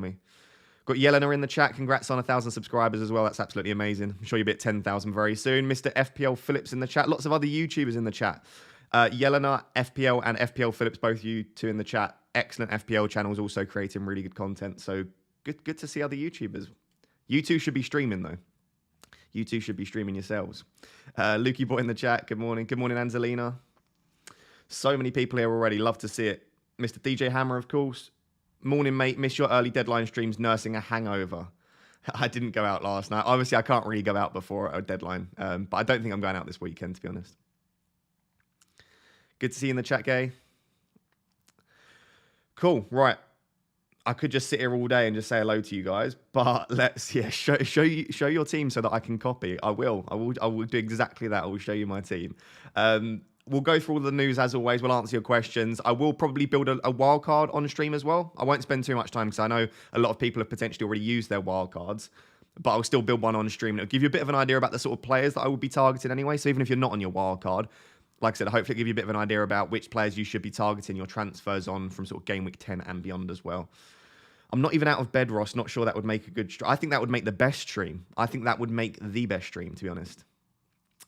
me. Got Yelena in the chat. Congrats on 1,000 subscribers as well. That's absolutely amazing. I'm sure you'll be at 10,000 very soon. Mr. FPL Phillips in the chat. Lots of other YouTubers in the chat. Yelena, FPL, and FPL Phillips, both you two in the chat. Excellent FPL channels, also creating really good content. So good to see other YouTubers. You two should be streaming, though. You two should be streaming yourselves. Lukey Boy in the chat. Good morning. Good morning, Angelina. So many people here already. Love to see it. Mr. DJ Hammer, of course. Morning, mate. Miss your early deadline streams nursing a hangover. I didn't go out last night. Obviously, I can't really go out before a deadline. But I don't think I'm going out this weekend, to be honest. Good to see you in the chat, Gay. Cool. Right. I could just sit here all day and just say hello to you guys, but let's show your team so that I can copy. I will do exactly that. I will show you my team. We'll go through all the news as always. We'll answer your questions. I will probably build a wild card on stream as well. I won't spend too much time because I know a lot of people have potentially already used their wild cards, but I'll still build one on stream. It'll give you a bit of an idea about the sort of players that I would be targeting anyway. So even if you're not on your wild card, like I said, hopefully give you a bit of an idea about which players you should be targeting your transfers on from sort of game week 10 and beyond as well. I'm not even out of bed, Ross. Not sure that would make a good stream. I think that would make the best stream. I think that would make the best stream, to be honest.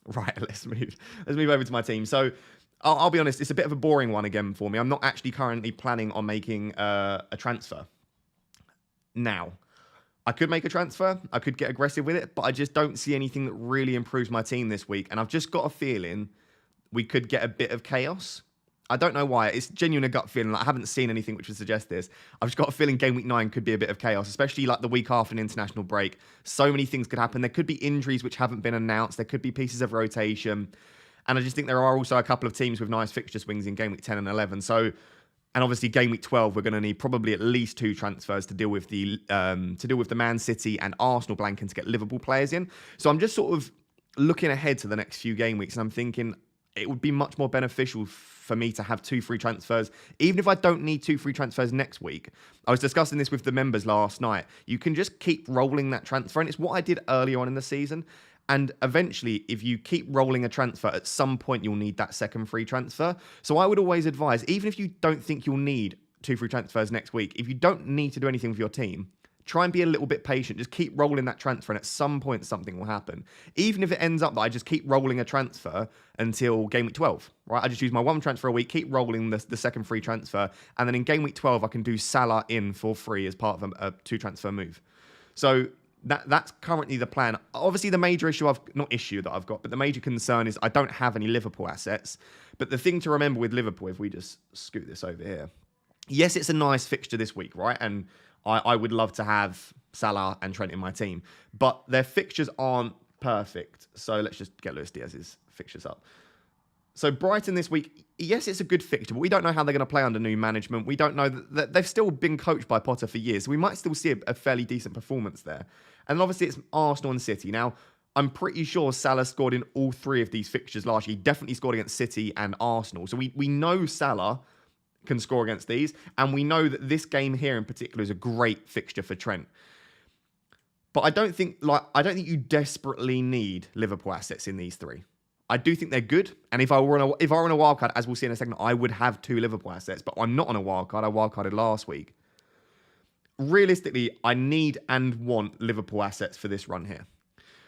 Right, let's move over to my team. So I'll be honest, it's a bit of a boring one again for me. I'm not actually currently planning on making a transfer. Now, I could make a transfer. I could get aggressive with it, but I just don't see anything that really improves my team this week. And I've just got a feeling we could get a bit of chaos. I don't know why. It's genuine gut feeling. Like, I haven't seen anything which would suggest this. I've just got a feeling game week 9 could be a bit of chaos, especially like the week after an international break. So many things could happen. There could be injuries which haven't been announced. There could be pieces of rotation. And I just think there are also a couple of teams with nice fixture swings in game week 10 and 11. So, and obviously game week 12, we're going to need probably at least 2 transfers to deal with the Man City and Arsenal blanking to get Liverpool players in. So I'm just sort of looking ahead to the next few game weeks, and I'm thinking it would be much more beneficial for me to have 2 free transfers, even if I don't need 2 free transfers next week. I was discussing this with the members last night. You can just keep rolling that transfer, and it's what I did earlier on in the season. And eventually, if you keep rolling a transfer, at some point you'll need that second free transfer. So I would always advise, even if you don't think you'll need 2 free transfers next week, if you don't need to do anything with your team, try and be a little bit patient. Just keep rolling that transfer, and at some point something will happen. Even if it ends up that I just keep rolling a transfer until game week 12, right? I just use my 1 transfer a week, keep rolling the second free transfer, and then in game week 12 I can do Salah in for free as part of a 2 transfer move. So that's currently the plan. Obviously, the major issue that I've got, but the major concern is I don't have any Liverpool assets. But the thing to remember with Liverpool, if we just scoot this over here, yes, it's a nice fixture this week, right? And I would love to have Salah and Trent in my team, but their fixtures aren't perfect. So let's just get Luis Diaz's fixtures up. So Brighton this week, yes, it's a good fixture, but we don't know how they're going to play under new management. We don't know that they've still been coached by Potter for years. So we might still see a fairly decent performance there. And obviously it's Arsenal and City. Now, I'm pretty sure Salah scored in all 3 of these fixtures last year. He definitely scored against City and Arsenal. So we know Salah can score against these, and we know that this game here in particular is a great fixture for Trent. But I don't think you desperately need Liverpool assets in these 3. I do think they're good, and if I were on a wildcard, as we'll see in a second, I would have 2 Liverpool assets, but I'm not on a wildcard. I wildcarded last week. Realistically, I need and want Liverpool assets for this run here.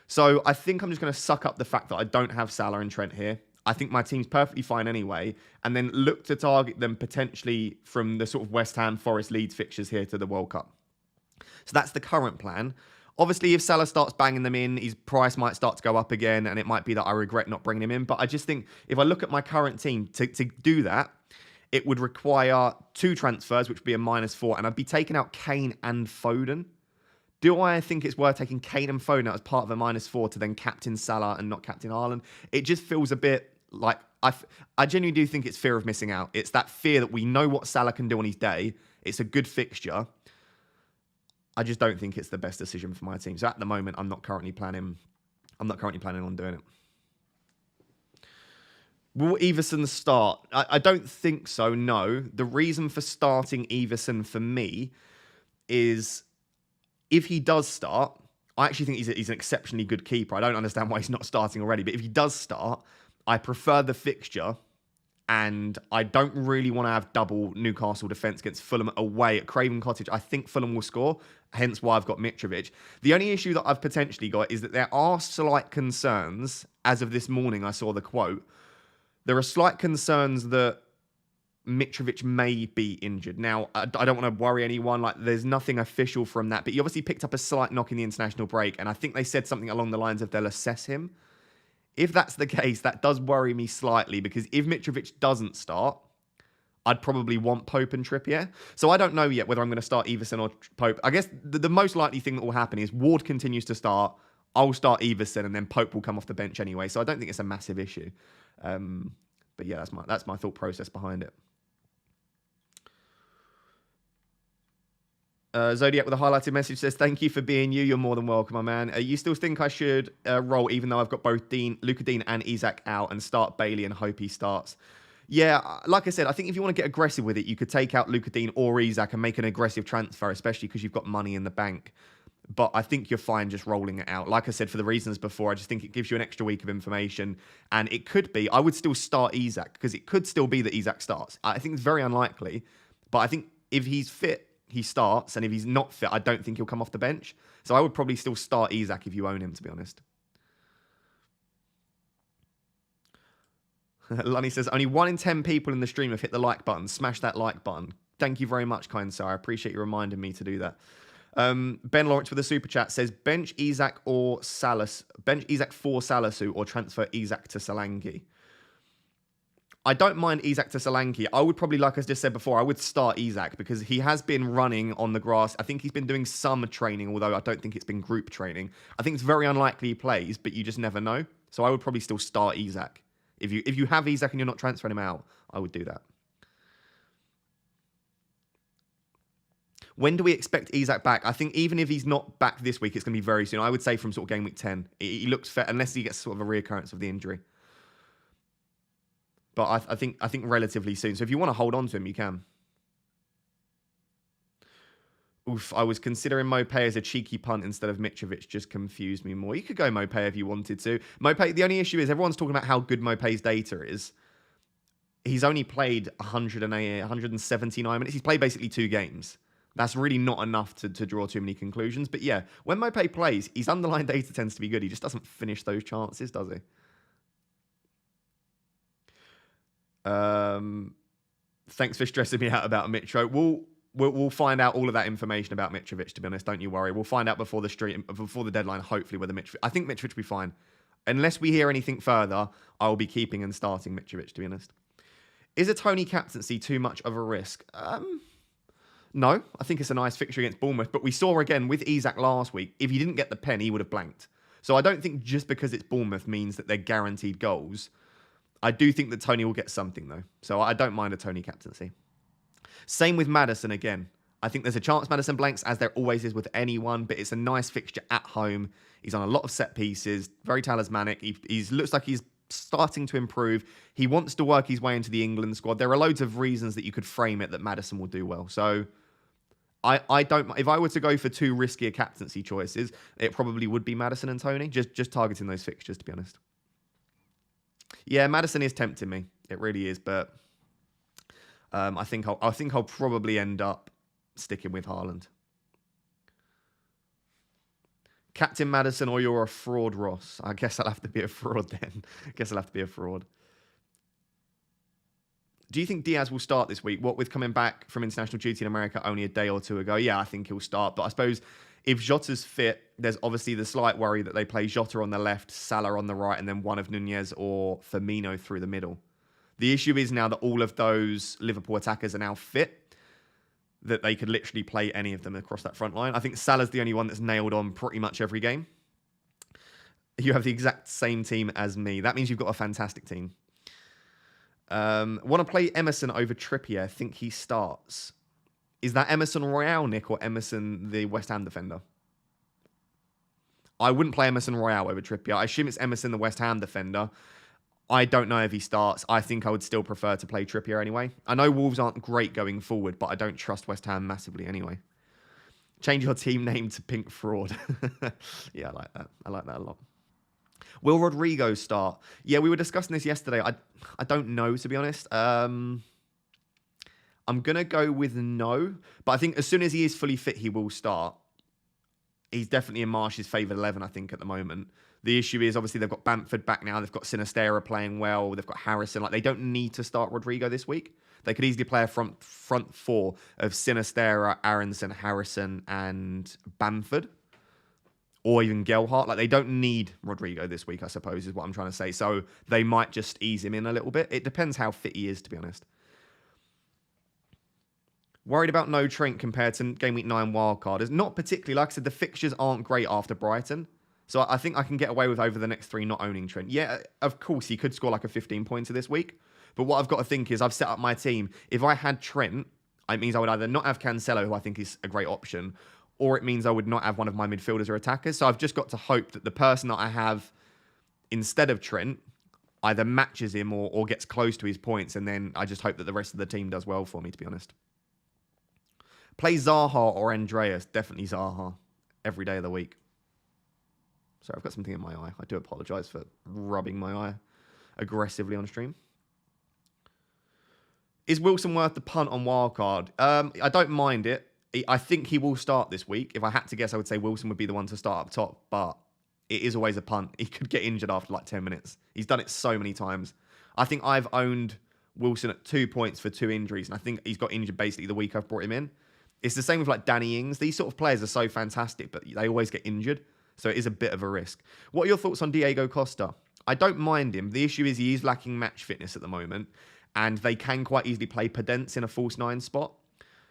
So I think I'm just going to suck up the fact that I don't have Salah and Trent here. I think my team's perfectly fine anyway, and then look to target them potentially from the sort of West Ham, Forest, Leeds fixtures here to the World Cup. So that's the current plan. Obviously, if Salah starts banging them in, his price might start to go up again, and it might be that I regret not bringing him in. But I just think if I look at my current team, to do that, it would require 2 transfers, which would be a -4, and I'd be taking out Kane and Foden. Do I think it's worth taking Kane and Foden out as part of a -4 to then captain Salah and not captain Haaland? It just feels a bit like I genuinely do think it's fear of missing out. It's that fear that we know what Salah can do on his day. It's a good fixture. I just don't think it's the best decision for my team. So at the moment, I'm not currently planning on doing it. Will Everson start? I don't think so, no. The reason for starting Everson for me is if he does start, I actually think he's an exceptionally good keeper. I don't understand why he's not starting already. But if he does start, I prefer the fixture And I don't really want to have double Newcastle defence against Fulham away at Craven Cottage. I think Fulham will score, hence why I've got Mitrovic. The only issue that I've potentially got is that there are slight concerns. As of this morning, I saw the quote. There are slight concerns that Mitrovic may be injured. Now, I don't want to worry anyone. Like, there's nothing official from that. But he obviously picked up a slight knock in the international break. And I think they said something along the lines of they'll assess him. If that's the case, that does worry me slightly, because if Mitrovic doesn't start, I'd probably want Pope and Trippier. So I don't know yet whether I'm going to start Everson or Pope. I guess the most likely thing that will happen is Ward continues to start. I'll start Everson, and then Pope will come off the bench anyway. So I don't think it's a massive issue. But yeah, that's my thought process behind it. Zodiac with a highlighted message says, "Thank you for being you. You're more than welcome, my man. You still think I should roll, even though I've got both Luka Dean and Isak out, and start Bailey and hope he starts?" Yeah, like I said, I think if you want to get aggressive with it, you could take out Luka Dean or Isak and make an aggressive transfer, especially because you've got money in the bank. But I think you're fine just rolling it out. Like I said, for the reasons before, I just think it gives you an extra week of information. And it could be, I would still start Isak, because it could still be that Isak starts. I think it's very unlikely. But I think if he's fit, he starts, and if he's not fit, I don't think he'll come off the bench. So I would probably still start Isak if you own him, to be honest. Lunny says, only 1 in 10 people in the stream have hit the like button. Smash that like button. Thank you very much, kind sir. I appreciate you reminding me to do that. Ben Lawrence with a super chat says, bench Isak for Salisu, or transfer Isak to Solanke. I don't mind Isak to Solanke. I would probably, like I just said before, I would start Isak, because he has been running on the grass. I think he's been doing some training, although I don't think it's been group training. I think it's very unlikely he plays, but you just never know. So I would probably still start Isak. If you have Isak and you're not transferring him out, I would do that. When do we expect Isak back? I think even if he's not back this week, it's going to be very soon. I would say from sort of game week 10. He looks fit, unless he gets sort of a reoccurrence of the injury. But I think relatively soon. So if you want to hold on to him, you can. Oof, I was considering Mopé as a cheeky punt instead of Mitrovic. Just confused me more. You could go Mopé if you wanted to. Mopé, the only issue is everyone's talking about how good Mopé's data is. He's only played 179 minutes. He's played basically 2 games. That's really not enough to draw too many conclusions. But yeah, when Mopé plays, his underlying data tends to be good. He just doesn't finish those chances, does he? Thanks for stressing me out about Mitro. We'll find out all of that information about Mitrovic, to be honest. Don't you worry. We'll find out before the deadline, hopefully, whether Mitrovic... I think Mitrovic will be fine. Unless we hear anything further, I will be keeping and starting Mitrovic, to be honest. Is a Tony captaincy too much of a risk? No. I think it's a nice fixture against Bournemouth. But we saw, again, with Isak last week, if he didn't get the pen, he would have blanked. So I don't think just because it's Bournemouth means that they're guaranteed goals. I do think that Tony will get something, though. So I don't mind a Tony captaincy. Same with Maddison again. I think there's a chance Maddison blanks, as there always is with anyone, but it's a nice fixture at home. He's on a lot of set pieces, very talismanic. He looks like he's starting to improve. He wants to work his way into the England squad. There are loads of reasons that you could frame it that Maddison will do well. So I don't... If I were to go for 2 riskier captaincy choices, it probably would be Maddison and Tony, just targeting those fixtures, to be honest. Yeah, Maddison is tempting me. It really is, but I think I'll probably end up sticking with Haaland. Captain Maddison, or you're a fraud, Ross. I guess I'll have to be a fraud then. Do you think Diaz will start this week? What with coming back from international duty in America only a day or 2 ago? Yeah, I think he'll start. But I suppose if Jota's fit, there's obviously the slight worry that they play Jota on the left, Salah on the right, and then one of Nunez or Firmino through the middle. The issue is now that all of those Liverpool attackers are now fit, that they could literally play any of them across that front line. I think Salah's the only one that's nailed on pretty much every game. You have the exact same team as me. That means you've got a fantastic team. Want to play Emerson over Trippier? Think he starts. Is that Emerson Royale, Nick, or Emerson, the West Ham defender? I wouldn't play Emerson Royale over Trippier. I assume it's Emerson, the West Ham defender. I don't know if he starts. I think I would still prefer to play Trippier anyway. I know Wolves aren't great going forward, but I don't trust West Ham massively anyway. Change your team name to Pink Fraud. Yeah, I like that. I like that a lot. Will Rodrigo start? Yeah, we were discussing this yesterday. I don't know, to be honest. I'm going to go with no. But I think as soon as he is fully fit, he will start. He's definitely in Marsh's favoured 11, I think, at the moment. The issue is, obviously, they've got Bamford back now. They've got Sinistera playing well. They've got Harrison. Like, they don't need to start Rodrigo this week. They could easily play a front four of Sinistera, Aronson, Harrison, and Bamford. Or even Gelhardt. Like, they don't need Rodrigo this week, I suppose, is what I'm trying to say. So they might just ease him in a little bit. It depends how fit he is, to be honest. Worried about no Trent compared to Game Week 9 wildcard. It's not particularly, like I said, the fixtures aren't great after Brighton. So I think I can get away with over the next 3 not owning Trent. Yeah, of course, he could score like a 15-pointer this week. But what I've got to think is I've set up my team. If I had Trent, it means I would either not have Cancelo, who I think is a great option, or it means I would not have one of my midfielders or attackers. So I've just got to hope that the person that I have instead of Trent either matches him or gets close to his points. And then I just hope that the rest of the team does well for me, to be honest. Play Zaha or Andreas. Definitely Zaha. Every day of the week. Sorry, I've got something in my eye. I do apologise for rubbing my eye aggressively on stream. Is Wilson worth the punt on wildcard? I don't mind it. I think he will start this week. If I had to guess, I would say Wilson would be the one to start up top. But it is always a punt. He could get injured after like 10 minutes. He's done it so many times. I think I've owned Wilson at 2 points for 2 injuries. And I think he's got injured basically the week I've brought him in. It's the same with like Danny Ings. These sort of players are so fantastic, but they always get injured. So it is a bit of a risk. What are your thoughts on Diego Costa? I don't mind him. The issue is he is lacking match fitness at the moment. And they can quite easily play Podence in a false 9 spot.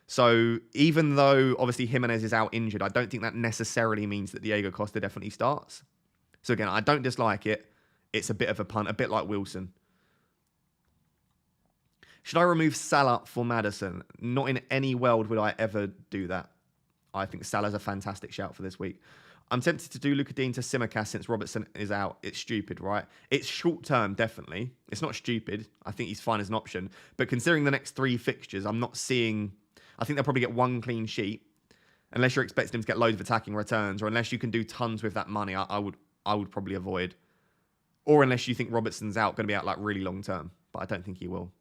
So even though obviously Jimenez is out injured, I don't think that necessarily means that Diego Costa definitely starts. So again, I don't dislike it. It's a bit of a punt, a bit like Wilson. Should I remove Salah for Maddison? Not in any world would I ever do that. I think Salah's a fantastic shout for this week. I'm tempted to do Luka Dean to Simicast since Robertson is out. It's stupid, right? It's short term, definitely. It's not stupid. I think he's fine as an option. But considering the next 3 fixtures, I'm not seeing... I think they'll probably get 1 clean sheet. Unless you're expecting him to get loads of attacking returns, or unless you can do tons with that money, I would probably avoid. Or unless you think Robertson's going to be out like really long term. But I don't think he will.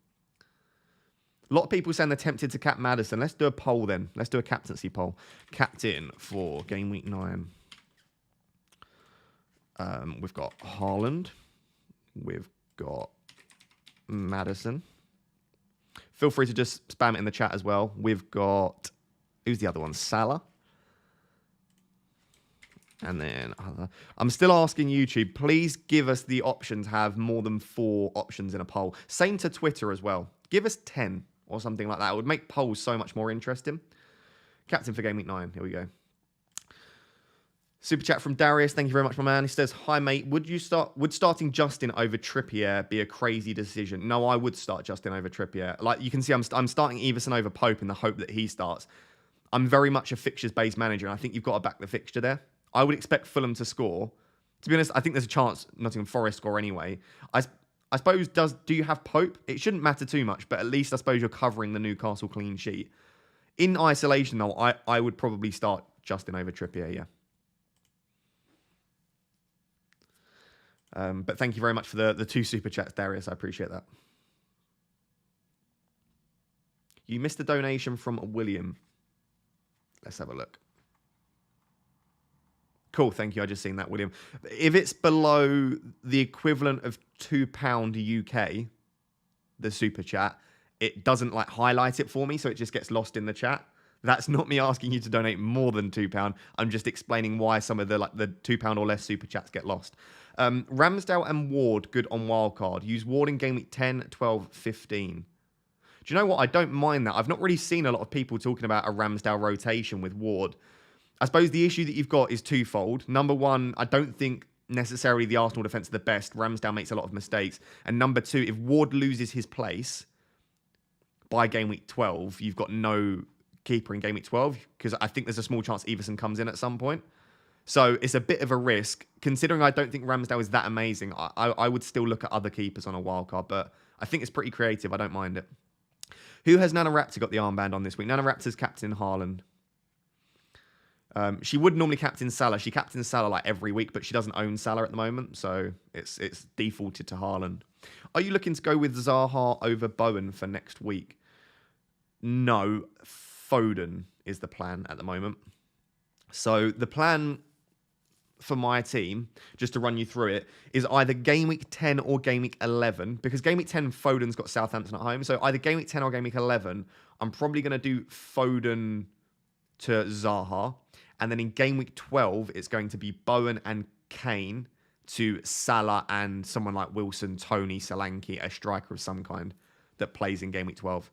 A lot of people saying they're tempted to cap Maddison. Let's do a poll then. Let's do a captaincy poll. Captain for Game Week 9. We've got Haaland. We've got Maddison. Feel free to just spam it in the chat as well. We've got... Who's the other one? Salah. And then... I'm still asking YouTube, please give us the option to have more than 4 options in a poll. Same to Twitter as well. Give us 10 or something like that. It would make polls so much more interesting. Captain for Game Week 9. Here we go. Super chat from Darius. Thank you very much, my man. He says, hi, mate. Would starting Justin over Trippier be a crazy decision? No, I would start Justin over Trippier. Like you can see, I'm starting Everson over Pope in the hope that he starts. I'm very much a fixtures-based manager, and I think you've got to back the fixture there. I would expect Fulham to score. To be honest, I think there's a chance Nottingham Forest score anyway. I suppose, do you have Pope? It shouldn't matter too much, but at least I suppose you're covering the Newcastle clean sheet. In isolation, though, I would probably start Justin over Trippier, yeah. But thank you very much for the 2 super chats, Darius. I appreciate that. You missed a donation from William. Let's have a look. Cool, thank you. I just seen that, William. If it's below the equivalent of £2 UK, the super chat, it doesn't like highlight it for me, so it just gets lost in the chat. That's not me asking you to donate more than £2. I'm just explaining why some of the £2 or less super chats get lost. Ramsdale and Ward, good on wildcard. Use Ward in Game Week 10, 12, 15. Do you know what? I don't mind that. I've not really seen a lot of people talking about a Ramsdale rotation with Ward. I suppose the issue that you've got is twofold. Number one, I don't think necessarily the Arsenal defence are the best. Ramsdale makes a lot of mistakes. And number two, if Ward loses his place by Game Week 12, you've got no keeper in Game Week 12, because I think there's a small chance Everson comes in at some point. So it's a bit of a risk. Considering I don't think Ramsdale is that amazing, I would still look at other keepers on a wildcard, but I think it's pretty creative. I don't mind it. Who has Nana Raptor got the armband on this week? Nana Raptor's captain Haaland. She would normally captain Salah. She captains Salah like every week, but she doesn't own Salah at the moment, so it's defaulted to Haaland. Are you looking to go with Zaha over Bowen for next week? No, Foden is the plan at the moment. So the plan for my team, just to run you through it, is either game week 10 or game week 11. Because game week 10, Foden's got Southampton at home. So either game week 10 or game week 11, I'm probably going to do Foden to Zaha. And then in game week 12, it's going to be Bowen and Kane to Salah and someone like Wilson, Tony, Solanke, a striker of some kind that plays in game week 12.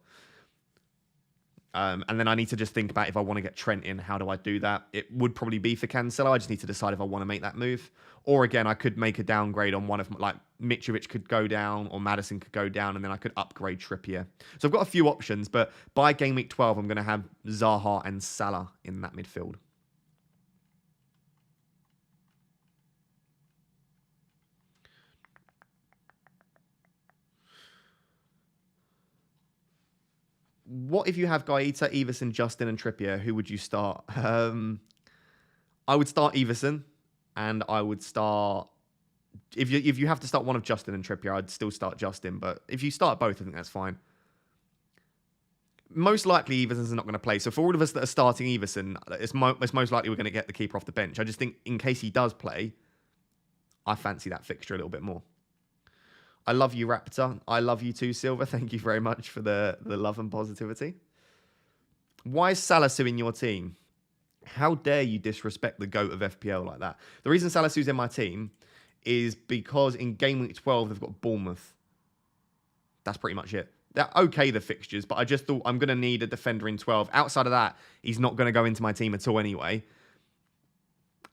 And then I need to just think about if I want to get Trent in, how do I do that? It would probably be for Cancelo. I just need to decide if I want to make that move. Or again, I could make a downgrade on one of, like, Mitrovic could go down or Maddison could go down, and then I could upgrade Trippier. So I've got a few options, but by game week 12, I'm going to have Zaha and Salah in that midfield. What if you have Gaeta, Everson, Justin, and Trippier? Who would you start? I would start Everson, and I would start. If you have to start one of Justin and Trippier, I'd still start Justin. But if you start both, I think that's fine. Most likely, Everson's not going to play. So for all of us that are starting Everson, it's most likely we're going to get the keeper off the bench. I just think in case he does play, I fancy that fixture a little bit more. I love you, Raptor. I love you too, Silver. Thank you very much for the love and positivity. Why is Salisu in your team? How dare you disrespect the GOAT of FPL like that? The reason Salisu's in my team is because in game week 12, they've got Bournemouth. That's pretty much it. They're okay, the fixtures, but I just thought I'm going to need a defender in 12. Outside of that, he's not going to go into my team at all anyway.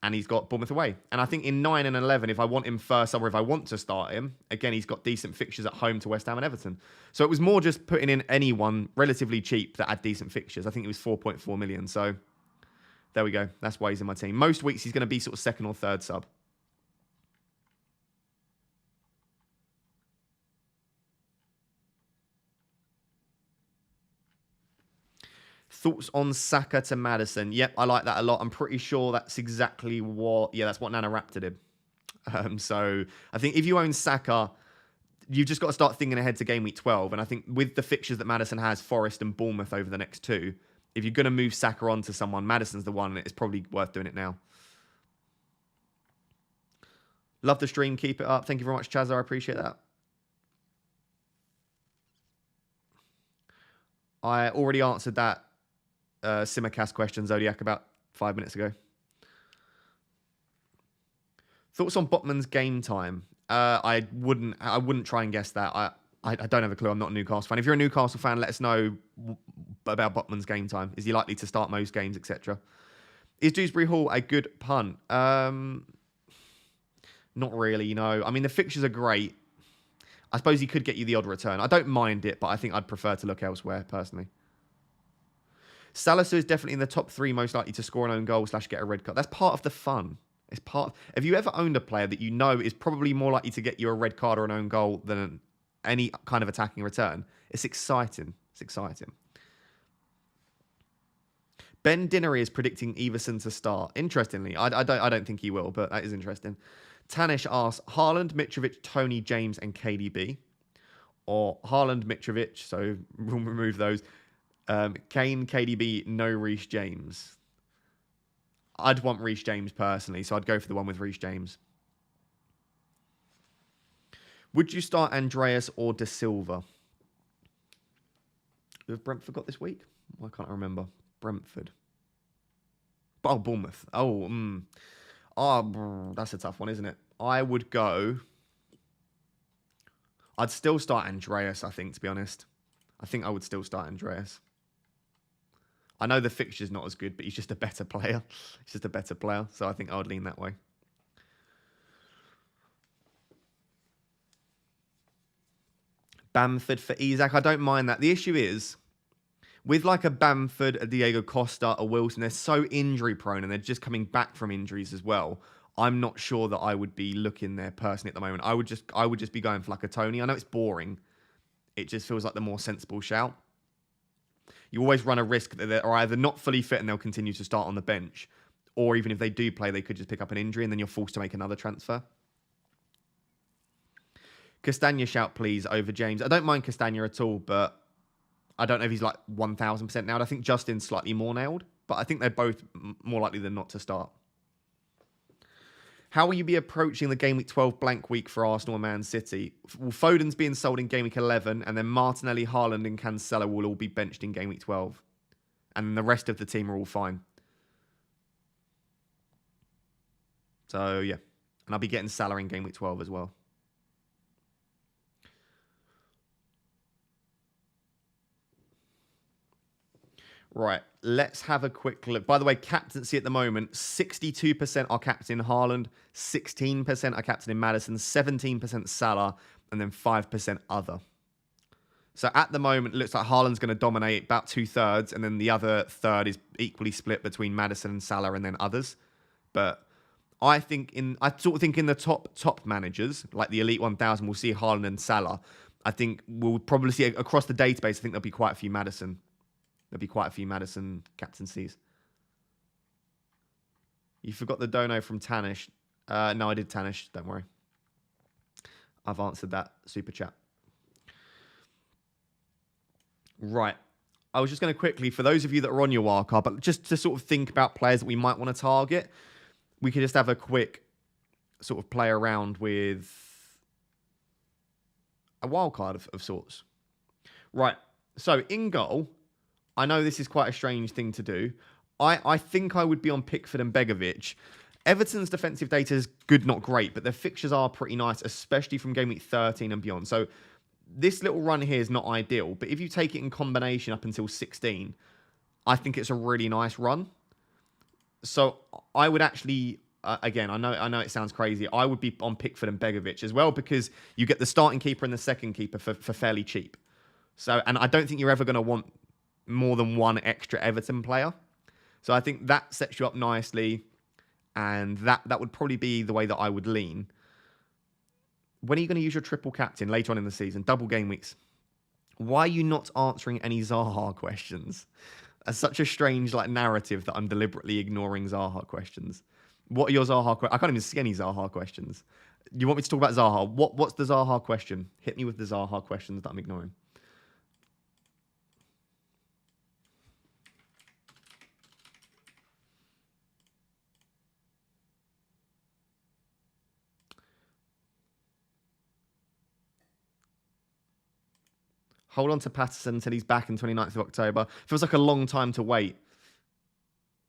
And he's got Bournemouth away. And I think in 9 and 11, if I want him first or if I want to start him, again, he's got decent fixtures at home to West Ham and Everton. So it was more just putting in anyone relatively cheap that had decent fixtures. I think it was 4.4 million. So there we go. That's why he's in my team. Most weeks, he's going to be sort of second or third sub. Thoughts on Saka to Maddison? Yep, I like that a lot. I'm pretty sure that's exactly what... Yeah, that's what Nana Raptor did. So I think if you own Saka, you've just got to start thinking ahead to game week 12. And I think with the fixtures that Maddison has, Forest and Bournemouth over the next two, if you're going to move Saka on to someone, Maddison's the one, and it's probably worth doing it now. Love the stream. Keep it up. Thank you very much, Chazza. I appreciate that. I already answered that Simmercast question, Zodiac, about 5 minutes ago. Thoughts on Botman's game time? I wouldn't try and guess that. I don't have a clue. I'm not a Newcastle fan. If you're a Newcastle fan, let us know about Botman's game time. Is he likely to start most games, etc.? Is Dewsbury Hall a good punt? Not really, you know. I mean, the fixtures are great. I suppose he could get you the odd return. I don't mind it, but I think I'd prefer to look elsewhere, personally. Salisu is definitely in the top 3 most likely to score an own goal / get a red card. That's part of the fun. It's part. Have you ever owned a player that you know is probably more likely to get you a red card or an own goal than any kind of attacking return? It's exciting. It's exciting. Ben Dinnery is predicting Everson to start. Interestingly, I don't think he will, but that is interesting. Tanish asks, Haaland, Mitrovic, Tony, James, and KDB. Or Haaland, Mitrovic, so we'll remove those. Kane, KDB, no Reece James. I'd want Reece James personally, so I'd go for the one with Reece James. Would you start Andreas or De Silva? Who have Brentford got this week? I can't remember. Brentford. Oh, Bournemouth. Oh, that's a tough one, isn't it? I would go... I'd still start Andreas, I think, to be honest. I think I would still start Andreas. I know the fixture's not as good, but he's just a better player. He's just a better player, so I think I would lean that way. Bamford for Isak, I don't mind that. The issue is, with like a Bamford, a Diego Costa, a Wilson, they're so injury prone and they're just coming back from injuries as well. I'm not sure that I would be looking there personally at the moment. I would just be going for like a Tony. I know it's boring. It just feels like the more sensible shout. You always run a risk that they're either not fully fit and they'll continue to start on the bench, Or even if they do play, they could just pick up an injury and then you're forced to make another transfer. Castagna shout, please, over James. I don't mind Castagna at all, but I don't know if he's like 1,000% nailed. I think Justin's slightly more nailed, but I think they're both more likely than not to start. How will you be approaching the Game Week 12 blank week for Arsenal and Man City? Well, Foden's being sold in Game Week 11, and then Martinelli, Haaland, and Cancelo will all be benched in Game Week 12. And the rest of the team are all fine. So, yeah. And I'll be getting Salah in Game Week 12 as well. Right, let's have a quick look. By the way, captaincy at the moment, 62% are captain Haaland, 16% are captain in Maddison, 17% Salah, and then 5% other. So at the moment, it looks like Haaland's going to dominate about 2/3, and then the other third is equally split between Maddison and Salah and then others. But I sort of think in the top managers, like the Elite 1000, we'll see Haaland and Salah. I think we'll probably see across the database, I think there'll be quite a few Maddison. There'll be quite a few Maddison captaincies. You forgot the dono from Tanish. No, I did Tanish. Don't worry. I've answered that super chat. Right. I was just going to quickly, for those of you that are on your wildcard, but just to sort of think about players that we might want to target, we could just have a quick sort of play around with a wildcard of sorts. Right. So in goal, I know this is quite a strange thing to do. I think I would be on Pickford and Begovic. Everton's defensive data is good, not great, but their fixtures are pretty nice, especially from Game Week 13 and beyond. So this little run here is not ideal, but if you take it in combination up until 16, I think it's a really nice run. So I would actually, again, I know it sounds crazy. I would be on Pickford and Begovic as well because you get the starting keeper and the second keeper for fairly cheap. So, and I don't think you're ever going to want more than one extra Everton player. So I think that sets you up nicely. And that would probably be the way that I would lean. When are you going to use your triple captain later on in the season? Double game weeks. Why are you not answering any Zaha questions? That's such a strange narrative that I'm deliberately ignoring Zaha questions. What are your Zaha questions? I can't even see any Zaha questions. You want me to talk about Zaha? What's the Zaha question? Hit me with the Zaha questions that I'm ignoring. Hold on to Patterson until he's back in 29th of October. Feels like a long time to wait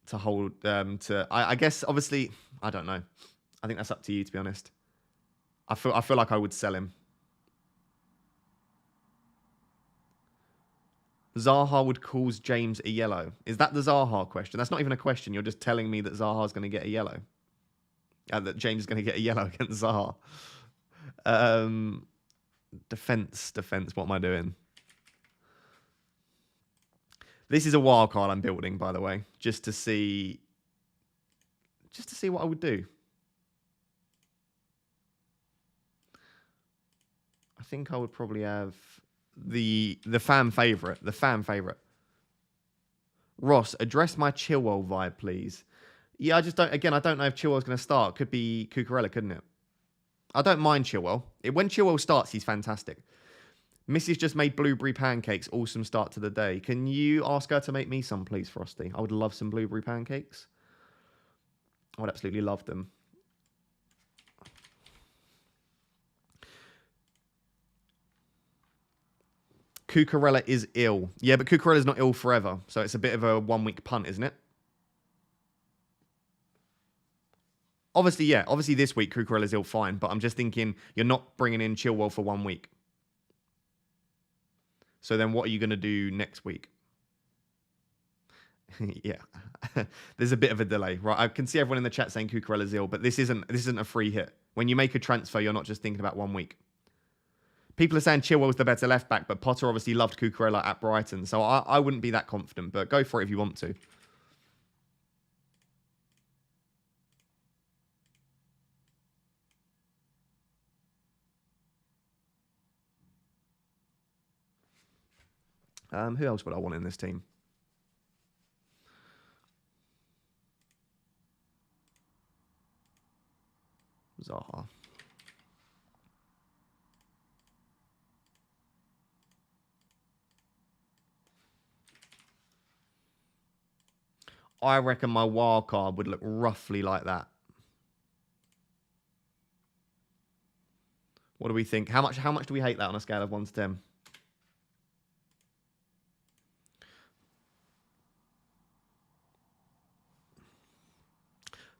to hold I guess, obviously, I don't know. I think that's up to you, to be honest. I feel like I would sell him. Zaha would cause James a yellow. Is that the Zaha question? That's not even a question. You're just telling me that Zaha's going to get a yellow. That James is going to get a yellow against Zaha. Defense. What am I doing? This is a wild card I'm building, by the way, just to see what I would do. I think I would probably have the fan favorite. Ross, address my Chilwell vibe, please. Yeah, I don't know if Chilwell's going to start. Could be Cucurella, couldn't it? I don't mind Chilwell. When Chilwell starts, he's fantastic. Mrs. just made blueberry pancakes. Awesome start to the day. Can you ask her to make me some, please, Frosty? I would love some blueberry pancakes. I would absolutely love them. Cucurella is ill. Yeah, but Cucurella's not ill forever. So it's a bit of a 1 week punt, isn't it? Obviously, yeah. Obviously, this week, Cucurella's ill, fine. But I'm just thinking, you're not bringing in Chilwell for 1 week. So then what are you going to do next week? Yeah. There's a bit of a delay, right? I can see everyone in the chat saying Cucurella's ill, but this isn't a free hit. When you make a transfer, you're not just thinking about 1 week. People are saying Chilwell's the better left back, but Potter obviously loved Cucurella at Brighton. So I wouldn't be that confident, but go for it if you want to. Who else would I want in this team? Zaha. I reckon my wild card would look roughly like that. What do we think? How much do we hate that on a scale of 1 to 10?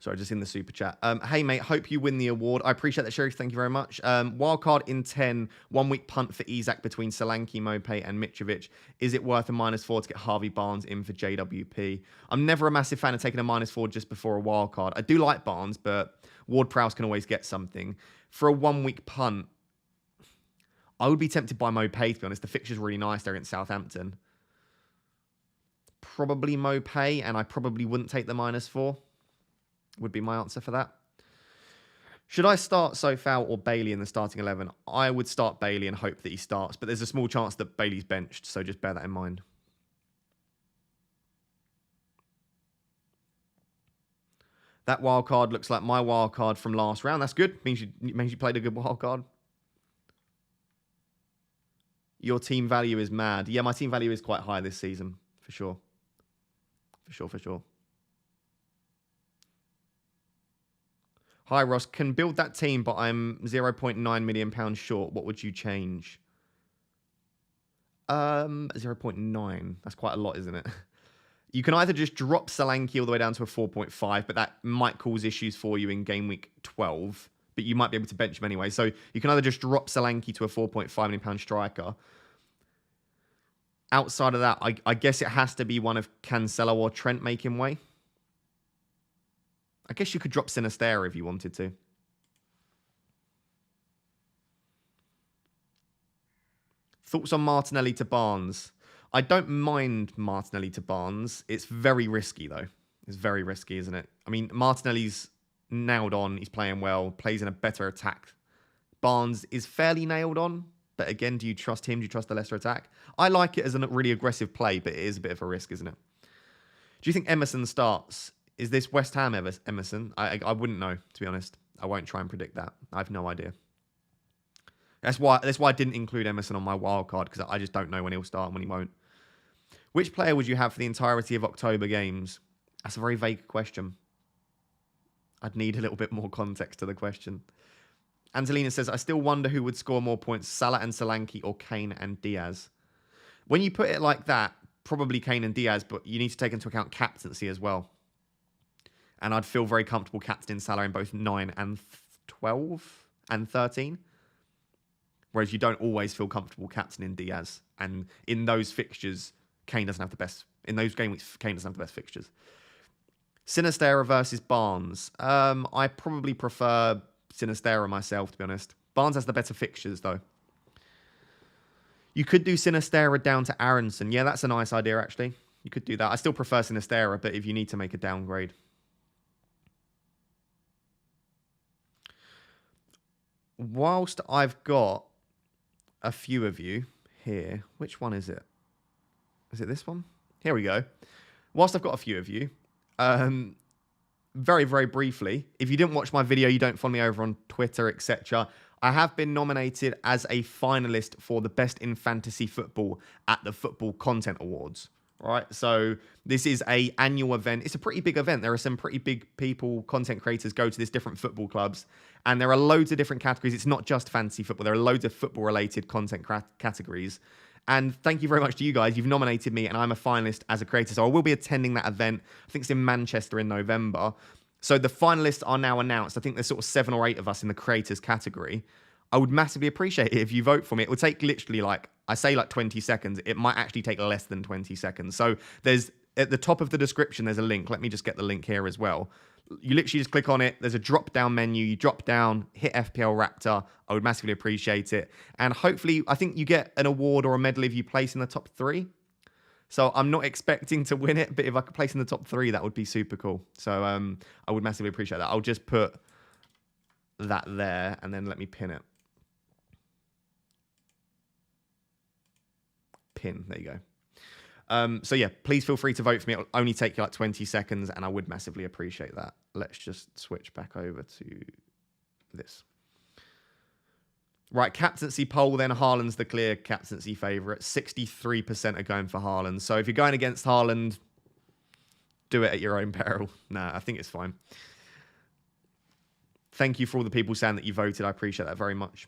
Sorry, just in the super chat. Hey, mate, hope you win the award. I appreciate that, Sheriff. Thank you very much. Wildcard in 10, 1 week punt for Isak between Solanke, Mopay, and Mitrovic. Is it worth a -4 to get Harvey Barnes in for JWP? I'm never a massive fan of taking a -4 just before a wildcard. I do like Barnes, but Ward-Prowse can always get something. For a 1 week punt, I would be tempted by Mopay, to be honest. The fixture's really nice there against Southampton. Probably Mopay, and I probably wouldn't take the -4. Would be my answer for that. Should I start Sofal or Bailey in the starting 11? I would start Bailey and hope that he starts, but there's a small chance that Bailey's benched, so just bear that in mind. That wild card looks like my wild card from last round. That's good. Means you played a good wild card. Your team value is mad. Yeah, my team value is quite high this season, for sure. For sure. Hi, Ross. Can build that team, but I'm £0.9 million short. What would you change? 0.9. That's quite a lot, isn't it? You can either just drop Solanke all the way down to a 4.5, but that might cause issues for you in game week 12. But you might be able to bench him anyway. So you can either just drop Solanke to a £4.5 million striker. Outside of that, I guess it has to be one of Cancelo or Trent making way. I guess you could drop Sinisterra if you wanted to. Thoughts on Martinelli to Barnes? I don't mind Martinelli to Barnes. It's very risky, though. It's very risky, isn't it? I mean, Martinelli's nailed on. He's playing well. Plays in a better attack. Barnes is fairly nailed on. But again, do you trust him? Do you trust the lesser attack? I like it as a really aggressive play, but it is a bit of a risk, isn't it? Do you think Emerson starts? Is this West Ham Emerson? I wouldn't know, to be honest. I won't try and predict that. I have no idea. That's why I didn't include Emerson on my wild card, because I just don't know when he'll start and when he won't. Which player would you have for the entirety of October games? That's a very vague question. I'd need a little bit more context to the question. Angelina says, I still wonder who would score more points, Salah and Solanke or Kane and Diaz. When you put it like that, probably Kane and Diaz, but you need to take into account captaincy as well. And I'd feel very comfortable captaining Salah in both 9 and 12 and 13. Whereas you don't always feel comfortable captaining Diaz. And in those fixtures, Kane doesn't have the best. In those game weeks, Kane doesn't have the best fixtures. Sinisterra versus Barnes. I probably prefer Sinisterra myself, to be honest. Barnes has the better fixtures, though. You could do Sinisterra down to Aronson. Yeah, that's a nice idea, actually. You could do that. I still prefer Sinisterra, but if you need to make a downgrade. Whilst I've got a few of you here, which one is it? Is it this one? Here we go. Whilst I've got a few of you, very, very briefly, if you didn't watch my video, you don't follow me over on Twitter, etc., I have been nominated as a finalist for the Best in Fantasy Football at the Football Content Awards. Right, so this is an annual event. It's a pretty big event. There are some pretty big people, content creators, go to these different football clubs, and there are loads of different categories. It's not just fantasy football. There are loads of football-related content categories. And thank you very much to you guys. You've nominated me, and I'm a finalist as a creator. So I will be attending that event. I think it's in Manchester in November. So the finalists are now announced. I think there's sort of 7 or 8 of us in the creators category. I would massively appreciate it if you vote for me. It would take literally like 20 seconds. It might actually take less than 20 seconds. So there's at the top of the description, there's a link. Let me just get the link here as well. You literally just click on it. There's a drop down menu. You drop down, hit FPL Raptor. I would massively appreciate it. And hopefully, I think you get an award or a medal if you place in the top 3. So I'm not expecting to win it, but if I could place in the top 3, that would be super cool. So I would massively appreciate that. I'll just put that there and then let me pin it. Pin. There you go. So yeah, please feel free to vote for me. It'll only take you like 20 seconds and I would massively appreciate that. Let's just switch back over to this. Right, captaincy poll then. Haaland's the clear captaincy favourite. 63% are going for Haaland. So if you're going against Haaland, do it at your own peril. Nah, I think it's fine. Thank you for all the people saying that you voted. I appreciate that very much.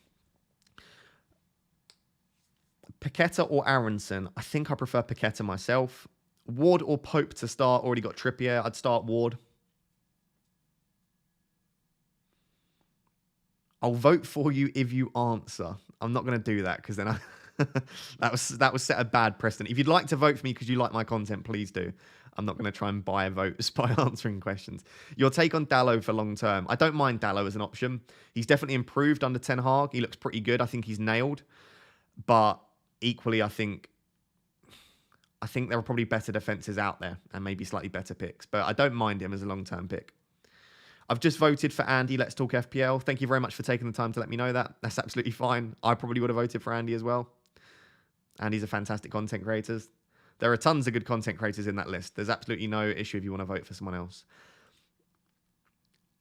Paqueta or Aronson? I think I prefer Paqueta myself. Ward or Pope to start? Already got Trippier. I'd start Ward. I'll vote for you if you answer. I'm not going to do that because then that was set a bad precedent. If you'd like to vote for me because you like my content, please do. I'm not going to try and buy votes by answering questions. Your take on Dalot for long term? I don't mind Dalot as an option. He's definitely improved under Ten Hag. He looks pretty good. I think he's nailed. But equally, I think there are probably better defences out there and maybe slightly better picks. But I don't mind him as a long-term pick. I've just voted for Andy. Let's talk FPL. Thank you very much for taking the time to let me know that. That's absolutely fine. I probably would have voted for Andy as well. Andy's a fantastic content creator. There are tons of good content creators in that list. There's absolutely no issue if you want to vote for someone else.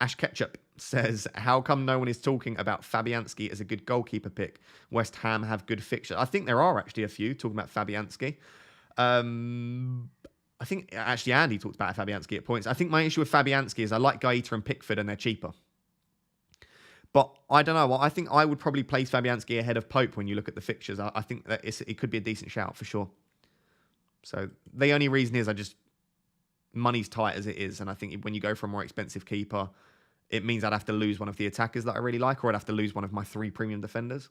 Ash Ketchup says, how come no one is talking about Fabianski as a good goalkeeper pick? West Ham have good fixtures. I think there are actually a few talking about Fabianski. I think actually Andy talked about Fabianski at points. I think my issue with Fabianski is I like Gaeta and Pickford and they're cheaper. But I don't know. Well, I think I would probably place Fabianski ahead of Pope when you look at the fixtures. I think that it could be a decent shout for sure. So the only reason is money's tight as it is. And I think when you go for a more expensive keeper, it means I'd have to lose one of the attackers that I really like, or I'd have to lose one of my 3 premium defenders.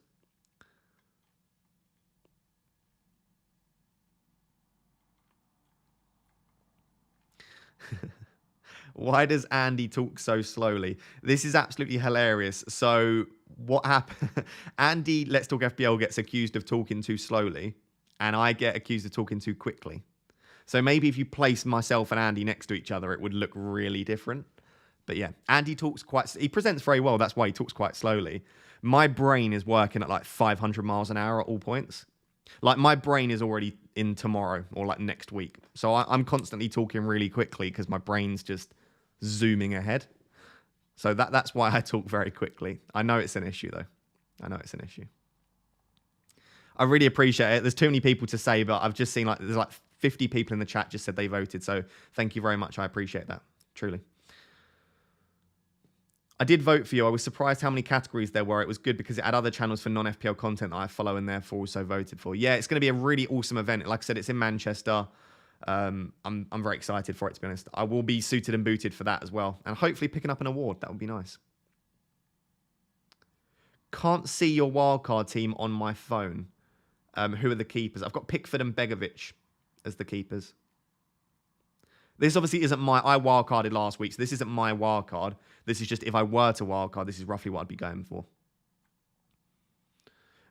Why does Andy talk so slowly? This is absolutely hilarious. So what happened? Andy, Let's Talk FPL, gets accused of talking too slowly, and I get accused of talking too quickly. So maybe if you place myself and Andy next to each other, it would look really different. But yeah, Andy talks he presents very well. That's why he talks quite slowly. My brain is working at like 500 miles an hour at all points. Like my brain is already in tomorrow or like next week. So I'm constantly talking really quickly because my brain's just zooming ahead. So that's why I talk very quickly. I know it's an issue though. I know it's an issue. I really appreciate it. There's too many people to say, but I've just seen there's like 50 people in the chat just said they voted. So thank you very much. I appreciate that. Truly. I did vote for you. I was surprised how many categories there were. It was good because it had other channels for non-FPL content that I follow and therefore also voted for. Yeah, it's going to be a really awesome event. Like I said, it's in Manchester. I'm very excited for it, to be honest. I will be suited and booted for that as well. And hopefully picking up an award. That would be nice. Can't see your wildcard team on my phone. Who are the keepers? I've got Pickford and Begovic as the keepers. This obviously isn't I wildcarded last week, so this isn't my wildcard. This is just if I were to wildcard, this is roughly what I'd be going for.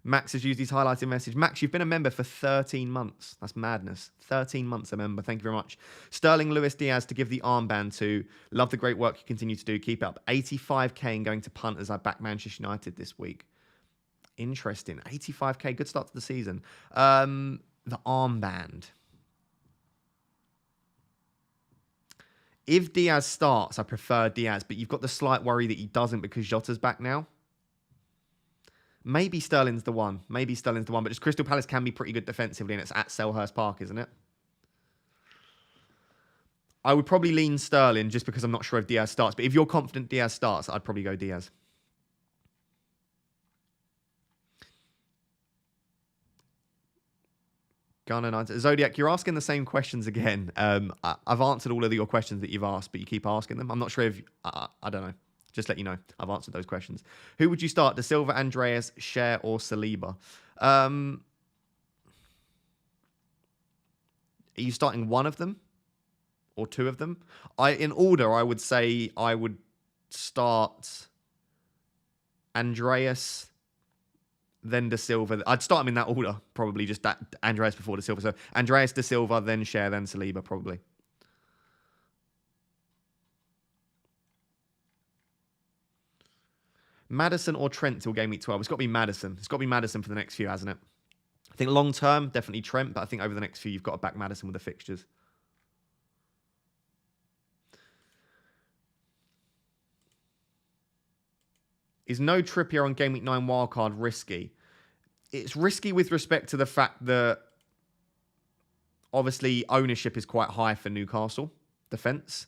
Max has used his highlighted message. Max, you've been a member for 13 months. That's madness. 13 months a member. Thank you very much. Sterling Lewis Diaz to give the armband to. Love the great work you continue to do. Keep it up. 85k and going to punt as I back Manchester United this week. Interesting. 85k. Good start to the season. The armband. If Diaz starts, I prefer Diaz, but you've got the slight worry that he doesn't because Jota's back now. Maybe Sterling's the one. Maybe Sterling's the one, but just Crystal Palace can be pretty good defensively, and it's at Selhurst Park, isn't it? I would probably lean Sterling just because I'm not sure if Diaz starts, but if you're confident Diaz starts, I'd probably go Diaz. Gunner 9. Zodiac, you're asking the same questions again. I've answered all of your questions that you've asked, but you keep asking them. I'm not sure if... I don't know. Just let you know. I've answered those questions. Who would you start? De Silva, Andreas, Cher, or Saliba? Are you starting one of them? Or two of them? In order, I would say I would start Andreas... then De Silva. I'd start him in that order, probably. Just that Andreas before De Silva. So Andreas, De Silva, then Cher, then Saliba, probably. Maddison or Trent till game week 12? It's got to be Maddison. It's got to be Maddison for the next few, hasn't it? I think long term, definitely Trent, but I think over the next few, you've got to back Maddison with the fixtures. Is no Trippier on Game Week 9 wildcard risky? It's risky with respect to the fact that obviously ownership is quite high for Newcastle defence.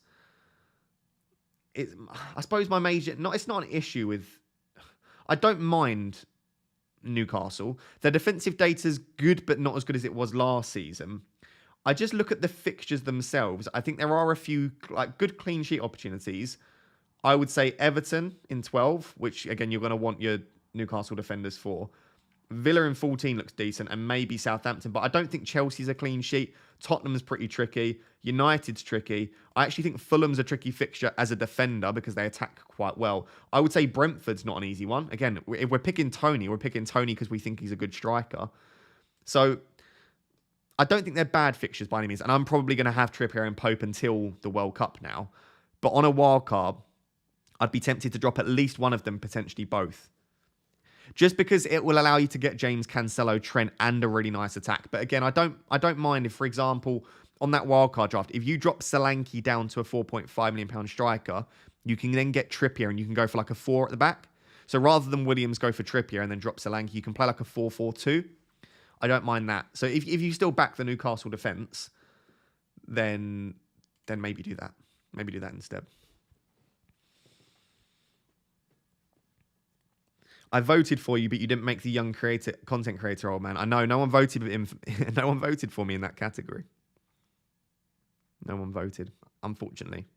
I suppose my major... It's not an issue with... I don't mind Newcastle. Their defensive data's good, but not as good as it was last season. I just look at the fixtures themselves. I think there are a few good clean sheet opportunities. I would say Everton in 12, which again you're going to want your Newcastle defenders for. Villa in 14 looks decent, and maybe Southampton, but I don't think Chelsea's a clean sheet. Tottenham's pretty tricky. United's tricky. I actually think Fulham's a tricky fixture as a defender because they attack quite well. I would say Brentford's not an easy one. Again, if we're picking Tony because we think he's a good striker. So I don't think they're bad fixtures by any means, and I'm probably going to have Trippier and Pope until the World Cup now. But on a wild card, I'd be tempted to drop at least one of them, potentially both. Just because it will allow you to get James Cancelo, Trent, and a really nice attack. But again, I don't mind if, for example, on that wildcard draft, if you drop Solanke down to a £4.5 million striker, you can then get Trippier and you can go for like a 4 at the back. So rather than Williams go for Trippier and then drop Solanke, you can play like a 4-4-2. I don't mind that. So if you still back the Newcastle defence, then maybe do that. Maybe do that instead. I voted for you, but you didn't make the young content creator, old man. I know, no one voted for him. No one voted for me in that category. No one voted, unfortunately.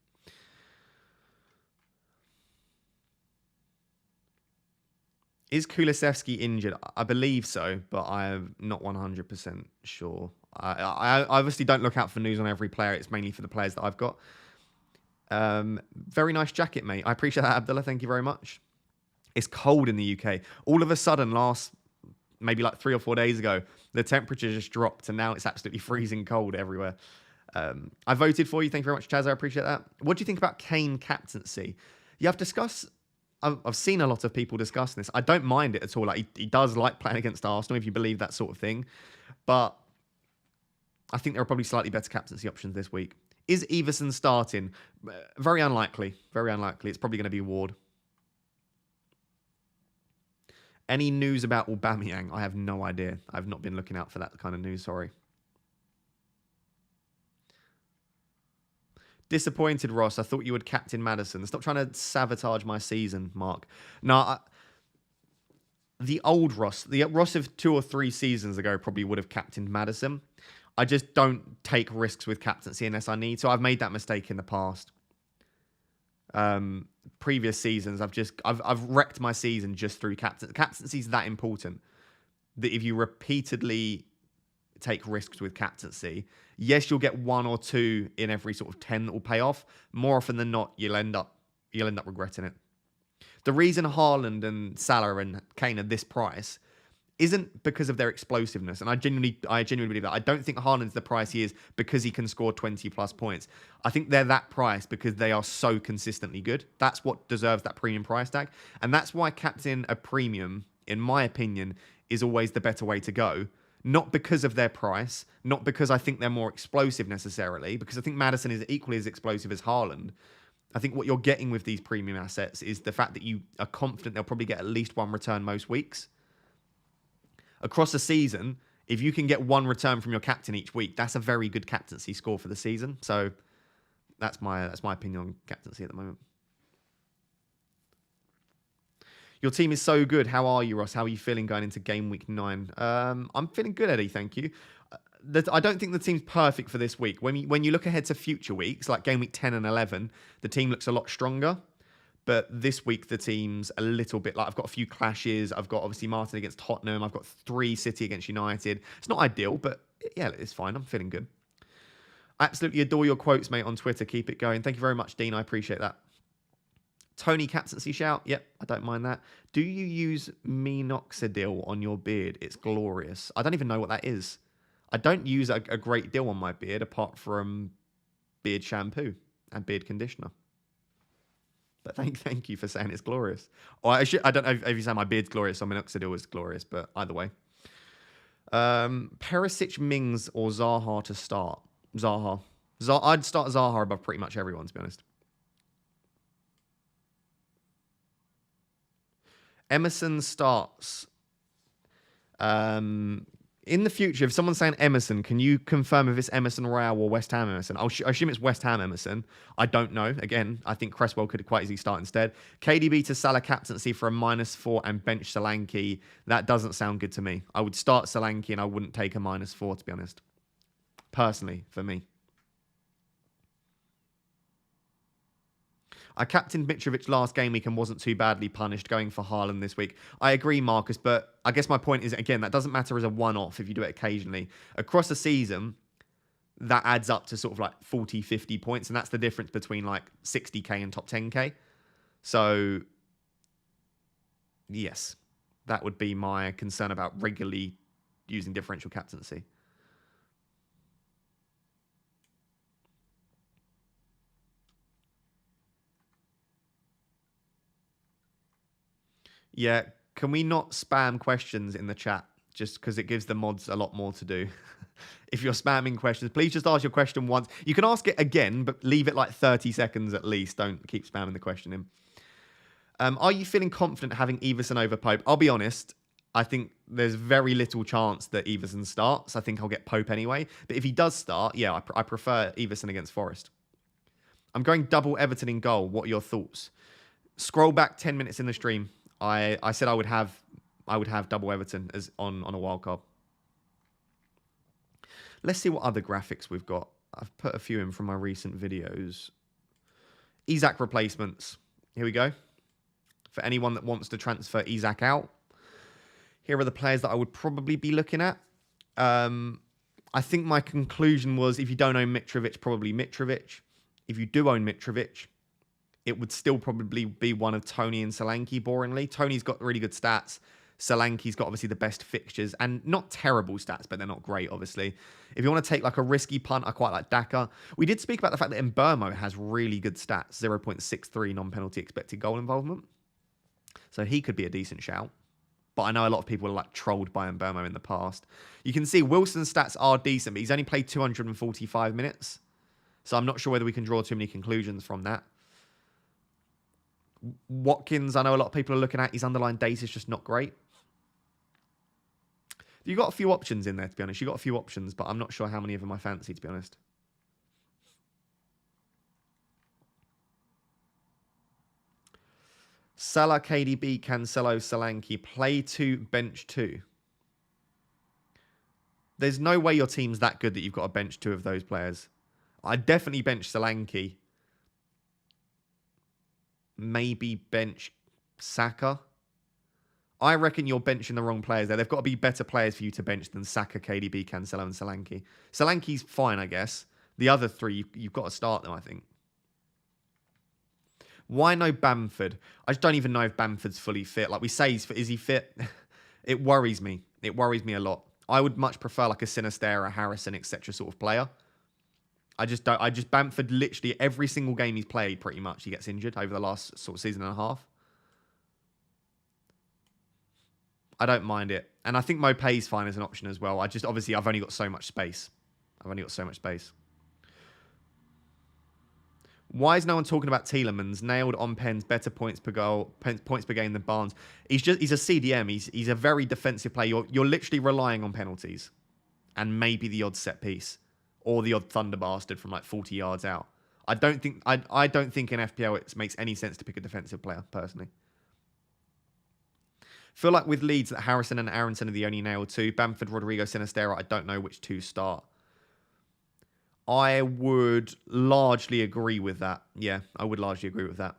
Is Kulusevski injured? I believe so, but I'm not 100% sure. I obviously don't look out for news on every player. It's mainly for the players that I've got. Very nice jacket, mate. I appreciate that, Abdullah. Thank you very much. It's cold in the UK. All of a sudden, maybe like 3 or 4 days ago, the temperature just dropped, and now it's absolutely freezing cold everywhere. I voted for you. Thank you very much, Chaz. I appreciate that. What do you think about Kane captaincy? You have discussed... I've seen a lot of people discussing this. I don't mind it at all. Like he does like playing against Arsenal, if you believe that sort of thing. But I think there are probably slightly better captaincy options this week. Is Everson starting? Very unlikely. Very unlikely. It's probably going to be Ward. Any news about Aubameyang? I have no idea. I've not been looking out for that kind of news, sorry. Disappointed, Ross. I thought you would captain Maddison. Stop trying to sabotage my season, Mark. No, the old Ross, the Ross of 2 or 3 seasons ago probably would have captained Maddison. I just don't take risks with captaincy unless I need to. I've made that mistake in the past. Previous seasons, I've wrecked my season just through captaincy. Captaincy is that important that if you repeatedly take risks with captaincy, yes, you'll get 1 or 2 in every sort of 10 that will pay off. More often than not, you'll end up regretting it. The reason Haaland and Salah and Kane are this price isn't because of their explosiveness, and I genuinely believe that. I don't think Haaland's the price he is because he can score 20 plus points. I think they're that price because they are so consistently good. That's what deserves that premium price tag, and that's why captain a premium, in my opinion, is always the better way to go. Not because of their price, not because I think they're more explosive necessarily, because I think Maddison is equally as explosive as Haaland. I think what you're getting with these premium assets is the fact that you are confident they'll probably get at least 1 return most weeks. Across a season, if you can get 1 return from your captain each week, that's a very good captaincy score for the season. So that's my opinion on captaincy at the moment. Your team is so good. How are you, Ross? How are you feeling going into game week 9? I'm feeling good, Eddie. Thank you. I don't think the team's perfect for this week. When you look ahead to future weeks, like game week 10 and 11, the team looks a lot stronger. But this week, the team's a little bit like, I've got a few clashes. I've got obviously Martin against Tottenham. I've got 3 City against United. It's not ideal, but yeah, it's fine. I'm feeling good. I absolutely adore your quotes, mate, on Twitter. Keep it going. Thank you very much, Dean. I appreciate that. Tony captaincy shout. Yep, I don't mind that. Do you use minoxidil on your beard? It's glorious. I don't even know what that is. I don't use a great deal on my beard apart from beard shampoo and beard conditioner. But thank you for saying it's glorious. Or I don't know if you say my beard's glorious or minoxidil is glorious, but either way. Perisic, Mings, or Zaha to start? Zaha. I'd start Zaha above pretty much everyone, to be honest. Emerson starts. In the future, if someone's saying Emerson, can you confirm if it's Emerson Royale or West Ham Emerson? I assume it's West Ham Emerson. I don't know. Again, I think Cresswell could quite easily start instead. KDB to Salah captaincy for a -4 and bench Solanke. That doesn't sound good to me. I would start Solanke and I wouldn't take a -4, to be honest. Personally, for me. I captained Mitrovic last game week and wasn't too badly punished going for Haaland this week. I agree, Marcus, but I guess my point is, again, that doesn't matter as a one-off if you do it occasionally. Across a season, that adds up to sort of like 40, 50 points, and that's the difference between like 60k and top 10k. So, yes, that would be my concern about regularly using differential captaincy. Yeah, can we not spam questions in the chat? Just because it gives the mods a lot more to do. If you're spamming questions, please just ask your question once. You can ask it again, but leave it like 30 seconds at least. Don't keep spamming the question in. Are you feeling confident having Everson over Pope? I'll be honest. I think there's very little chance that Everson starts. I think I'll get Pope anyway. But if he does start, yeah, I prefer Everson against Forest. I'm going double Everton in goal. What are your thoughts? Scroll back 10 minutes in the stream. I said I would have double Everton as on a wild card. Let's see what other graphics we've got. I've put a few in from my recent videos. Isak replacements. Here we go. For anyone that wants to transfer Isak out, here are the players that I would probably be looking at. I think my conclusion was if you don't own Mitrovic, probably Mitrovic. If you do own Mitrovic, it would still probably be one of Tony and Solanke, boringly. Tony's got really good stats. Solanke's got obviously the best fixtures and not terrible stats, but they're not great, obviously. If you want to take like a risky punt, I quite like Daka. We did speak about the fact that Mbeumo has really good stats, 0.63 non-penalty expected goal involvement. So he could be a decent shout. But I know a lot of people are like trolled by Mbeumo in the past. You can see Wilson's stats are decent, but he's only played 245 minutes. So I'm not sure whether we can draw too many conclusions from that. Watkins, I know a lot of people are looking at. His underlying data is just not great. You've got a few options in there, to be honest. You've got a few options, but I'm not sure how many of them I fancy, to be honest. Salah, KDB, Cancelo, Solanke. Play 2, bench 2. There's no way your team's that good that you've got to bench 2 of those players. I'd definitely bench Solanke. Maybe bench Saka. I reckon you're benching the wrong players there. They've got to be better players for you to bench than Saka, KDB, Cancelo, and Solanke. Solanke's fine, I guess. The other 3, you've got to start them, I think. Why no Bamford? I just don't even know if Bamford's fully fit. Like we say, is he fit? It worries me. It worries me a lot. I would much prefer like a Sinistera, Harrison, etc. sort of player. Bamford literally every single game he's played, pretty much, he gets injured over the last sort of season and a half. I don't mind it. And I think Mopé's fine as an option as well. Obviously, I've only got so much space. Why is no one talking about Tielemans? Nailed on pens, better points per goal, points per game than Barnes. He's a CDM. He's a very defensive player. You're literally relying on penalties and maybe the odd set piece or the odd thunder bastard from like 40 yards out. I don't think in FPL it makes any sense to pick a defensive player personally. Feel like with Leeds that Harrison and Aronson are the only nailed 2. Bamford, Rodrigo, Sinistera. I don't know which 2 start. I would largely agree with that. Yeah, I would largely agree with that.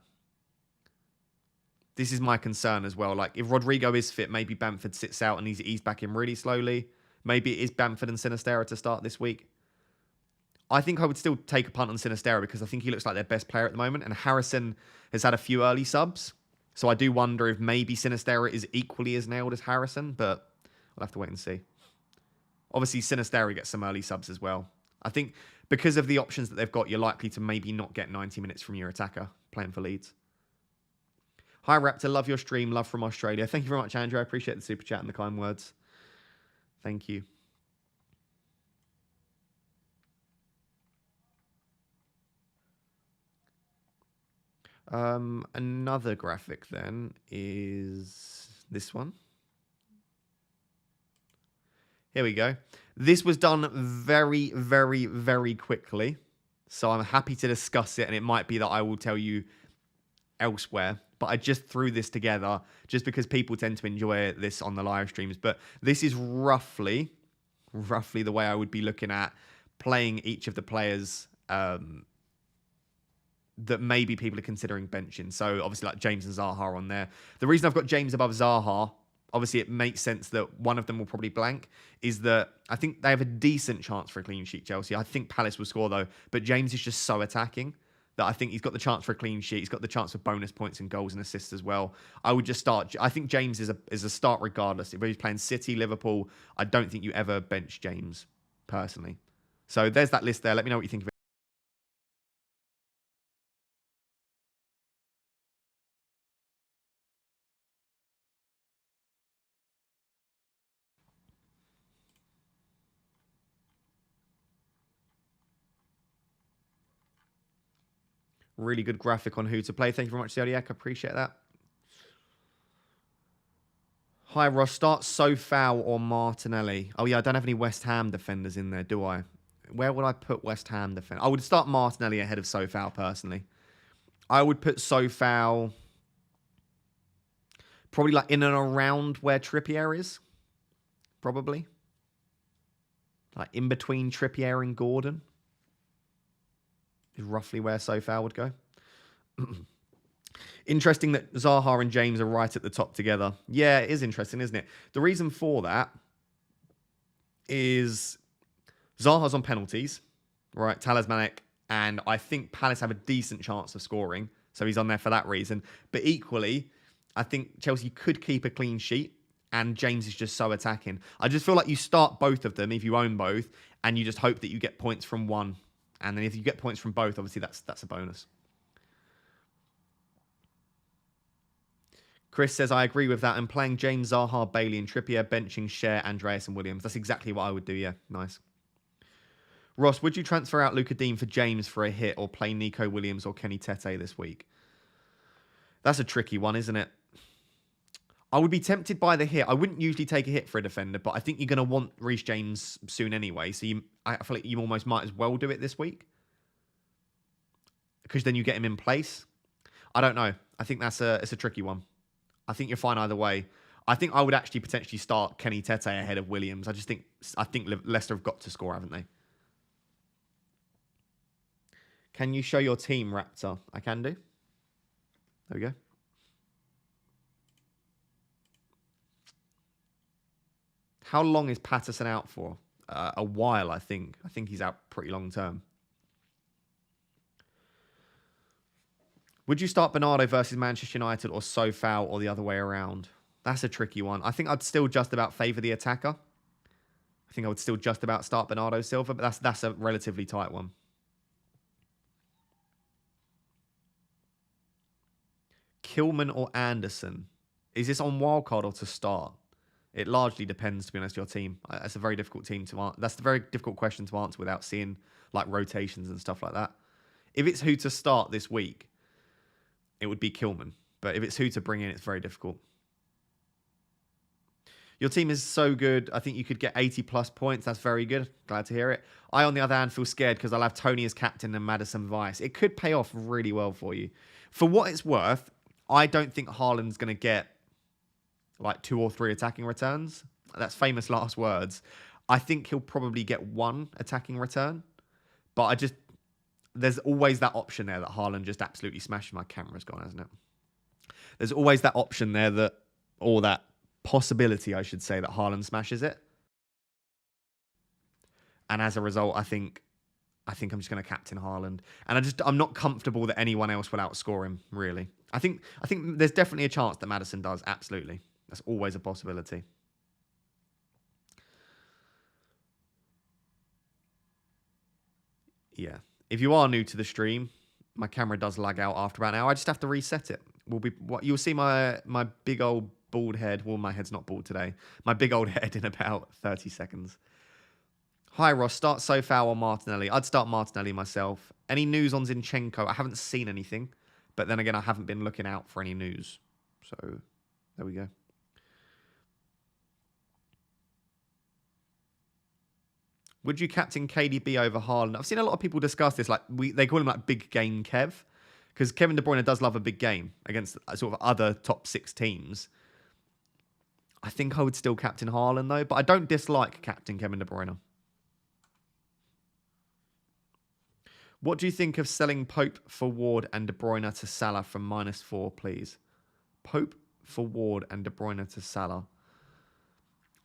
This is my concern as well. Like, if Rodrigo is fit, maybe Bamford sits out and he's eased back in really slowly. Maybe it is Bamford and Sinistera to start this week. I think I would still take a punt on Sinistera because I think he looks like their best player at the moment. And Harrison has had a few early subs. So I do wonder if maybe Sinistera is equally as nailed as Harrison. But we'll have to wait and see. Obviously, Sinistera gets some early subs as well. I think because of the options that they've got, you're likely to maybe not get 90 minutes from your attacker playing for Leeds. Hi, Raptor. Love your stream. Love from Australia. Thank you very much, Andrew. I appreciate the super chat and the kind words. Thank you. Another graphic then is this one. Here we go. This was done very, very, very quickly. So I'm happy to discuss it, and it might be that I will tell you elsewhere. But I just threw this together just because people tend to enjoy this on the live streams. But this is roughly the way I would be looking at playing each of the players that maybe people are considering benching. So obviously like James and Zaha on there. The reason I've got James above Zaha, obviously it makes sense that one of them will probably blank, is that I think they have a decent chance for a clean sheet, Chelsea. I think Palace will score though, but James is just so attacking that I think he's got the chance for a clean sheet. He's got the chance for bonus points and goals and assists as well. I would just start. I think James is a start regardless. If he's playing City, Liverpool, I don't think you ever bench James personally. So there's that list there. Let me know what you think of it. Really good graphic on who to play. Thank you very much, Zodiac. I appreciate that. Hi, Ross. Start Sofao or Martinelli. Oh, yeah, I don't have any West Ham defenders in there, do I? Where would I put West Ham defender? I would start Martinelli ahead of Sofao, personally. I would put Sofao probably like in and around where Trippier is. Probably. Like in between Trippier and Gordon. Is roughly where Sofao would go. Interesting that Zaha and James are right at the top together. Yeah, it is interesting, isn't it? The reason for that is Zaha's on penalties, right? Talismanic, and I think Palace have a decent chance of scoring, so he's on there for that reason. But equally, I think Chelsea could keep a clean sheet, and James is just so attacking. I just feel like you start both of them if you own both, and you just hope that you get points from one. And then if you get points from both, obviously that's a bonus. Chris says, I agree with that. I'm playing James, Zaha, Bailey, and Trippier, benching Cher, Andreas, and Williams. That's exactly what I would do, yeah. Nice. Ross, would you transfer out Luca Dean for James for a hit or play Nico Williams or Kenny Tete this week? That's a tricky one, isn't it? I would be tempted by the hit. I wouldn't usually take a hit for a defender, but I think you're going to want Reece James soon anyway. So I feel like you almost might as well do it this week. Because then you get him in place. I don't know. I think it's a tricky one. I think you're fine either way. I think I would actually potentially start Kenny Tete ahead of Williams. I think Leicester have got to score, haven't they? Can you show your team, Raptor? I can do. There we go. How long is Patterson out for? A while, I think. I think he's out pretty long term. Would you start Bernardo versus Manchester United or Sofao or the other way around? That's a tricky one. I think I'd still just about favour the attacker. I think I would still just about start Bernardo Silva, but that's a relatively tight one. Kilman or Anderson? Is this on wildcard or to start? It largely depends, to be honest, your team. That's a very difficult team to answer. That's a very difficult question to answer without seeing like rotations and stuff like that. If it's who to start this week, it would be Kilman. But if it's who to bring in, it's very difficult. Your team is so good. I think you could get 80 plus points. That's very good. Glad to hear it. I, on the other hand, feel scared because I'll have Tony as captain and Maddison vice. It could pay off really well for you. For what it's worth, I don't think Haaland's going to get like 2 or 3 attacking returns. That's famous last words. I think he'll probably get 1 attacking return. But there's always that option there that Haaland just absolutely smashes. My camera's gone, hasn't it? There's always that option there or that possibility, I should say, that Haaland smashes it. And as a result, I think I'm just going to captain Haaland. And I'm not comfortable that anyone else will outscore him, really. I think there's definitely a chance that Maddison does, absolutely. That's always a possibility. Yeah. If you are new to the stream, my camera does lag out after about an hour. I just have to reset it. You'll see my big old bald head. Well, my head's not bald today. My big old head in about 30 seconds. Hi, Ross. Start Sofao or Martinelli? I'd start Martinelli myself. Any news on Zinchenko? I haven't seen anything, But then again, I haven't been looking out for any news. So there we go. Would you captain KDB over Haaland? I've seen a lot of people discuss this. Like they call him like big game Kev, because Kevin De Bruyne does love a big game against sort of other top 6 teams. I think I would still captain Haaland though, but I don't dislike captain Kevin De Bruyne. What do you think of selling Pope for Ward and De Bruyne to Salah from -4, please? Pope for Ward and De Bruyne to Salah.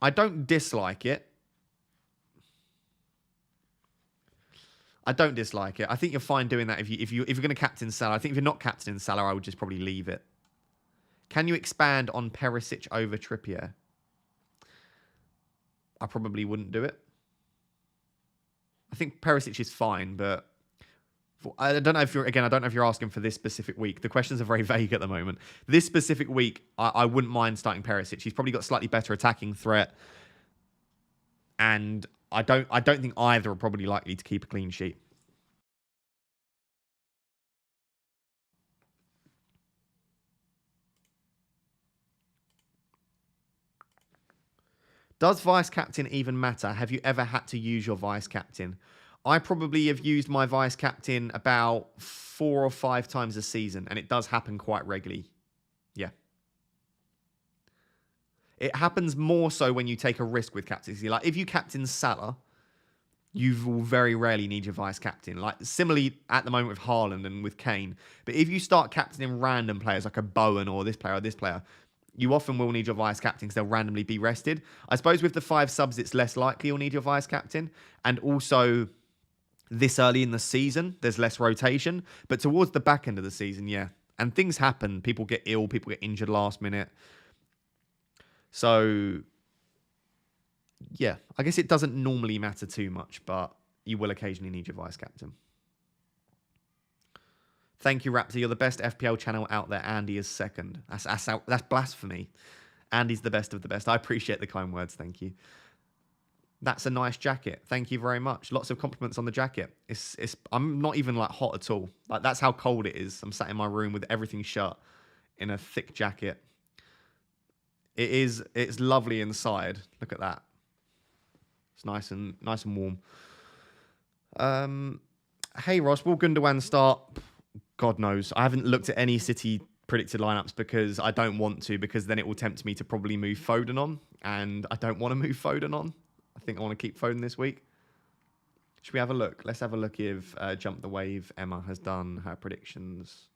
I don't dislike it. I don't dislike it. I think you're fine doing that if you're going to captain Salah. I think if you're not captaining Salah, I would just probably leave it. Can you expand on Perisic over Trippier? I probably wouldn't do it. I think Perisic is fine, but I don't know if I don't know if you're asking for this specific week. The questions are very vague at the moment. This specific week, I wouldn't mind starting Perisic. He's probably got slightly better attacking threat, and I don't think either are probably likely to keep a clean sheet. Does vice captain even matter? Have you ever had to use your vice captain? I probably have used my vice captain about 4 or 5 times a season, and it does happen quite regularly. Yeah. It happens more so when you take a risk with captaincy. Like if you captain Salah, you will very rarely need your vice captain. Like similarly at the moment with Haaland and with Kane. But if you start captaining random players like a Bowen or this player, you often will need your vice captain because they'll randomly be rested. I suppose with the 5 subs, it's less likely you'll need your vice captain. And also, this early in the season, there's less rotation. But towards the back end of the season, yeah. And things happen. People get ill. People get injured last minute. So, yeah. I guess it doesn't normally matter too much, but you will occasionally need your vice captain. Thank you, Raptor. You're the best FPL channel out there. Andy is second. That's blasphemy. Andy's the best of the best. I appreciate the kind words. Thank you. That's a nice jacket. Thank you very much. Lots of compliments on the jacket. I'm not even like hot at all. Like that's how cold it is. I'm sat in my room with everything shut in a thick jacket. It's lovely inside. Look at that. It's nice and warm. Hey Ross, will Gundogan start? God knows. I haven't looked at any City predicted lineups because I don't want to, because then it will tempt me to probably move Foden on, and I don't want to move Foden on. I think I want to keep Foden this week. Should we have a look? Let's have a look if Jump the Wave Emma has done her predictions.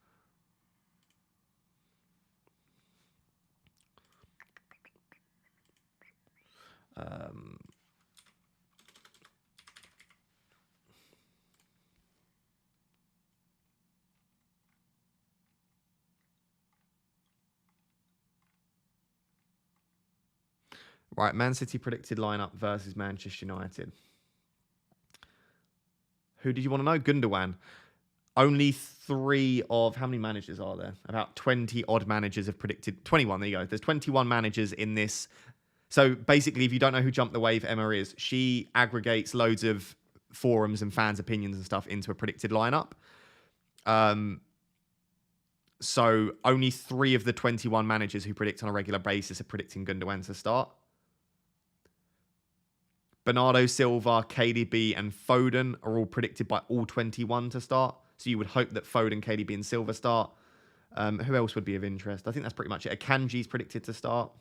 Right, Man City predicted lineup versus Manchester United. Who did you want to know? Gundogan. Only 3 of... How many managers are there? About 20 odd managers have predicted... 21, there you go. There's 21 managers in this. So basically, if you don't know who Jump the Wave Emma is, she aggregates loads of forums and fans' opinions and stuff into a predicted lineup. So only 3 of the 21 managers who predict on a regular basis are predicting Gundogan to start. Bernardo Silva, KDB, and Foden are all predicted by all 21 to start. So you would hope that Foden, KDB, and Silva start. Who else would be of interest? I think that's pretty much it. Akanji's predicted to start.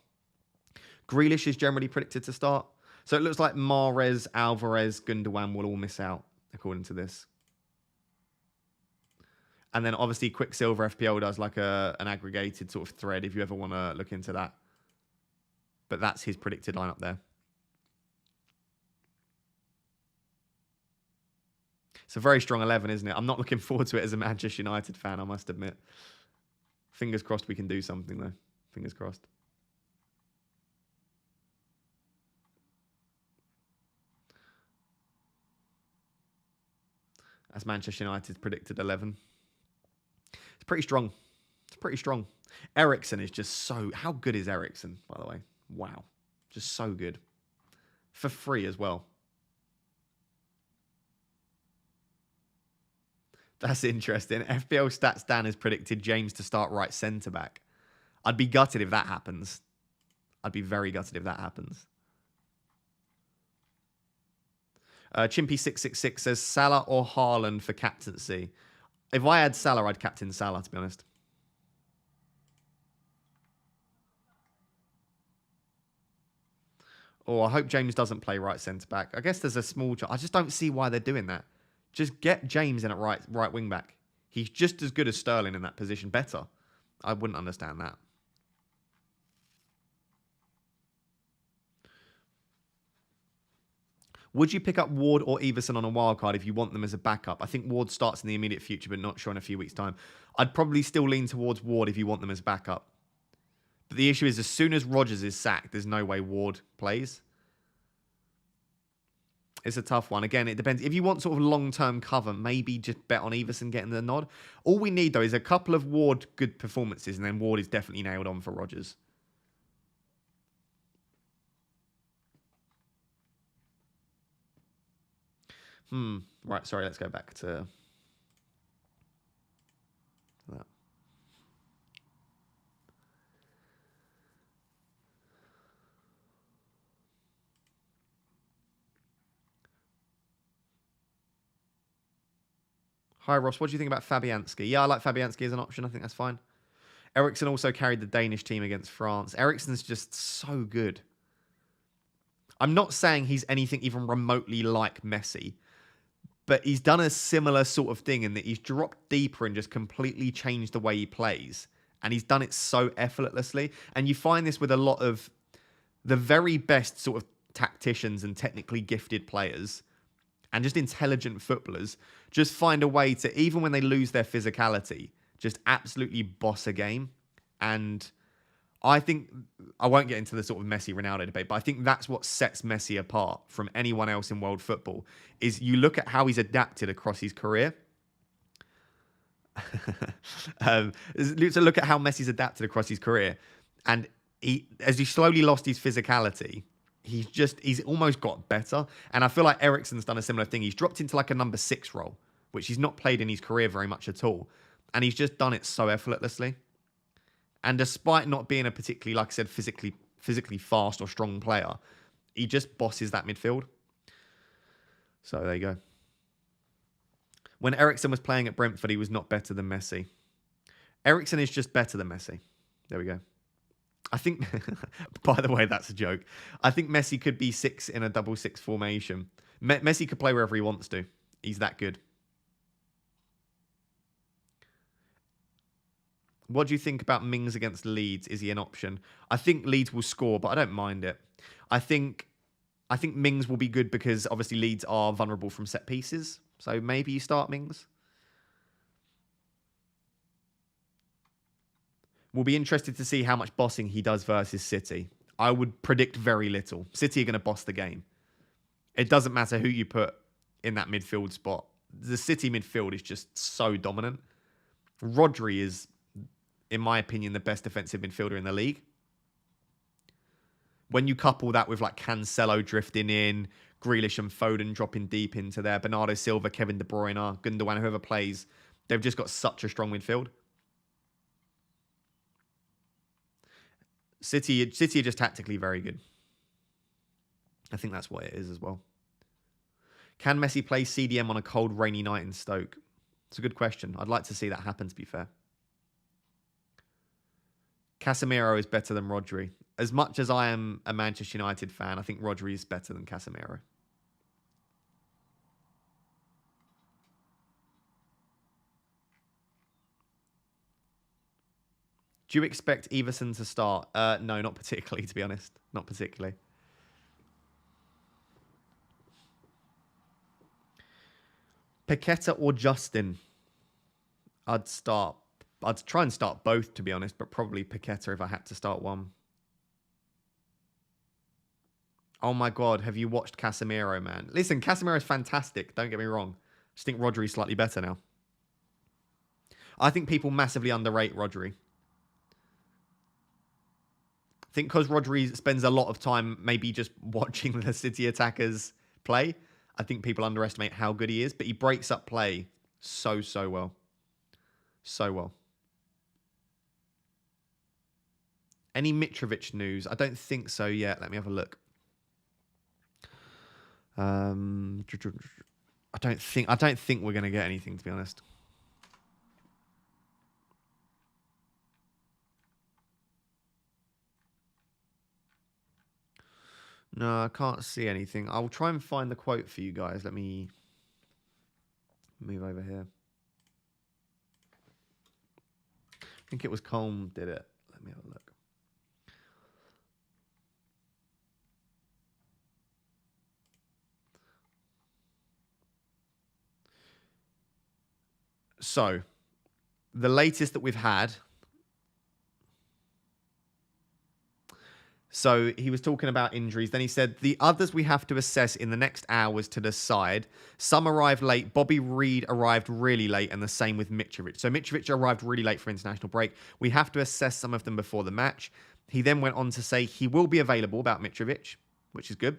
Grealish is generally predicted to start. So it looks like Mahrez, Alvarez, Gundogan will all miss out, according to this. And then obviously Quicksilver FPL does like an aggregated sort of thread if you ever want to look into that. But that's his predicted lineup there. It's a very strong 11, isn't it? I'm not looking forward to it as a Manchester United fan, I must admit. Fingers crossed we can do something, though. Fingers crossed. That's Manchester United's predicted 11. It's pretty strong. It's pretty strong. Eriksen is just so... How good is Eriksen, by the way? Wow. Just so good. For free as well. That's interesting. FPL Stats Dan has predicted James to start right centre back. I'd be gutted if that happens. I'd be very gutted if that happens. Chimpy666 says Salah or Haaland for captaincy. If I had Salah, I'd captain Salah, to be honest. Oh, I hope James doesn't play right centre back. I guess there's a small chance. I just don't see why they're doing that. Just get James in at right wing back. He's just as good as Sterling in that position. Better. I wouldn't understand that. Would you pick up Ward or Everson on a wildcard if you want them as a backup? I think Ward starts in the immediate future, but not sure in a few weeks' time. I'd probably still lean towards Ward if you want them as backup. But the issue is, as soon as Rodgers is sacked, there's no way Ward plays. It's a tough one. Again, it depends. If you want sort of long-term cover, maybe just bet on Everson getting the nod. All we need, though, is a couple of Ward good performances, and then Ward is definitely nailed on for Rodgers. Right, sorry, let's go back to that. Hi, Ross. What do you think about Fabianski? Yeah, I like Fabianski as an option. I think that's fine. Ericsson also carried the Danish team against France. Ericsson's just so good. I'm not saying he's anything even remotely like Messi, but he's done a similar sort of thing in that he's dropped deeper and just completely changed the way he plays. And he's done it so effortlessly. And you find this with a lot of the very best sort of tacticians and technically gifted players and just intelligent footballers just find a way to, even when they lose their physicality, just absolutely boss a game. And I think, I won't get into the sort of Messi-Ronaldo debate, but I think that's what sets Messi apart from anyone else in world football, is you look at how he's adapted across his career. So look at how Messi's adapted across his career. And as he slowly lost his physicality, he's almost got better. And I feel like Ericsson's done a similar thing. He's dropped into like a number 6 role, which he's not played in his career very much at all. And he's just done it so effortlessly. And despite not being a particularly, like I said, physically fast or strong player, he just bosses that midfield. So there you go. When Ericsson was playing at Brentford, he was not better than Messi. Ericsson is just better than Messi. There we go. I think, by the way, that's a joke. I think Messi could be 6 in a 6-6 formation. Messi could play wherever he wants to. He's that good. What do you think about Mings against Leeds? Is he an option? I think Leeds will score, but I don't mind it. I think Mings will be good because obviously Leeds are vulnerable from set pieces. So maybe you start Mings. We'll be interested to see how much bossing he does versus City. I would predict very little. City are going to boss the game. It doesn't matter who you put in that midfield spot. The City midfield is just so dominant. Rodri is, in my opinion, the best defensive midfielder in the league. When you couple that with like Cancelo drifting in, Grealish and Foden dropping deep into there, Bernardo Silva, Kevin De Bruyne, Gundogan, whoever plays, they've just got such a strong midfield. City are just tactically very good. I think that's what it is as well. Can Messi play CDM on a cold, rainy night in Stoke? It's a good question. I'd like to see that happen, to be fair. Casemiro is better than Rodri. As much as I am a Manchester United fan, I think Rodri is better than Casemiro. Do you expect Everson to start? No, not particularly, to be honest. Not particularly. Paqueta or Justin? I'd try and start both, to be honest, but probably Paqueta if I had to start one. Oh my God, have you watched Casemiro, man? Listen, Casemiro is fantastic, don't get me wrong. I just think Rodri's slightly better now. I think people massively underrate Rodri. I think because Rodri spends a lot of time maybe just watching the City attackers play, I think people underestimate how good he is, but he breaks up play So well. So well. Any Mitrovic news? I don't think so yet. Let me have a look. I don't think we're going to get anything, to be honest. No, I can't see anything. I'll try and find the quote for you guys. Let me move over here. I think it was Colm did it. Let me have a look. So, the latest that we've had. So he was talking about injuries. Then he said, the others we have to assess in the next hours to decide. Some arrived late. Bobby Reed arrived really late, and the same with Mitrovic. So Mitrovic arrived really late for international break. We have to assess some of them before the match. He then went on to say he will be available about Mitrovic, which is good.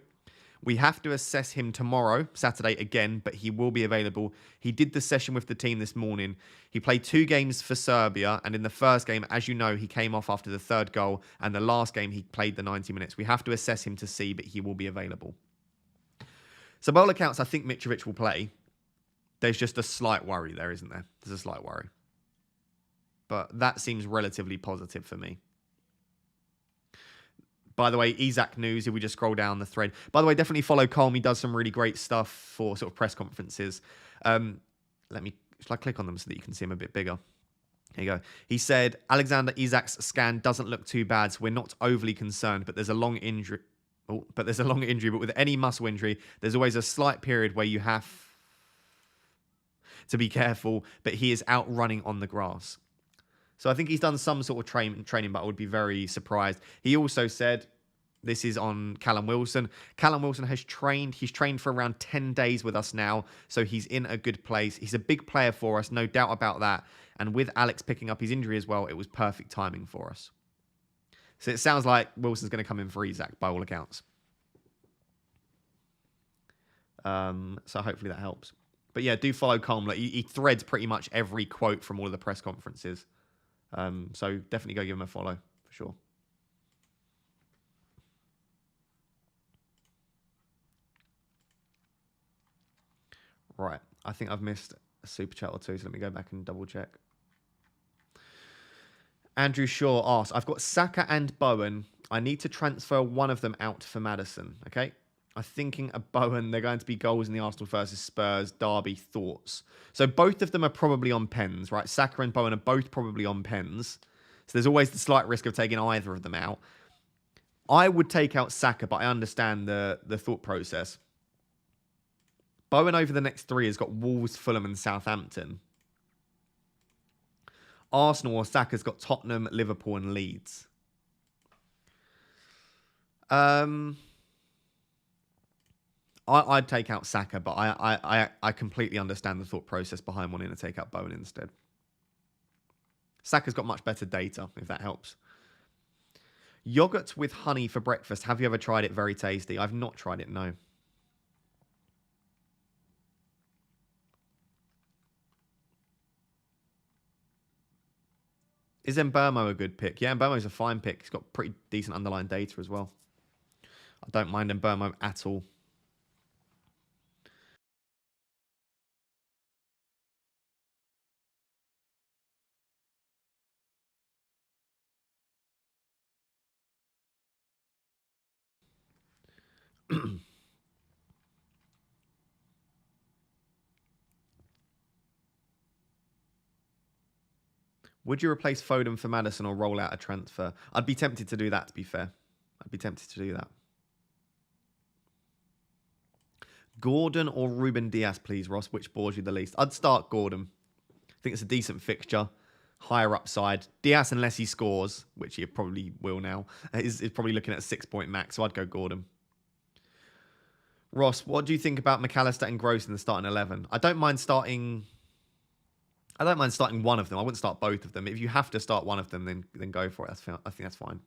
We have to assess him tomorrow, Saturday again, but he will be available. He did the session with the team this morning. He played 2 games for Serbia, and in the first game, as you know, he came off after the 3rd goal, and the last game, he played the 90 minutes. We have to assess him to see, but he will be available. So by all accounts, I think Mitrovic will play. There's just a slight worry there, isn't there? There's a slight worry. But that seems relatively positive for me. By the way, Isak news, if we just scroll down the thread. By the way, definitely follow Colm. He does some really great stuff for sort of press conferences. Shall I click on them so that you can see him a bit bigger? Here you go. He said, Alexander Isak's scan doesn't look too bad, so we're not overly concerned, but there's a long injury. But with any muscle injury, there's always a slight period where you have to be careful, but he is out running on the grass. So I think he's done some sort of training, but I would be very surprised. He also said, this is on Callum Wilson. Callum Wilson has trained. He's trained for around 10 days with us now, so he's in a good place. He's a big player for us, no doubt about that. And with Alex picking up his injury as well, it was perfect timing for us. So it sounds like Wilson's going to come in for Isak, by all accounts. So hopefully that helps. But yeah, do follow Colm. Like, he threads pretty much every quote from all of the press conferences. So definitely go give him a follow, for sure. Right. I think I've missed a super chat or two, so let me go back and double check. Andrew Shaw asks, I've got Saka and Bowen. I need to transfer one of them out for Maddison. Okay. I'm thinking of Bowen. They're going to be goals in the Arsenal versus Spurs derby. Thoughts? So both of them are probably on pens, right? Saka and Bowen are both probably on pens. So there's always the slight risk of taking either of them out. I would take out Saka, but I understand the thought process. Bowen over the next 3 has got Wolves, Fulham and Southampton. Arsenal or Saka's got Tottenham, Liverpool and Leeds. I'd take out Saka, but I completely understand the thought process behind wanting to take out Bowen instead. Saka's got much better data, if that helps. Yogurt with honey for breakfast. Have you ever tried it? Very tasty. I've not tried it, no. Is Mbermo a good pick? Yeah, Mbermo's a fine pick. He's got pretty decent underlying data as well. I don't mind Mbermo at all. Would you replace Foden for Maddison or roll out a transfer? I'd be tempted to do that, to be fair. I'd be tempted to do that. Gordon or Ruben Diaz, please, Ross. Which bores you the least? I'd start Gordon. I think it's a decent fixture. Higher upside. Diaz, unless he scores, which he probably will now, is probably looking at a 6-point max, so I'd go Gordon. Ross, what do you think about McAllister and Gross in the starting 11? I don't mind starting one of them. I wouldn't start both of them. If you have to start one of them, then go for it. I think that's fine.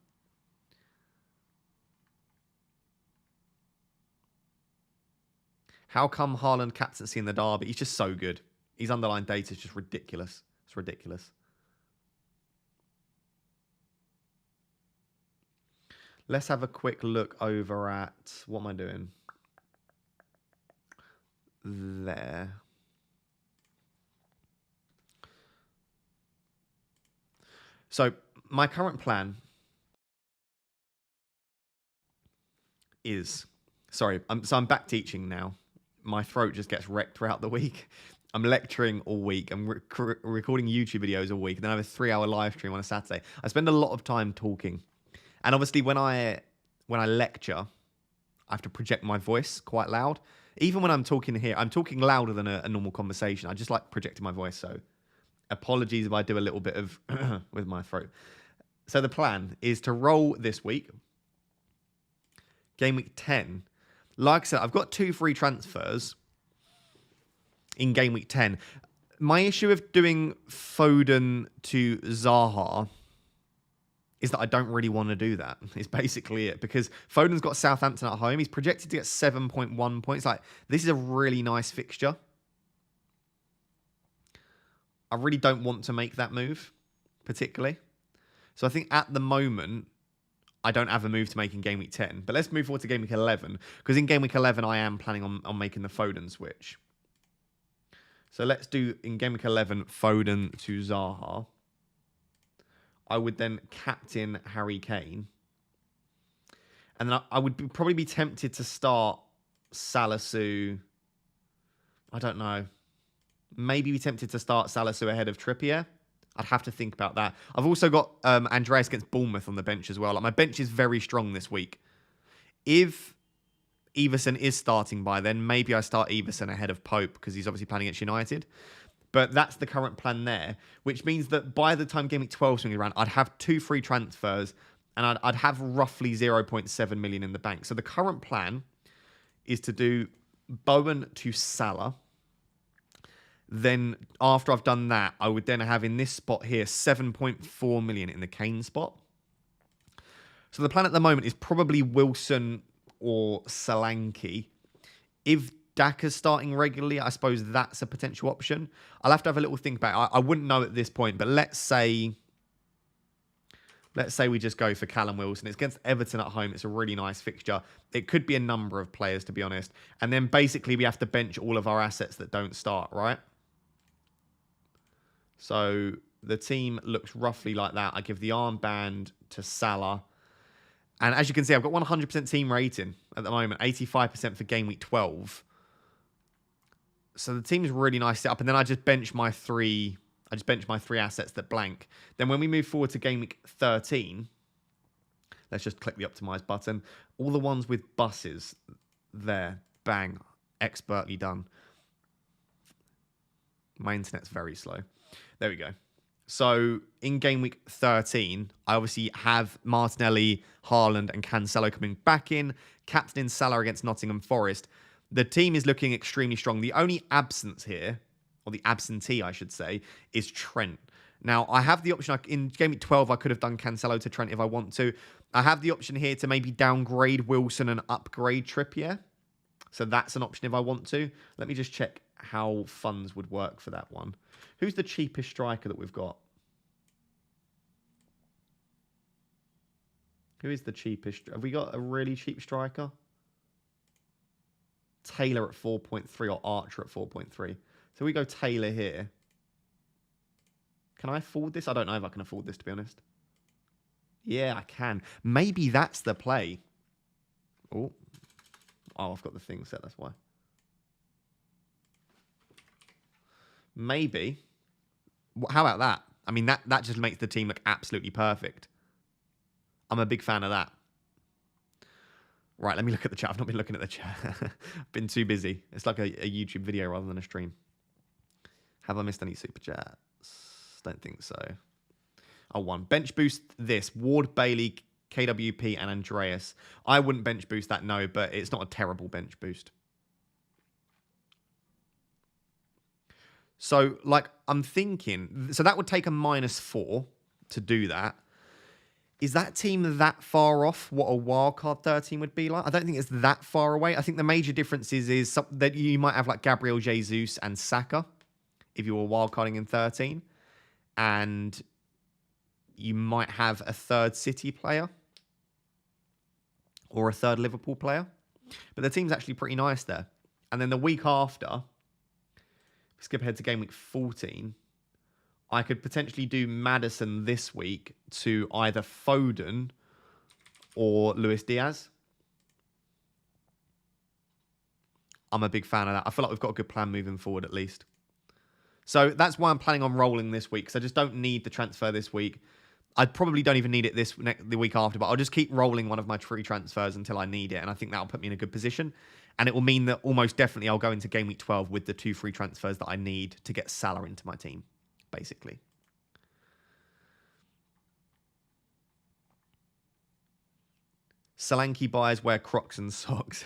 How come Haaland captaincy in the derby? He's just so good. His underlying data is just ridiculous. It's ridiculous. Let's have a quick look over at... What am I doing? There. So my current plan is... Sorry, I'm back teaching now. My throat just gets wrecked throughout the week. I'm lecturing all week. I'm recording YouTube videos all week. And then I have a 3-hour live stream on a Saturday. I spend a lot of time talking. And obviously when I lecture, I have to project my voice quite loud. Even when I'm talking here, I'm talking louder than a normal conversation. I just like projecting my voice. So apologies if I do a little bit of with my throat. So the plan is to roll this week. Game week 10. Like I said, I've got 2 free transfers in game week 10. My issue of doing Foden to Zaha is that I don't really want to do that. It's basically it. Because Foden's got Southampton at home. He's projected to get 7.1 points. Like, this is a really nice fixture. I really don't want to make that move, particularly. So I think at the moment, I don't have a move to make in game week 10. But let's move forward to game week 11. Because in game week 11, I am planning on making the Foden switch. So let's do, in game week 11, Foden to Zaha. I would then captain Harry Kane. And then I would probably be tempted to start Salisu. I don't know. Maybe be tempted to start Salisu ahead of Trippier. I'd have to think about that. I've also got Andreas against Bournemouth on the bench as well. Like, my bench is very strong this week. If Everson is starting by then, maybe I start Everson ahead of Pope because he's obviously playing against United. But that's the current plan there, which means that by the time Game Week 12 swings around, I'd have 2 free transfers and I'd have roughly 0.7 million in the bank. So the current plan is to do Bowen to Salah. Then after I've done that, I would then have in this spot here 7.4 million in the Kane spot. So the plan at the moment is probably Wilson or Solanke. If Daka's starting regularly, I suppose that's a potential option. I'll have to have a little think about it. I wouldn't know at this point, but let's say we just go for Callum Wilson. It's against Everton at home. It's a really nice fixture. It could be a number of players, to be honest. And then basically we have to bench all of our assets that don't start, right? So the team looks roughly like that. I give the armband to Salah. And as you can see, I've got 100% team rating at the moment, 85% for game week 12. So the team is really nice set up. And then I just bench my 3 assets that blank. Then when we move forward to game week 13, let's just click the optimize button. All the ones with buses there, bang, expertly done. My internet's very slow. There we go. So in game week 13, I obviously have Martinelli, Haaland and Cancelo coming back in. Captain Salah against Nottingham Forest. The team is looking extremely strong. The only absence here, or the absentee, I should say, is Trent. Now, I have the option, in game week 12, I could have done Cancelo to Trent if I want to. I have the option here to maybe downgrade Wilson and upgrade Trippier. So that's an option if I want to. Let me just check how funds would work for that one. Who's the cheapest striker that we've got? Who is the cheapest? Have we got a really cheap striker? Taylor at 4.3 or Archer at 4.3. So we go Taylor here. Can I afford this? I don't know if I can afford this, to be honest. Yeah, I can. Maybe that's the play. Oh, I've got the thing set, that's why. Maybe. How about that? I mean, that just makes the team look absolutely perfect. I'm a big fan of that. Right, let me look at the chat. I've not been looking at the chat. I've been too busy. It's like a YouTube video rather than a stream. Have I missed any super chats? Don't think so. Oh, one. Bench boost this. Ward, Bailey, KWP, and Andreas. I wouldn't bench boost that, no, but it's not a terrible bench boost. So, like, I'm thinking... So that would take a -4 to do that. Is that team that far off what a wildcard 13 would be like? I don't think it's that far away. I think the major difference is that you might have like Gabriel Jesus and Saka if you were wildcarding in 13. And you might have a third City player or a third Liverpool player. But the team's actually pretty nice there. And then the week after, skip ahead to game week 14, I could potentially do Maddison this week to either Foden or Luis Diaz. I'm a big fan of that. I feel like we've got a good plan moving forward at least. So that's why I'm planning on rolling this week, because I just don't need the transfer this week. I probably don't even need it the week after, but I'll just keep rolling one of my free transfers until I need it, and I think that'll put me in a good position. And it will mean that almost definitely I'll go into game week 12 with the 2 free transfers that I need to get Salah into my team, basically. Solanke buyers wear Crocs and socks.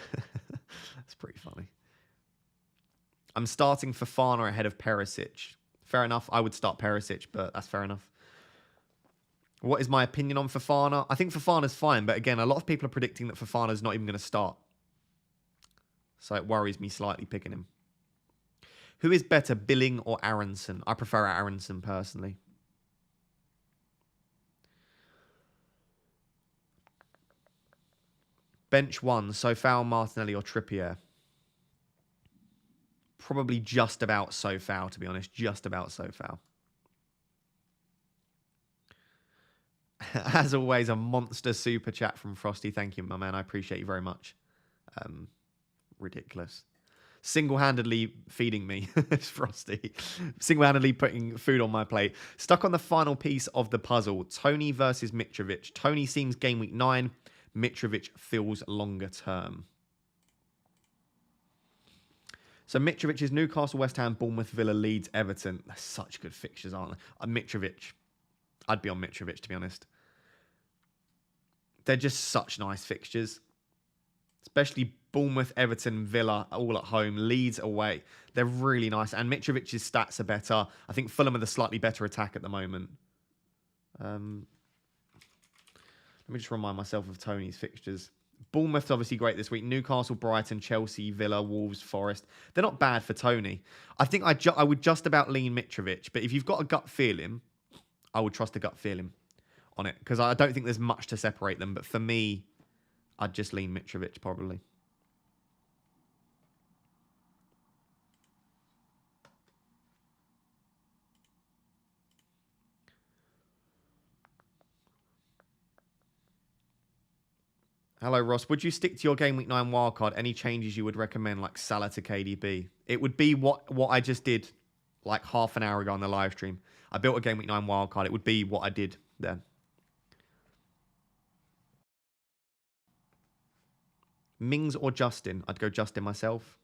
That's pretty funny. I'm starting Fofana ahead of Perisic. Fair enough. I would start Perisic, but that's fair enough. What is my opinion on Fofana? I think Fofana's fine, but again, a lot of people are predicting that Fofana's not even going to start. So it worries me slightly picking him. Who is better, Billing or Aronson? I prefer Aronson personally. Bench 1, Sofao, Martinelli or Trippier? Probably just about Sofao, to be honest. Just about Sofao. As always, a monster super chat from Frosty. Thank you, my man. I appreciate you very much. Ridiculous. Single-handedly feeding me. It's Frosty. Single-handedly putting food on my plate. Stuck on the final piece of the puzzle. Tony versus Mitrovic. Tony seems game week 9. Mitrovic feels longer term. So Mitrovic is Newcastle, West Ham, Bournemouth, Villa, Leeds, Everton. They're such good fixtures, aren't they? Mitrovic. I'd be on Mitrovic, to be honest. They're just such nice fixtures. Especially Bournemouth, Everton, Villa, all at home. Leeds away. They're really nice. And Mitrovic's stats are better. I think Fulham are the slightly better attack at the moment. Let me just remind myself of Tony's fixtures. Bournemouth's obviously great this week. Newcastle, Brighton, Chelsea, Villa, Wolves, Forest. They're not bad for Tony. I think I would just about lean Mitrovic. But if you've got a gut feeling, I would trust a gut feeling on it. Because I don't think there's much to separate them. But for me, I'd just lean Mitrovic probably. Hello, Ross. Would you stick to your Game Week 9 wildcard? Any changes you would recommend, like Salah to KDB? It would be what I just did like half an hour ago on the live stream. I built a Game Week 9 wildcard. It would be what I did then. Mings or Justin? I'd go Justin myself.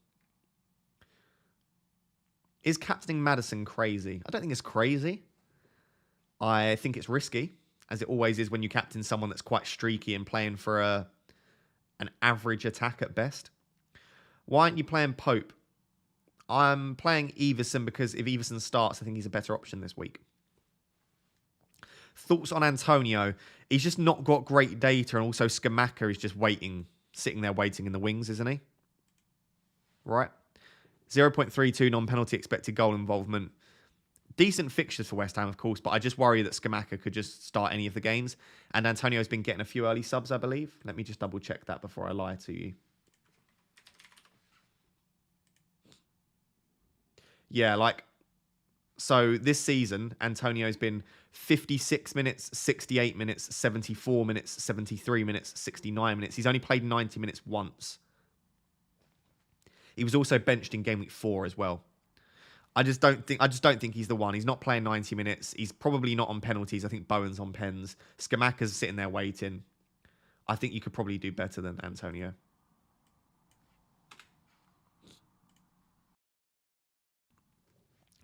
Is captaining Maddison crazy? I don't think it's crazy. I think it's risky, as it always is when you captain someone that's quite streaky and playing for an average attack at best. Why aren't you playing Pope? I'm playing Everson because if Everson starts, I think he's a better option this week. Thoughts on Antonio? He's just not got great data, and also Scamacca is just sitting there waiting in the wings, isn't he? Right. 0.32 non-penalty expected goal involvement. Decent fixtures for West Ham, of course, but I just worry that Scamacca could just start any of the games. And Antonio's been getting a few early subs, I believe. Let me just double check that before I lie to you. Yeah, so this season, Antonio's been 56 minutes, 68 minutes, 74 minutes, 73 minutes, 69 minutes. He's only played 90 minutes once. He was also benched in game week 4 as well. I just don't think he's the one. He's not playing 90 minutes. He's probably not on penalties. I think Bowen's on pens. Scamacca's sitting there waiting. I think you could probably do better than Antonio.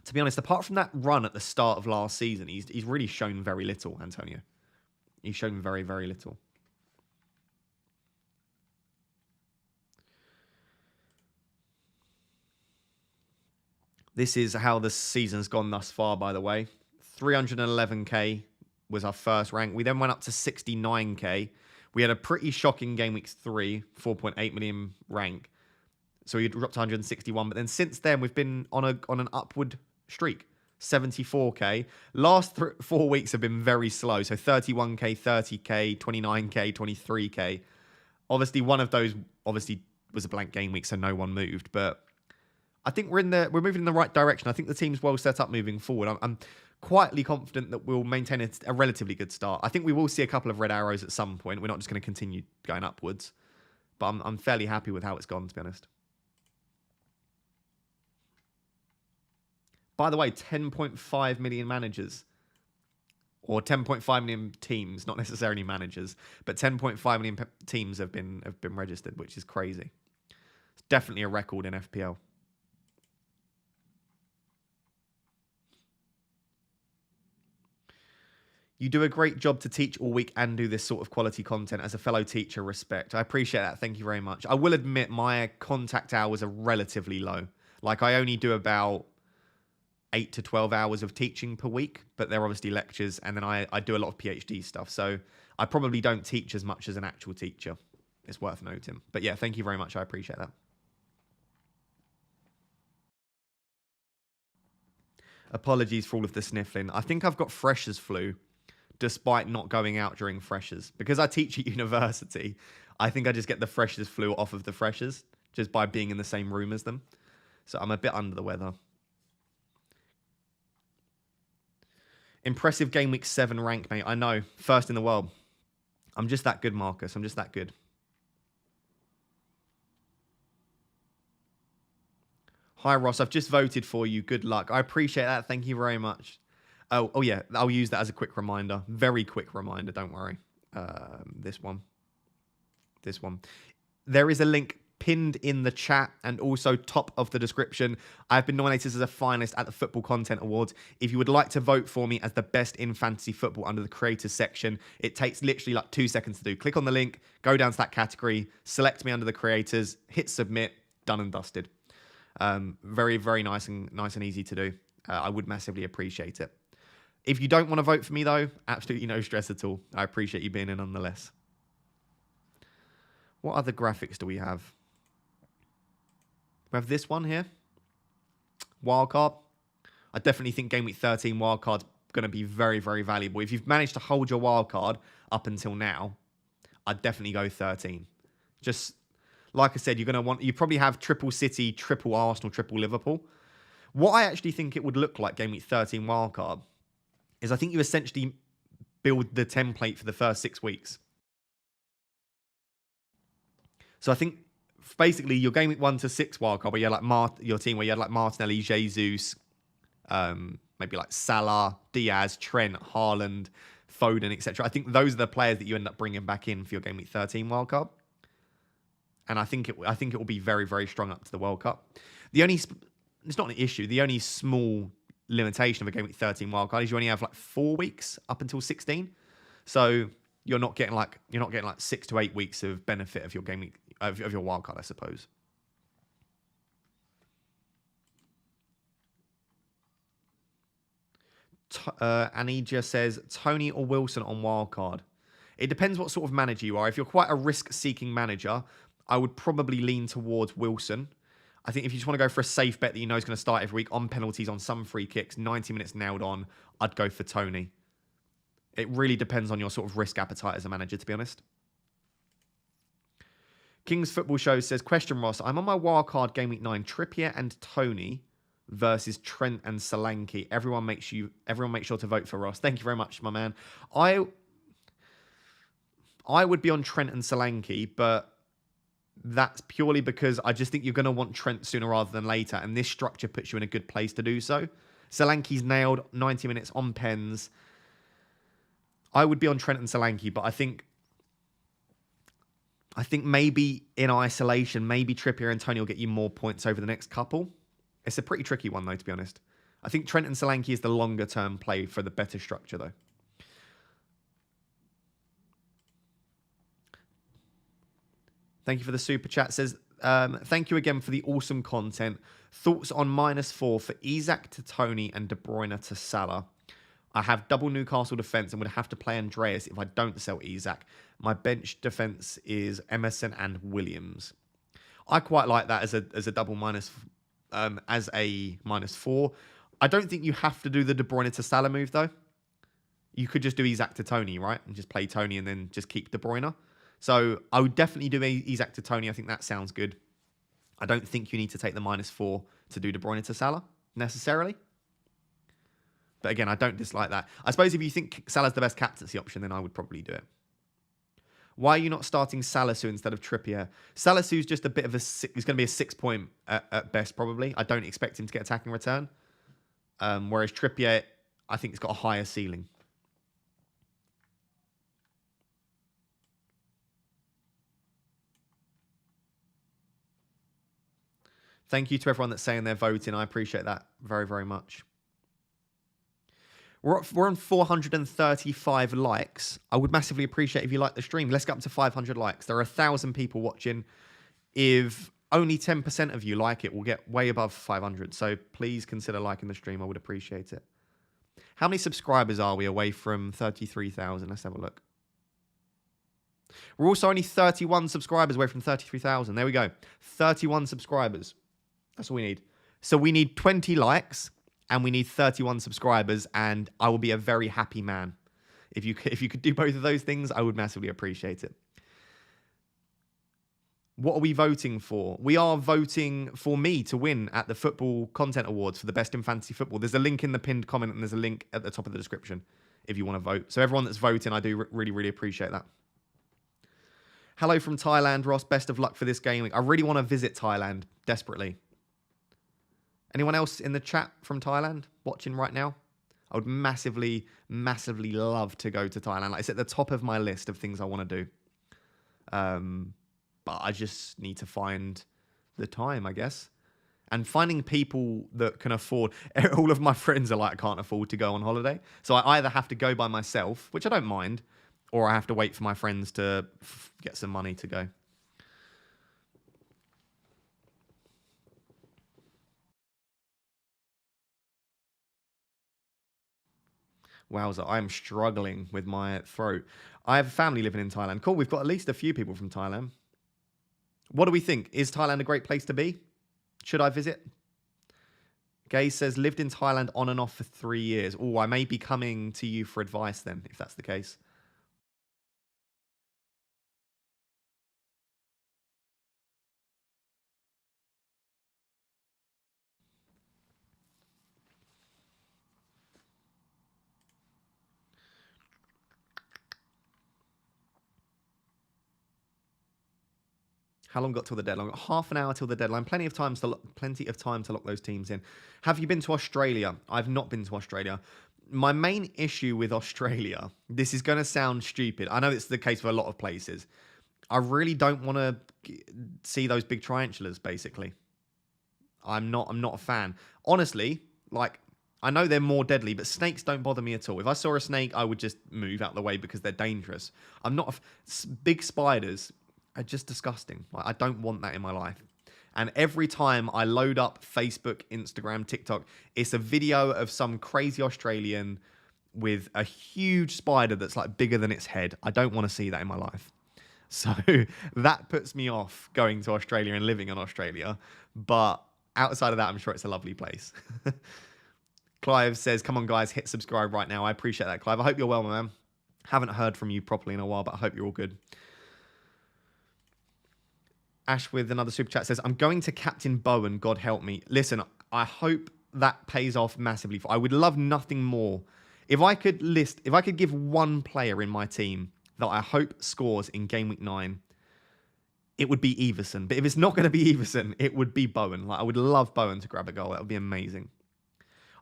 To be honest, apart from that run at the start of last season, he's really shown very little, Antonio. He's shown very, very little. This is how the season's gone thus far, by the way. 311k was our first rank. We then went up to 69k. We had a pretty shocking game week 3, 4.8 million rank. So we dropped to 161. But then since then, we've been on an upward streak. 74k. Last 4 weeks have been very slow. So 31k, 30k, 29k, 23k. Obviously, one of those obviously was a blank game week, so no one moved. But I think we're moving in the right direction. I think the team's well set up moving forward. I'm quietly confident that we'll maintain a relatively good start. I think we will see a couple of red arrows at some point. We're not just going to continue going upwards. But I'm fairly happy with how it's gone, to be honest. By the way, 10.5 million managers. Or 10.5 million teams, not necessarily managers, but 10.5 million teams have been registered, which is crazy. It's definitely a record in FPL. You do a great job to teach all week and do this sort of quality content. As a fellow teacher, respect. I appreciate that. Thank you very much. I will admit my contact hours are relatively low. Like, I only do about 8 to 12 hours of teaching per week, but they're obviously lectures, and then I do a lot of PhD stuff. So I probably don't teach as much as an actual teacher. It's worth noting. But yeah, thank you very much. I appreciate that. Apologies for all of the sniffling. I think I've got freshers flu, despite not going out during freshers. Because I teach at university, I think I just get the freshers flu off of the freshers, just by being in the same room as them. So I'm a bit under the weather. Impressive game week 7 rank, mate. I know. First in the world. I'm just that good, Marcus. I'm just that good. Hi, Ross. I've just voted for you. Good luck. I appreciate that. Thank you very much. Oh yeah. I'll use that as a quick reminder. Very quick reminder. Don't worry. This one. This one. There is a link pinned in the chat and also top of the description. I've been nominated as a finalist at the Football Content Awards. If you would like to vote for me as the best in fantasy football under the creators section, it takes literally like 2 seconds to do. Click on the link, go down to that category, select me under the creators, hit submit, done and dusted. Very, very nice and easy to do. I would massively appreciate it. If you don't want to vote for me though, absolutely no stress at all. I appreciate you being in nonetheless. What other graphics do we have? We have this one here. Wildcard. I definitely think Game Week 13 wildcard's going to be very, very valuable. If you've managed to hold your wildcard up until now, I'd definitely go 13. Just like I said, you probably have triple City, triple Arsenal, triple Liverpool. What I actually think it would look like Game Week 13 wildcard is I think you essentially build the template for the first 6 weeks. So I think basically your Game Week 1 to 6 wildcard, where you had like your team where you had like Martinelli, Jesus, maybe like Salah, Diaz, Trent, Haaland, Foden, etc. I think those are the players that you end up bringing back in for your Game Week 13 wildcard. And I think it will be very, very strong up to the World Cup. It's not an issue. The only small limitation of a Game Week 13 wildcard is you only have like 4 weeks up until 16. So you're not getting like 6 to 8 weeks of benefit of your game week of your wildcard, I suppose. Anidia says Tony or Wilson on wildcard. It depends what sort of manager you are. If you're quite a risk-seeking manager, I would probably lean towards Wilson. I think if you just want to go for a safe bet that you know is going to start every week on penalties, on some free kicks, 90 minutes nailed on, I'd go for Tony. It really depends on your sort of risk appetite as a manager, to be honest. King's Football Show says, question, Ross. I'm on my wildcard Game Week 9. Trippier and Tony versus Trent and Solanke. Everyone make sure to vote for Ross. Thank you very much, my man. I would be on Trent and Solanke, but that's purely because I just think you're going to want Trent sooner rather than later, and this structure puts you in a good place to do so. Solanke's nailed, 90 minutes on pens. I would be on Trent and Solanke, but I think maybe in isolation, maybe Trippier and Tony will get you more points over the next couple. It's a pretty tricky one, though, to be honest. I think Trent and Solanke is the longer-term play for the better structure, though. Thank you for the super chat. Says, thank you again for the awesome content. Thoughts on -4 for Isak to Tony and De Bruyne to Salah. I have double Newcastle defence and would have to play Andreas if I don't sell Isak. My bench defence is Emerson and Williams. I quite like that as a double as a -4. I don't think you have to do the De Bruyne to Salah move, though. You could just do Isaac to Tony, right? And just play Tony and then just keep De Bruyne. So I would definitely do Isaac to Tony. I think that sounds good. I don't think you need to take the -4 to do De Bruyne to Salah, necessarily. But again, I don't dislike that. I suppose if you think Salah's the best captaincy option, then I would probably do it. Why are you not starting Salisu instead of Trippier? Salisu's just a bit of a... He's going to be a 6 point at best, probably. I don't expect him to get attacking return. Whereas Trippier, I think, has got a higher ceiling. Thank you to everyone that's saying they're voting. I appreciate that very, very much. We're on 435 likes. I would massively appreciate if you like the stream. Let's get up to 500 likes. There are 1,000 people watching. If only 10% of you like it, we'll get way above 500. So please consider liking the stream. I would appreciate it. How many subscribers are we away from 33,000? Let's have a look. We're also only 31 subscribers away from 33,000. There we go. 31 subscribers. That's all we need. So we need 20 likes. And we need 31 subscribers, and I will be a very happy man. If you could do both of those things, I would massively appreciate it. What are we voting for? We are voting for me to win at the Football Content Awards for the Best in Fantasy Football. There's a link in the pinned comment, and there's a link at the top of the description if you want to vote. So everyone that's voting, I do really, really appreciate that. Hello from Thailand, Ross. Best of luck for this game week. I really want to visit Thailand desperately. Anyone else in the chat from Thailand watching right now? I would massively, massively love to go to Thailand. Like, it's at the top of my list of things I want to do. But I just need to find the time, I guess. And finding people that can afford... All of my friends are like, I can't afford to go on holiday. So I either have to go by myself, which I don't mind, or I have to wait for my friends to get some money to go. Wowza, I am struggling with my throat. I have a family living in Thailand. Cool, we've got at least a few people from Thailand. What do we think? Is Thailand a great place to be? Should I visit? Gay says, lived in Thailand on and off for 3 years. Oh, I may be coming to you for advice then, if that's the case. How long got till the deadline? Half an hour till the deadline. Plenty of time to lock those teams in. Have you been to Australia? I've not been to Australia. My main issue with Australia, this is going to sound stupid. I know it's the case for a lot of places. I really don't want to see those big tarantulas, basically. I'm not a fan. Honestly, like, I know they're more deadly, but snakes don't bother me at all. If I saw a snake, I would just move out of the way because they're dangerous. Big spiders are just disgusting. Like, I don't want that in my life. And every time I load up Facebook, Instagram, TikTok, it's a video of some crazy Australian with a huge spider that's like bigger than its head. I don't want to see that in my life. So that puts me off going to Australia and living in Australia. But outside of that, I'm sure it's a lovely place. Clive says, come on, guys, hit subscribe right now. I appreciate that, Clive. I hope you're well, my man. Haven't heard from you properly in a while, but I hope you're all good. Ash with another super chat says, I'm going to captain Bowen, God help me. Listen, I hope that pays off massively. I would love nothing more. If I could give one player in my team that I hope scores in game week 9, it would be Everson. But if it's not going to be Everson, it would be Bowen. Like, I would love Bowen to grab a goal. That would be amazing.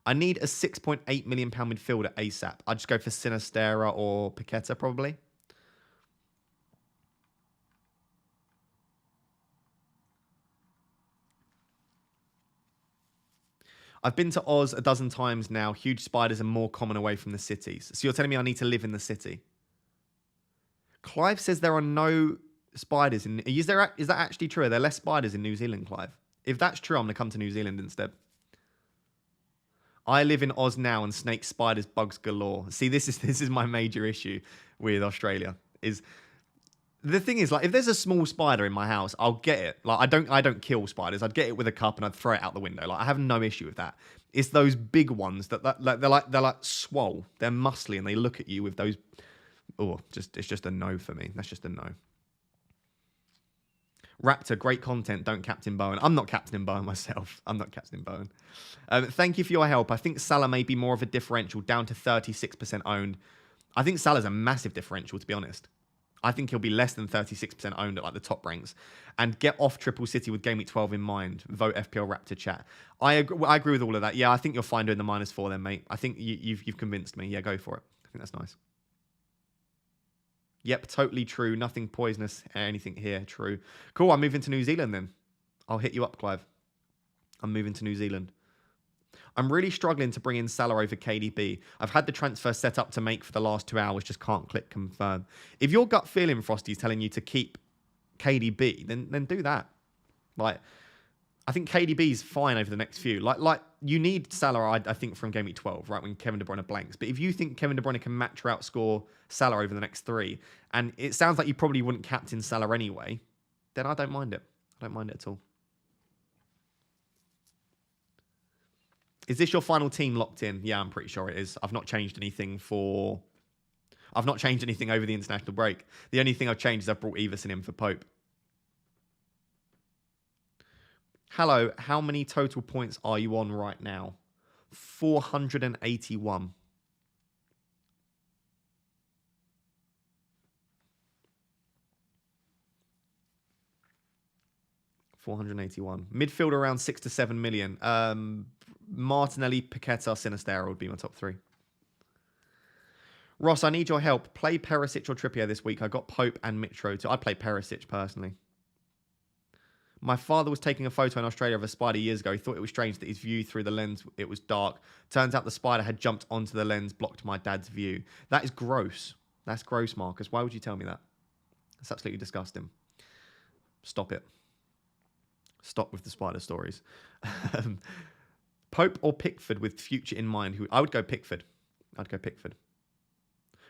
I need a £6.8 million midfielder ASAP. I'd just go for Sinistera or Paqueta probably. I've been to Oz a dozen times now. Huge spiders are more common away from the cities. So you're telling me I need to live in the city? Clive says there are no spiders in... Is that actually true? Are there less spiders in New Zealand, Clive? If that's true, I'm going to come to New Zealand instead. I live in Oz now and snakes, spiders, bugs galore. See, this is my major issue with Australia. Is The thing is, like, if there's a small spider in my house, I'll get it. Like, I don't kill spiders. I'd get it with a cup and I'd throw it out the window. Like, I have no issue with that. It's those big ones that like they're like swole. They're muscly and they look at you with those. Oh, it's just a no for me. That's just a no. Raptor, great content. Don't Captain Bowen. I'm not Captain Bowen myself. I'm not Captain Bowen. Thank you for your help. I think Salah may be more of a differential, down to 36% owned. I think Salah's a massive differential, to be honest. I think he'll be less than 36% owned at like the top ranks. And get off Triple City with Game Week 12 in mind. Vote FPL Raptor chat. I agree with all of that. Yeah, I think you're fine doing the -4 then, mate. I think you've convinced me. Yeah, go for it. I think that's nice. Yep, totally true. Nothing poisonous, anything here. True. Cool, I'm moving to New Zealand then. I'll hit you up, Clive. I'm moving to New Zealand. I'm really struggling to bring in Salah over KDB. I've had the transfer set up to make for the last 2 hours, just can't click confirm. If your gut feeling, Frosty, is telling you to keep KDB, then do that. Like, I think KDB's fine over the next few. Like you need Salah, I think, from Game Week 12, right, when Kevin De Bruyne blanks. But if you think Kevin De Bruyne can match or outscore Salah over the next 3, and it sounds like you probably wouldn't captain Salah anyway, then I don't mind it. I don't mind it at all. Is this your final team locked in? Yeah, I'm pretty sure it is. I've not changed anything over the international break. The only thing I've changed is I've brought Everson in for Pope. Hello, how many total points are you on right now? 481. Midfield around 6 to 7 million. Martinelli, Paqueta, Sinistera would be my top 3. Ross, I need your help. Play Perisic or Trippier this week. I got Pope and Mitro. I'd play Perisic personally. My father was taking a photo in Australia of a spider years ago. He thought it was strange that his view through the lens, it was dark. Turns out the spider had jumped onto the lens, blocked my dad's view. That is gross. That's gross, Marcus. Why would you tell me that? That's absolutely disgusting. Stop it. Stop with the spider stories. Pope or Pickford with future in mind? I would go Pickford. I'd go Pickford.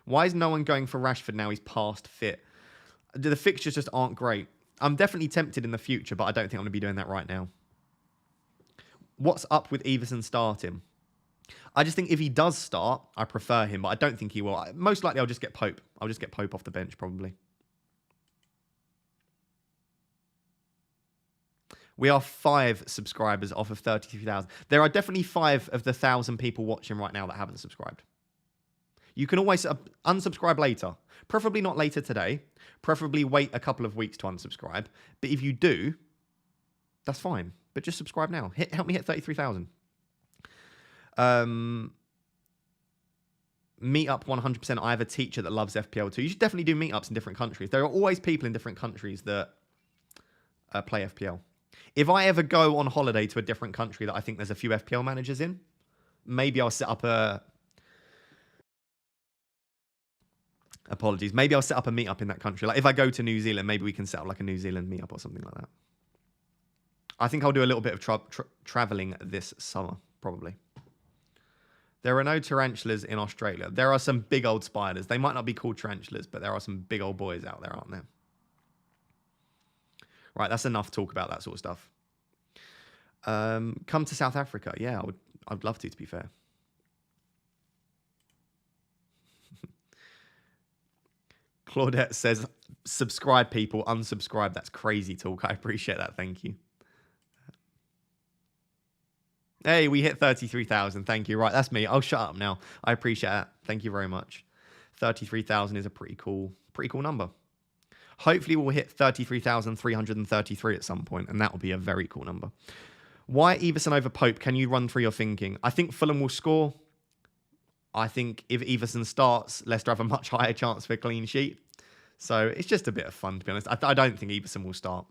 Why is no one going for Rashford now? He's past fit. The fixtures just aren't great. I'm definitely tempted in the future, but I don't think I'm going to be doing that right now. What's up with Everson starting? I just think if he does start, I prefer him, but I don't think he will. Most likely, I'll just get Pope. I'll just get Pope off the bench, probably. We are 5 subscribers off of 33,000. There are definitely 5 of the 1,000 people watching right now that haven't subscribed. You can always unsubscribe later. Preferably not later today. Preferably wait a couple of weeks to unsubscribe. But if you do, that's fine. But just subscribe now. Help me hit 33,000. Meetup 100%. I have a teacher that loves FPL too. You should definitely do meetups in different countries. There are always people in different countries that play FPL. If I ever go on holiday to a different country that I think there's a few FPL managers in, maybe I'll set up a... Apologies. Maybe I'll set up a meetup in that country. Like if I go to New Zealand, maybe we can set up like a New Zealand meetup or something like that. I think I'll do a little bit of traveling this summer, probably. There are no tarantulas in Australia. There are some big old spiders. They might not be called tarantulas, but there are some big old boys out there, aren't there? Right, that's enough talk about that sort of stuff. Come to South Africa. Yeah, I'd love to be fair. Claudette says, subscribe, people. Unsubscribe. That's crazy talk. I appreciate that. Thank you. Hey, we hit 33,000. Thank you. Right, that's me. I'll shut up now. I appreciate that. Thank you very much. 33,000 is a pretty cool number. Hopefully, we'll hit 33,333 at some point, and that will be a very cool number. Why Everson over Pope? Can you run through your thinking? I think Fulham will score. I think if Everson starts, Leicester have a much higher chance for a clean sheet. So it's just a bit of fun, to be honest. I don't think Everson will start.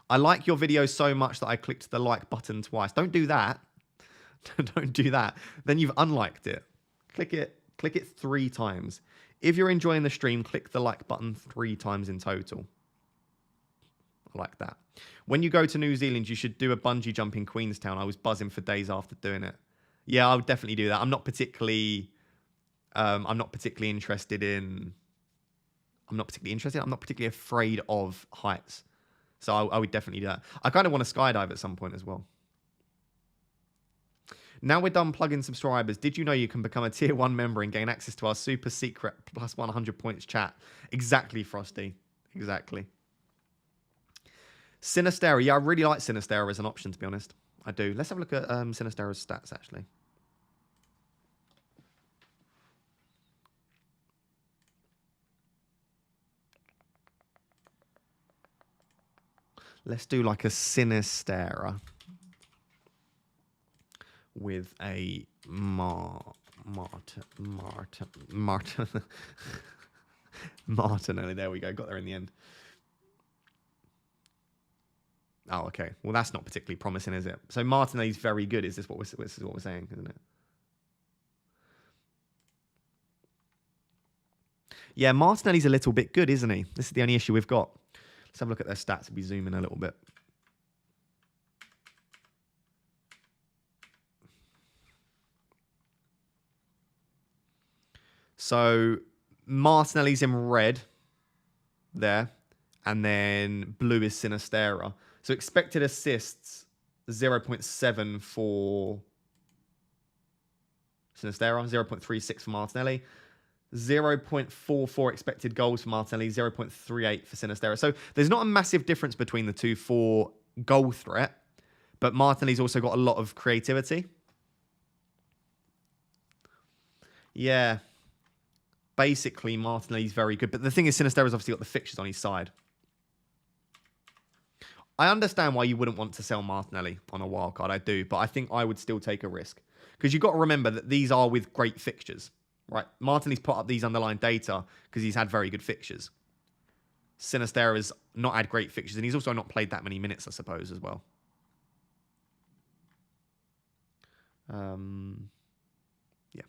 I like your video so much that I clicked the like button twice. Don't do that. Don't do that. Then you've unliked it. Click it 3 times. If you're enjoying the stream, click the like button 3 times in total. I like that. When you go to New Zealand, you should do a bungee jump in Queenstown. I was buzzing for days after doing it. Yeah, I would definitely do that. I'm not particularly interested in I'm not particularly interested. I'm not particularly afraid of heights. So I would definitely do that. I kind of want to skydive at some point as well. Now we're done plugging subscribers. Did you know you can become a tier 1 member and gain access to our super secret plus 100 points chat? Exactly, Frosty. Exactly. Sinistera. Yeah, I really like Sinistera as an option, to be honest. I do. Let's have a look at Sinistera's stats, actually. Let's do like a Sinistera with a Martinelli. There we go. Got there in the end. Oh, okay. Well, that's not particularly promising, is it? So Martinelli's very good. Is this what we're saying, isn't it? Yeah, Martinelli's a little bit good, isn't he? This is the only issue we've got. Let's have a look at their stats if we zoom in a little bit. So Martinelli's in red there, and then blue is Sinistera. So expected assists 0.7 for Sinistera, 0.36 for Martinelli, 0.44 expected goals for Martinelli, 0.38 for Sinistera. So there's not a massive difference between the two for goal threat, but Martinelli's also got a lot of creativity. Yeah. Basically, Martinelli's very good. But the thing is, Sinistera's obviously got the fixtures on his side. I understand why you wouldn't want to sell Martinelli on a wildcard. I do. But I think I would still take a risk. Because you've got to remember that these are with great fixtures. Right? Martinelli's put up these underlying data because he's had very good fixtures. Sinistera's not had great fixtures. And he's also not played that many minutes, I suppose, as well. Yeah.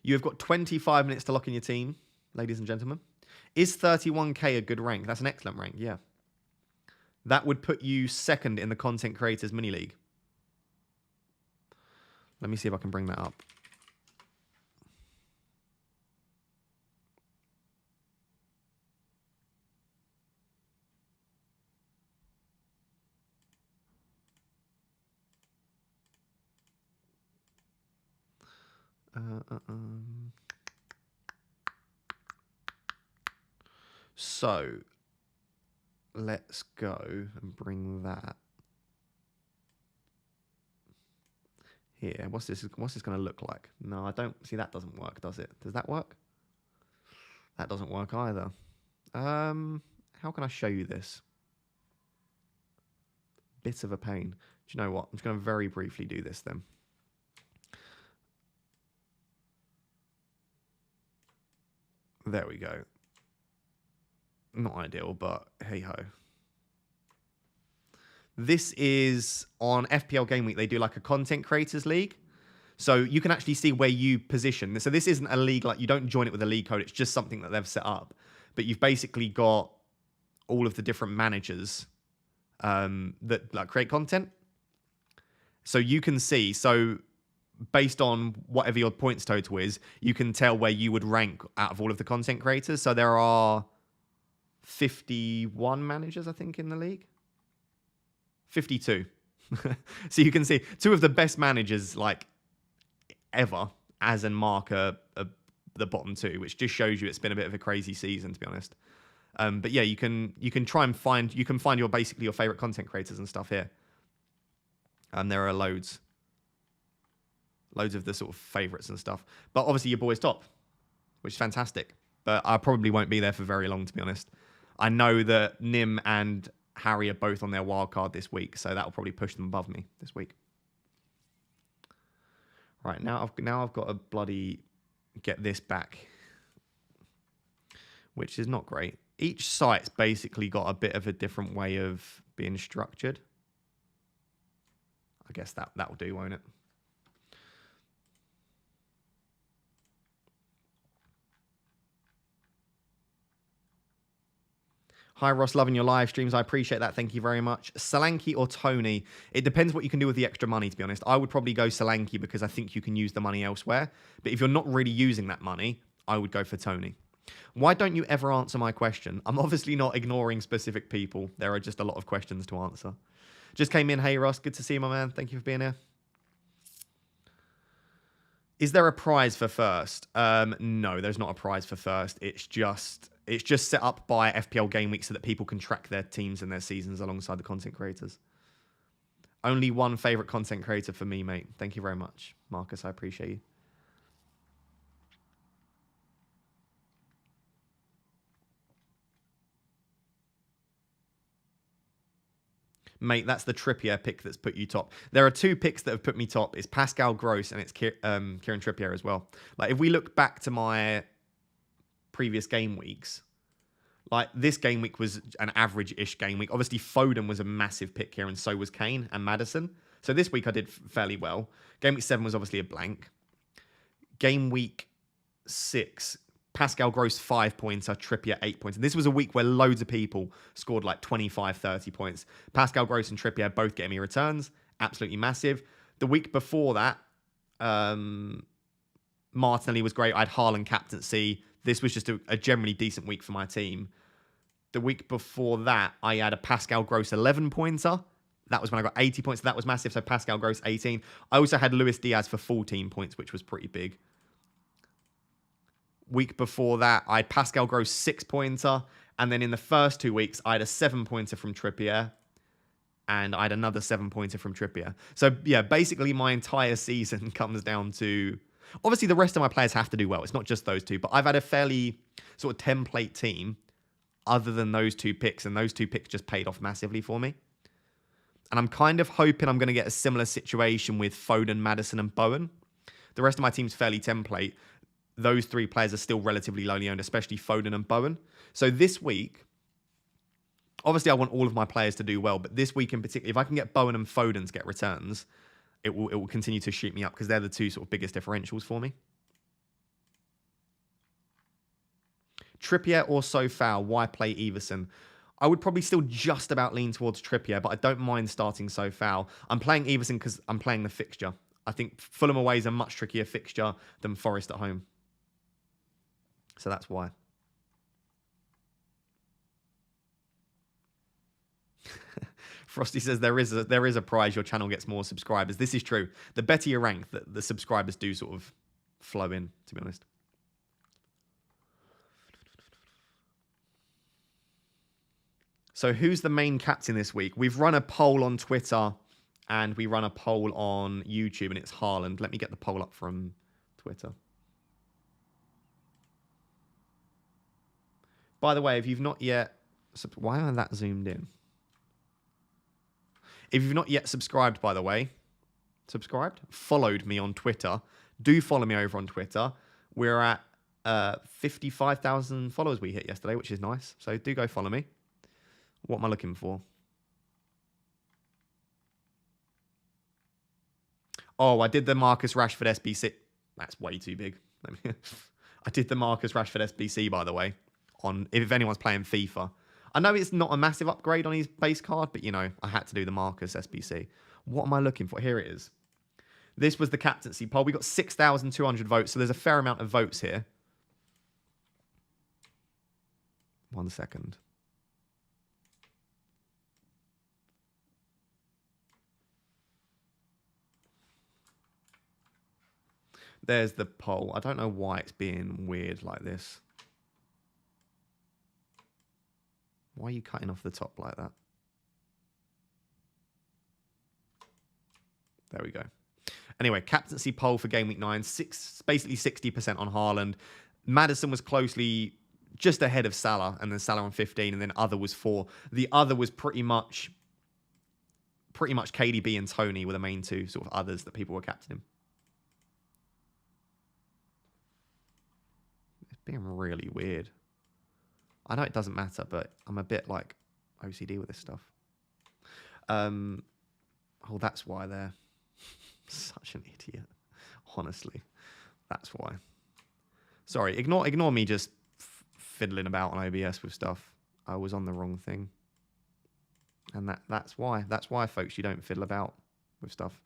You have got 25 minutes to lock in your team, ladies and gentlemen. Is 31k a good rank? That's an excellent rank, yeah. That would put you second in the Content Creators Mini League. Let me see if I can bring that up. So let's go and bring that here. What's this going to look like? No, I don't see. That doesn't work, does it? Does that work? That doesn't work either. How can I show you this? Bit of a pain. Do you know what? I'm just going to very briefly do this then. There we go. Not ideal, but hey ho. This is on FPL Game Week. They do like a Content Creators League. So you can actually see where you position. So this isn't a league, like you don't join it with a league code. It's just something that they've set up. But you've basically got all of the different managers that like create content. So you can see, so based on whatever your points total is, you can tell where you would rank out of all of the content creators. So there are 51 managers, I think, in the league. 52. So you can see two of the best managers, like, ever, as and Mark are the bottom two, which just shows you it's been a bit of a crazy season, to be honest. But yeah, you can try and find your basically your favorite content creators and stuff here. And there are loads of the sort of favorites and stuff. But obviously your boy's top, which is fantastic. But I probably won't be there for very long, to be honest. I know that Nim and Harry are both on their wild card this week, so that'll probably push them above me this week. Right, now I've got to bloody get this back, which is not great. Each site's basically got a bit of a different way of being structured. I guess that'll do, won't it? Hi, Ross. Loving your live streams. I appreciate that. Thank you very much. Solanke or Tony? It depends what you can do with the extra money, to be honest. I would probably go Solanke because I think you can use the money elsewhere. But if you're not really using that money, I would go for Tony. Why don't you ever answer my question? I'm obviously not ignoring specific people. There are just a lot of questions to answer. Just came in. Hey, Ross. Good to see you, my man. Thank you for being here. Is there a prize for first? No, there's not a prize for first. It's just set up by FPL Game Week so that people can track their teams and their seasons alongside the content creators. Only one favorite content creator for me, mate. Thank you very much, Marcus. I appreciate you. Mate, that's the Trippier pick that's put you top. There are two picks that have put me top. It's Pascal Gross and it's Kieran Trippier as well. Like, if we look back to my previous game weeks, like, this game week was an average-ish game week. Obviously, Foden was a massive pick here, and so was Kane and Maddison. So this week I did fairly well. Game week 7 was obviously a blank. Game week 6, Pascal Gross 5-pointer, Trippier 8 points. And this was a week where loads of people scored like 25, 30 points. Pascal Gross and Trippier both getting me returns. Absolutely massive. The week before that, Martinelli was great. I had Haaland captaincy. This was just a generally decent week for my team. The week before that, I had a Pascal Gross 11-pointer. That was when I got 80 points. So that was massive. So Pascal Gross 18. I also had Luis Diaz for 14 points, which was pretty big. Week before that, I had Pascal Gross 6-pointer. And then in the first 2 weeks, I had a 7-pointer from Trippier. And I had another 7-pointer from Trippier. So, yeah, basically my entire season comes down to... Obviously, the rest of my players have to do well. It's not just those two. But I've had a fairly sort of template team other than those 2 picks. And those 2 picks just paid off massively for me. And I'm kind of hoping I'm going to get a similar situation with Foden, Maddison, and Bowen. The rest of my team's fairly template. Those 3 players are still relatively lowly owned, especially Foden and Bowen. So this week, obviously I want all of my players to do well, but this week in particular, if I can get Bowen and Foden to get returns, it will continue to shoot me up because they're the 2 sort of biggest differentials for me. Trippier or Sofao, why play Everson? I would probably still just about lean towards Trippier, but I don't mind starting Sofao. I'm playing Everson because I'm playing the fixture. I think Fulham away is a much trickier fixture than Forest at home. So that's why. Frosty says there is a prize. Your channel gets more subscribers. This is true. The better you rank, the subscribers do sort of flow in, to be honest. So who's the main captain this week? We've run a poll on Twitter and we run a poll on YouTube and it's Haaland. Let me get the poll up from Twitter. By the way, if you've not yet... Why am I that zoomed in? If you've not yet subscribed, by the way, followed me on Twitter, do follow me over on Twitter. We're at 55,000 followers we hit yesterday, which is nice. So do go follow me. What am I looking for? Oh, I did the Marcus Rashford SBC. That's way too big. I did the Marcus Rashford SBC, by the way, on if anyone's playing FIFA. I know it's not a massive upgrade on his base card, but, you know, I had to do the Marcus SBC. What am I looking for? Here it is. This was the captaincy poll. We got 6,200 votes, so there's a fair amount of votes here. 1 second. There's the poll. I don't know why it's being weird like this. Why are you cutting off the top like that? There we go. Anyway, captaincy poll for Game Week 9. Basically 60% on Haaland. Maddison was closely just ahead of Salah, and then Salah on 15, and then other was 4. The other was pretty much KDB and Tony were the main 2 sort of others that people were captaining. It's being really weird. I know it doesn't matter, but I'm a bit like OCD with this stuff. Oh, that's why they're such an idiot. Honestly, that's why. Sorry, ignore me just fiddling about on OBS with stuff. I was on the wrong thing. And that's why. That's why, folks, you don't fiddle about with stuff.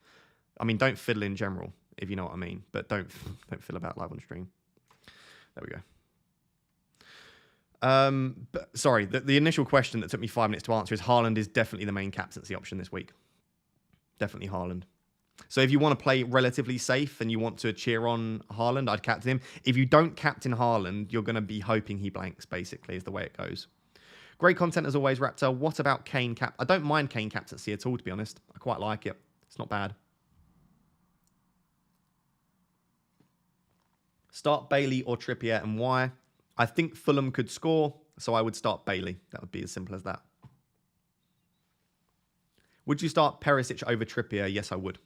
I mean, don't fiddle in general, if you know what I mean. But don't fiddle about live on stream. There we go. But sorry, the initial question that took me 5 minutes to answer is Haaland is definitely the main captaincy option this week. Definitely Haaland. So if you want to play relatively safe and you want to cheer on Haaland, I'd captain him. If you don't captain Haaland, you're going to be hoping he blanks, basically, is the way it goes. Great content as always, Raptor. What about Kane cap? I don't mind Kane captaincy at all, to be honest. I quite like it. It's not bad. Start Bailey or Trippier and why? I think Fulham could score, so I would start Bailey. That would be as simple as that. Would you start Perisic over Trippier? Yes, I would.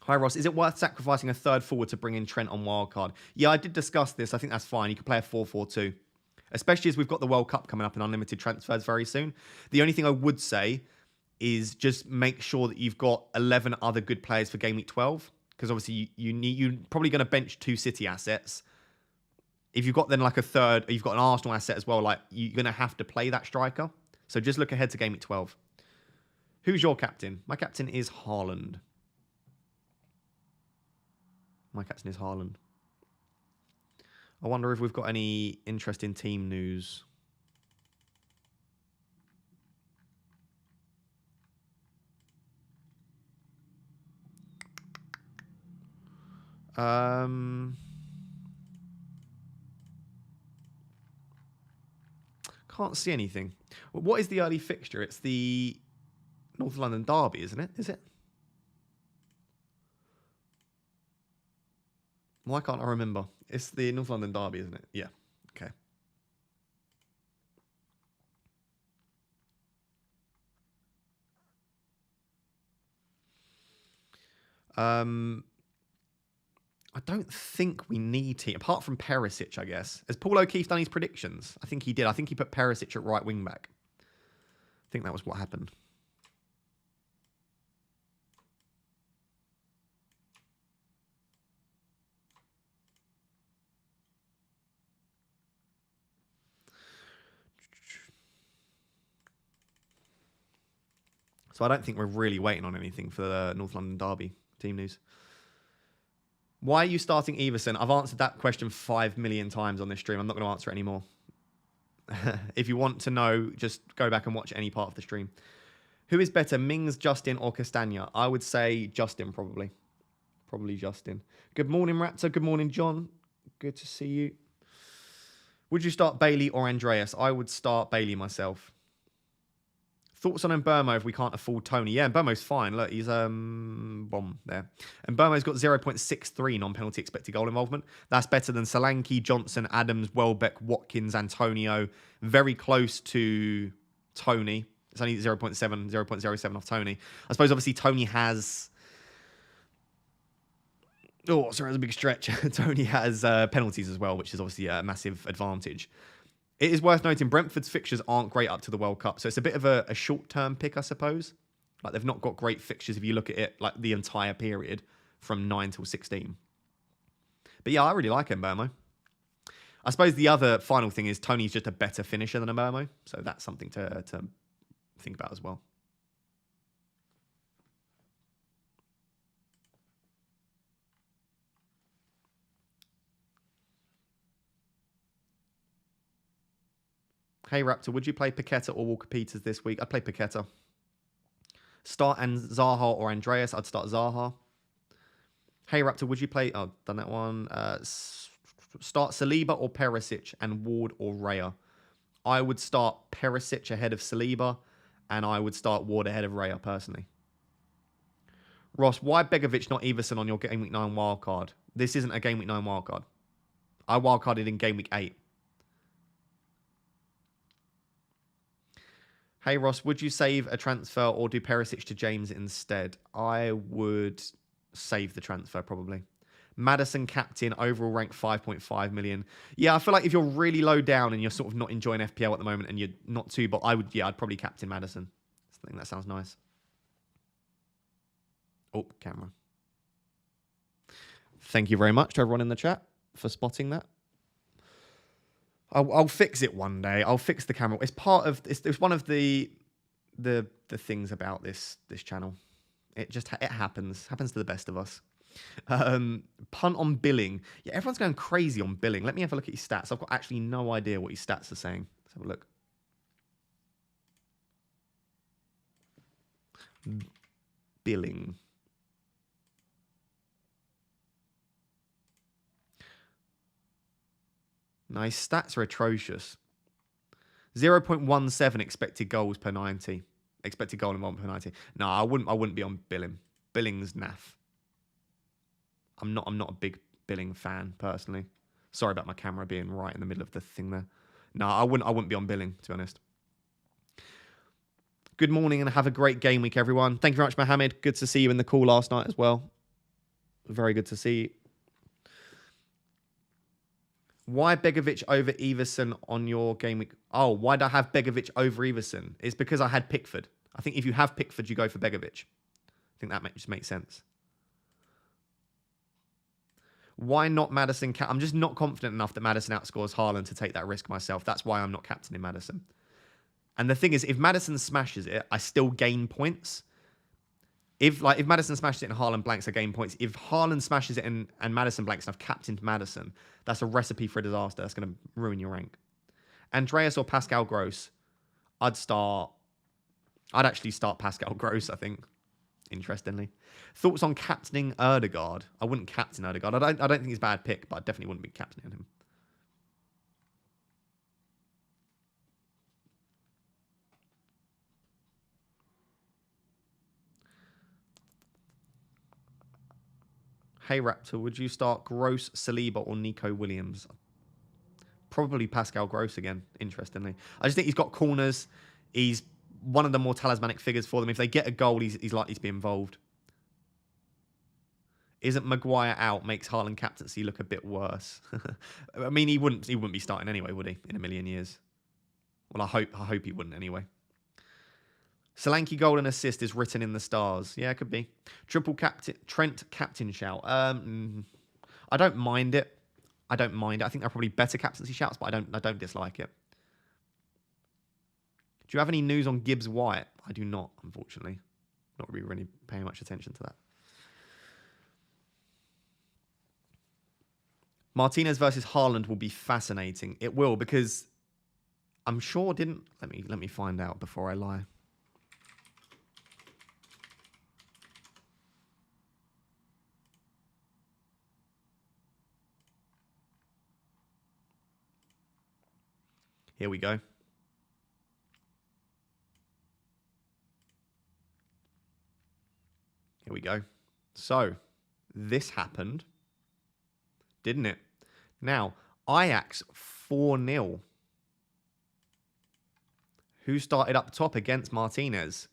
Hi, Ross. Is it worth sacrificing a third forward to bring in Trent on wildcard? Yeah, I did discuss this. I think that's fine. You could play a 4-4-2. Especially as we've got the World Cup coming up and unlimited transfers very soon. The only thing I would say is just make sure that you've got 11 other good players for Game Week 12. Because obviously you're probably going to bench 2 City assets. If you've got then like a third, you've got an Arsenal asset as well, like you're going to have to play that striker. So just look ahead to Game Week 12. Who's your captain? My captain is Haaland. My captain is Haaland. I wonder if we've got any interesting team news. Can't see anything. What is the early fixture? It's the North London Derby, isn't it? Is it? Why can't I remember? It's the North London Derby, isn't it? Yeah. Okay. I don't think we need to, apart from Perisic, I guess. Has Paul O'Keefe done his predictions? I think he did. I think he put Perisic at right wing back. I think that was what happened. So I don't think we're really waiting on anything for the North London Derby team news. Why are you starting Everson? I've answered that question 5 million times on this stream. I'm not going to answer it anymore. If you want to know, just go back and watch any part of the stream. Who is better, Mings, Justin, or Castagna? I would say Justin, probably. Probably Justin. Good morning, Raptor. Good morning, John. Good to see you. Would you start Bailey or Andreas? I would start Bailey myself. Thoughts on Mbermo if we can't afford Tony? Yeah, Mbermo's fine. Look, he's bomb there. And Mbermo's got 0.63 non-penalty expected goal involvement. That's better than Solanke, Johnson, Adams, Welbeck, Watkins, Antonio. Very close to Tony. It's only 0.7, 0.07 off Tony. I suppose obviously Tony has... Oh, sorry, that's a big stretch. Tony has penalties as well, which is obviously a massive advantage. It is worth noting Brentford's fixtures aren't great up to the World Cup, so it's a bit of a short-term pick, I suppose. Like they've not got great fixtures if you look at it like the entire period from 9 till 16. But yeah, I really like Mbermo. I suppose the other final thing is Tony's just a better finisher than Mbermo, so that's something to think about as well. Hey Raptor, would you play Paqueta or Walker Peters this week? I'd play Paqueta. Start and Zaha or Andreas. I'd start Zaha. Hey Raptor, would you play... Oh, done that one. Start Saliba or Perisic and Ward or Raya. I would start Perisic ahead of Saliba and I would start Ward ahead of Raya personally. Ross, why Begovic not Everson on your Game Week 9 wildcard? This isn't a Game Week 9 wildcard. I wildcarded in Game Week 8. Hey Ross, would you save a transfer or do Perisic to James instead? I would save the transfer probably. Maddison captain, overall rank 5.5 million. Yeah, I feel like if you're really low down and you're sort of not enjoying FPL at the moment and you're not too, but I'd probably captain Maddison. I think that sounds nice. Oh, camera. Thank you very much to everyone in the chat for spotting that. I'll fix it one day. I'll fix the camera. It's part of. It's one of the things about this channel. It just it happens. Happens to the best of us. Punt on billing. Yeah, everyone's going crazy on billing. Let me have a look at his stats. I've got actually no idea what his stats are saying. Let's have a look. Billing. Nice. Stats are atrocious. 0.17 expected goals per 90. Expected goal in 1 per 90. No, I wouldn't be on billing. Billing's naff. I'm not a big billing fan personally. Sorry about my camera being right in the middle of the thing there. No, I wouldn't be on billing, to be honest. Good morning and have a great game week, everyone. Thank you very much, Mohammed. Good to see you in the call last night as well. Very good to see you. Why Begovic over Everson on your game week? Oh, why did I have Begovic over Everson? It's because I had Pickford. I think if you have Pickford, you go for Begovic. I think that just makes sense. Why not Maddison? I'm just not confident enough that Maddison outscores Haaland to take that risk myself. That's why I'm not captaining Maddison. And the thing is, if Maddison smashes it, I still gain points. If Maddison smashes it and Haaland blanks, I gain points. If Haaland smashes it and Maddison blanks and I've captained Maddison, that's a recipe for a disaster. That's going to ruin your rank. Andreas or Pascal Gross? I'd actually start Pascal Gross, I think. Interestingly. Thoughts on captaining Erdegaard? I wouldn't captain Erdegaard. I don't think he's a bad pick, but I definitely wouldn't be captaining him. Hey Raptor, would you start Gross, Saliba, or Nico Williams? Probably Pascal Gross again, interestingly. I just think he's got corners. He's one of the more talismanic figures for them. If they get a goal, he's likely to be involved. Isn't Maguire out makes Haaland captaincy look a bit worse? I mean, he wouldn't be starting anyway, would he? In a million years. Well, I hope he wouldn't anyway. Solanke golden assist is written in the stars. Yeah, it could be. Triple captain Trent captain shout. I don't mind it. I think there are probably better captaincy shouts, but I don't dislike it. Do you have any news on Gibbs White? I do not, unfortunately. Not really paying much attention to that. Martinez versus Haaland will be fascinating. It will, because I'm sure let me find out before I lie. Here we go. Here we go. So, this happened, didn't it? Now, Ajax 4-0. Who started up top against Martinez?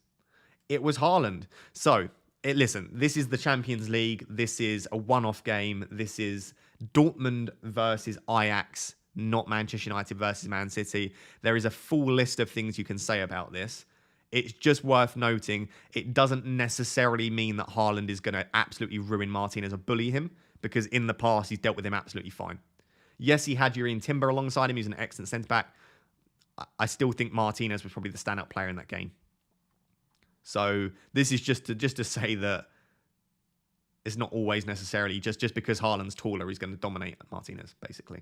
It was Haaland. So, listen, this is the Champions League. This is a one-off game. This is Dortmund versus Ajax, not Manchester United versus Man City. There is a full list of things you can say about this. It's just worth noting, it doesn't necessarily mean that Haaland is going to absolutely ruin Martinez or bully him, because in the past, he's dealt with him absolutely fine. Yes, he had Jurrien Timber alongside him. He's an excellent centre-back. I still think Martinez was probably the standout player in that game. So this is just to say that it's not always necessarily just because Haaland's taller, he's going to dominate Martinez, basically.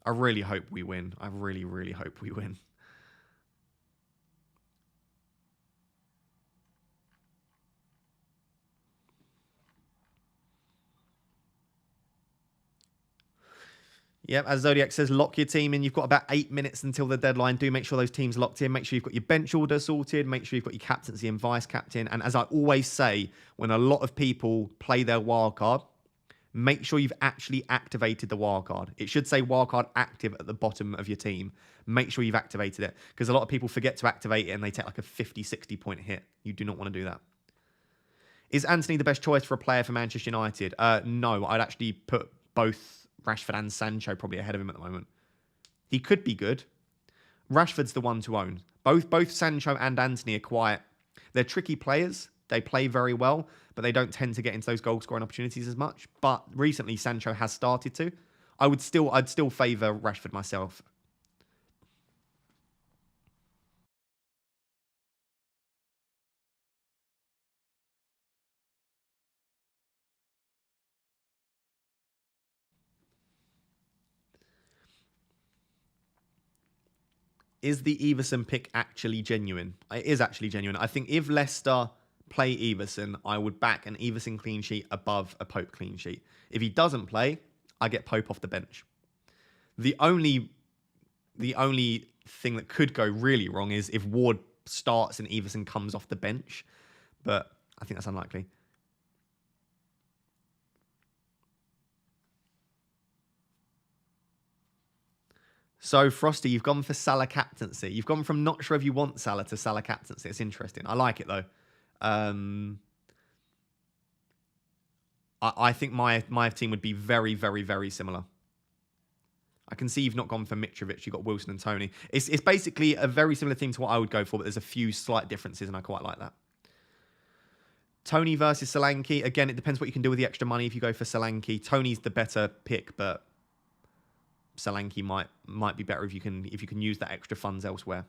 I really hope we win. I really, really hope we win. Yep, as Zodiac says, lock your team in. You've got about 8 minutes until the deadline. Do make sure those teams are locked in. Make sure you've got your bench order sorted. Make sure you've got your captaincy and vice captain. And as I always say, when a lot of people play their wildcard, make sure you've actually activated the wildcard. It should say wildcard active at the bottom of your team. Make sure you've activated it, because a lot of people forget to activate it and they take like a 50, 60 point hit. You do not want to do that. Is Anthony the best choice for a player for Manchester United? No, I'd actually put both Rashford and Sancho probably ahead of him at the moment. He could be good. Rashford's the one to own. Both Sancho and Anthony are quite... They're tricky players, They play very well, but they don't tend to get into those goal scoring opportunities as much. But recently, Sancho has started to. I'd still favour Rashford myself. Is the Everson pick actually genuine? It is actually genuine. I think if Leicester play Everson, I would back an Everson clean sheet above a Pope clean sheet. If he doesn't play, I get Pope off the bench. The only thing that could go really wrong is if Ward starts and Everson comes off the bench, but I think that's unlikely. So, Frosty, you've gone for Salah captaincy. You've gone from not sure if you want Salah to Salah captaincy. It's interesting. I like it, though. I think my team would be very, very, very similar. I can see you've not gone for Mitrovic. You've got Wilson and Tony. It's basically a very similar team to what I would go for, but there's a few slight differences, and I quite like that. Tony versus Solanke. Again, it depends what you can do with the extra money if you go for Solanke. Tony's the better pick, but Solanke might be better if you can use that extra funds elsewhere.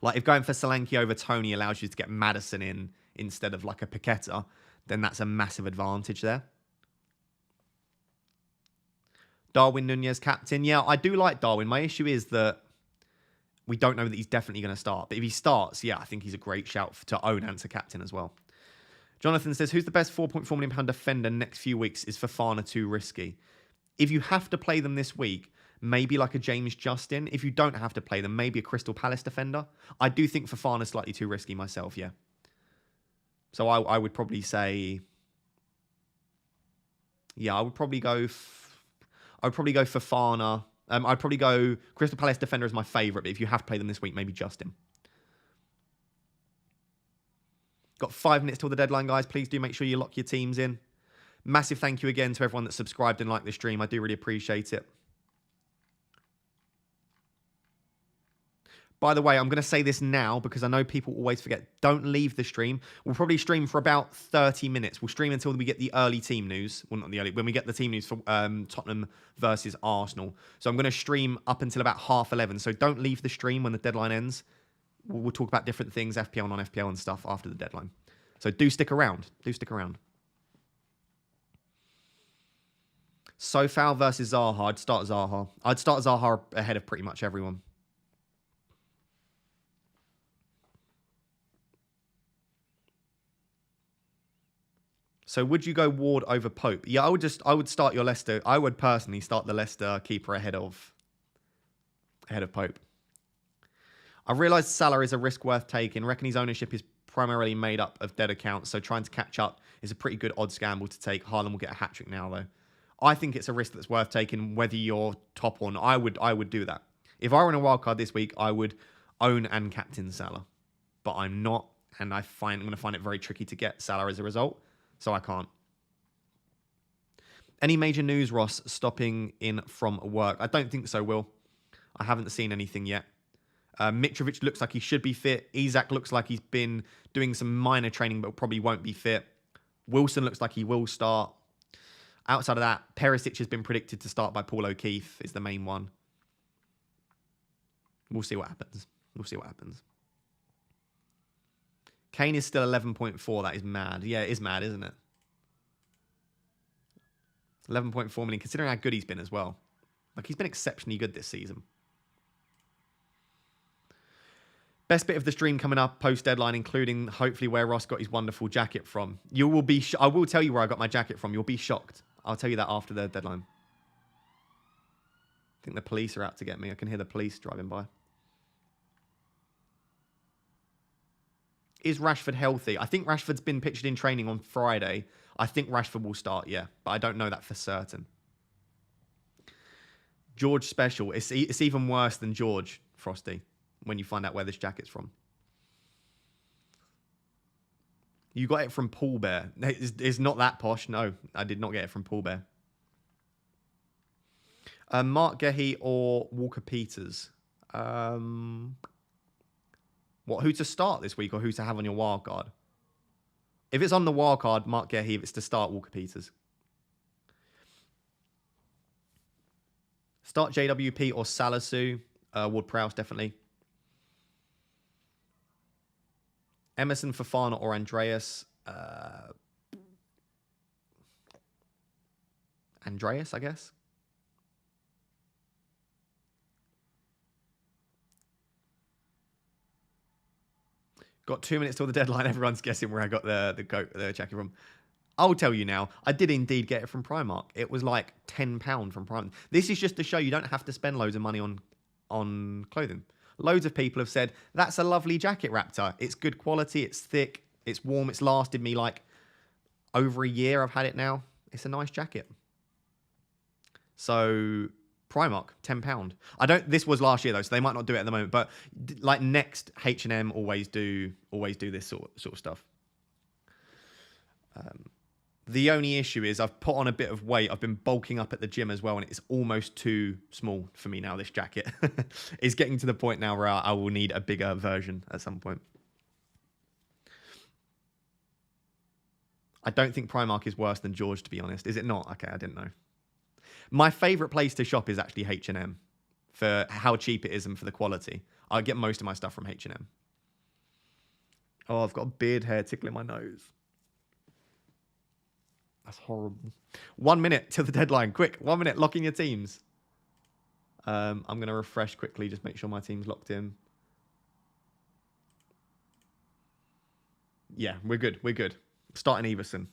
Like if going for Solanke over Tony allows you to get Maddison in instead of like a Paqueta, then that's a massive advantage there. Darwin Nunez captain. Yeah, I do like Darwin. My issue is that we don't know that he's definitely going to start. But if he starts, yeah, I think he's a great shout to own and to captain as well. Jonathan says, who's the best £4.4 million defender next few weeks? Is Fofana too risky? If you have to play them this week, maybe like a James Justin. If you don't have to play them, maybe a Crystal Palace defender. I do think Fofana's slightly too risky myself, yeah. So I would probably say... Yeah, I would probably go... Fofana. I'd probably go Crystal Palace defender as my favourite, but if you have to play them this week, maybe Justin. Got 5 minutes till the deadline, guys. Please do make sure you lock your teams in. Massive thank you again to everyone that subscribed and liked the stream. I do really appreciate it. By the way, I'm going to say this now because I know people always forget. Don't leave the stream. We'll probably stream for about 30 minutes. We'll stream until we get the early team news. Well, not the early. When we get the team news for Tottenham versus Arsenal. So I'm going to stream up until about 11:30. So don't leave the stream when the deadline ends. We'll talk about different things, FPL and non-FPL and stuff after the deadline. So do stick around. Do stick around. Sofal versus Zaha. I'd start Zaha. I'd start Zaha ahead of pretty much everyone. So would you go Ward over Pope? Yeah, I would start your Leicester. I would personally start the Leicester keeper ahead of Pope. I've realised Salah is a risk worth taking. Reckon his ownership is primarily made up of dead accounts, so trying to catch up is a pretty good odds gamble to take. Haaland will get a hat-trick now, though. I think it's a risk that's worth taking, whether you're top or not. I would do that. If I were in a wildcard this week, I would own and captain Salah. But I'm not, and I'm going to find it very tricky to get Salah as a result. So I can't. Any major news, Ross, stopping in from work? I don't think so, Will. I haven't seen anything yet. Mitrovic looks like he should be fit. Isak looks like he's been doing some minor training, but probably won't be fit. Wilson looks like he will start. Outside of that, Perisic has been predicted to start by Paul O'Keefe, is the main one. We'll see what happens. We'll see what happens. Kane is still 11.4. That is mad. Yeah, it is mad, isn't it? 11.4 million, considering how good he's been as well. Like, he's been exceptionally good this season. Best bit of the stream coming up post-deadline, including hopefully where Ross got his wonderful jacket from. You will be... I will tell you where I got my jacket from. You'll be shocked. I'll tell you that after the deadline. I think the police are out to get me. I can hear the police driving by. Is Rashford healthy? I think Rashford's been pictured in training on Friday. I think Rashford will start, yeah. But I don't know that for certain. George special. It's even worse than George, Frosty, when you find out where this jacket's from. You got it from Paul Bear. It's not that posh. No, I did not get it from Paul Bear. Mark Gehi or Walker Peters? What? Who to start this week or who to have on your wild card? If it's on the wild card, Mark Gehi. If it's to start, Walker Peters. Start JWP or Salisu. Ward-Prowse, definitely. Emerson, Fofana, or Andreas. Andreas, I guess. Got 2 minutes till the deadline. Everyone's guessing where I got the jacket from. I'll tell you now. I did indeed get it from Primark. It was like £10 from Primark. This is just to show you don't have to spend loads of money on clothing. Loads of people have said, that's a lovely jacket, Raptor. It's good quality. It's thick. It's warm. It's lasted me like over a year. I've had it now. It's a nice jacket. So Primark, £10. This was last year though, so they might not do it at the moment. But like Next, H&M always do this sort of stuff. The only issue is I've put on a bit of weight. I've been bulking up at the gym as well, and it's almost too small for me now, this jacket. It's getting to the point now where I will need a bigger version at some point. I don't think Primark is worse than George, to be honest. Is it not? Okay, I didn't know. My favourite place to shop is actually H&M for how cheap it is and for the quality. I get most of my stuff from H&M. Oh, I've got a beard hair tickling my nose. That's horrible. 1 minute till the deadline. Quick, 1 minute. Lock in your teams. I'm going to refresh quickly. Just make sure my team's locked in. Yeah, we're good. We're good. Starting Everson.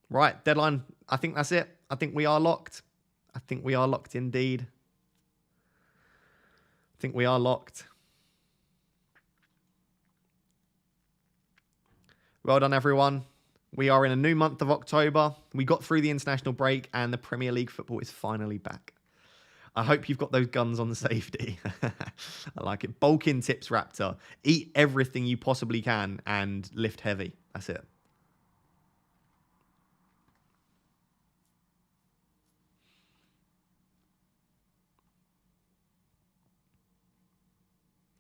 Right, deadline. I think that's it. I think we are locked. I think we are locked indeed. I think we are locked. Well done, everyone. We are in a new month of October. We got through the international break and the Premier League football is finally back. I hope you've got those guns on safety. I like it. Bulk in tips, Raptor. Eat everything you possibly can and lift heavy. That's it.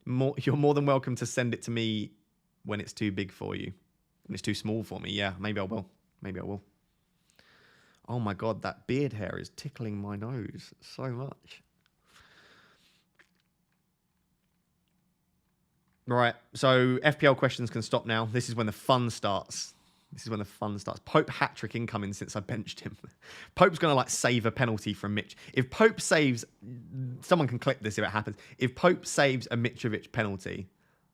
You're more than welcome to send it to me when it's too big for you. When it's too small for me. Yeah, maybe I will. Maybe I will. Oh my God, that beard hair is tickling my nose so much. Right, so FPL questions can stop now. This is when the fun starts. This is when the fun starts. Pope hat-trick incoming since I benched him. Pope's going to like save a penalty from Mitch. If Pope saves, someone can clip this if it happens. If Pope saves a Mitrovic penalty,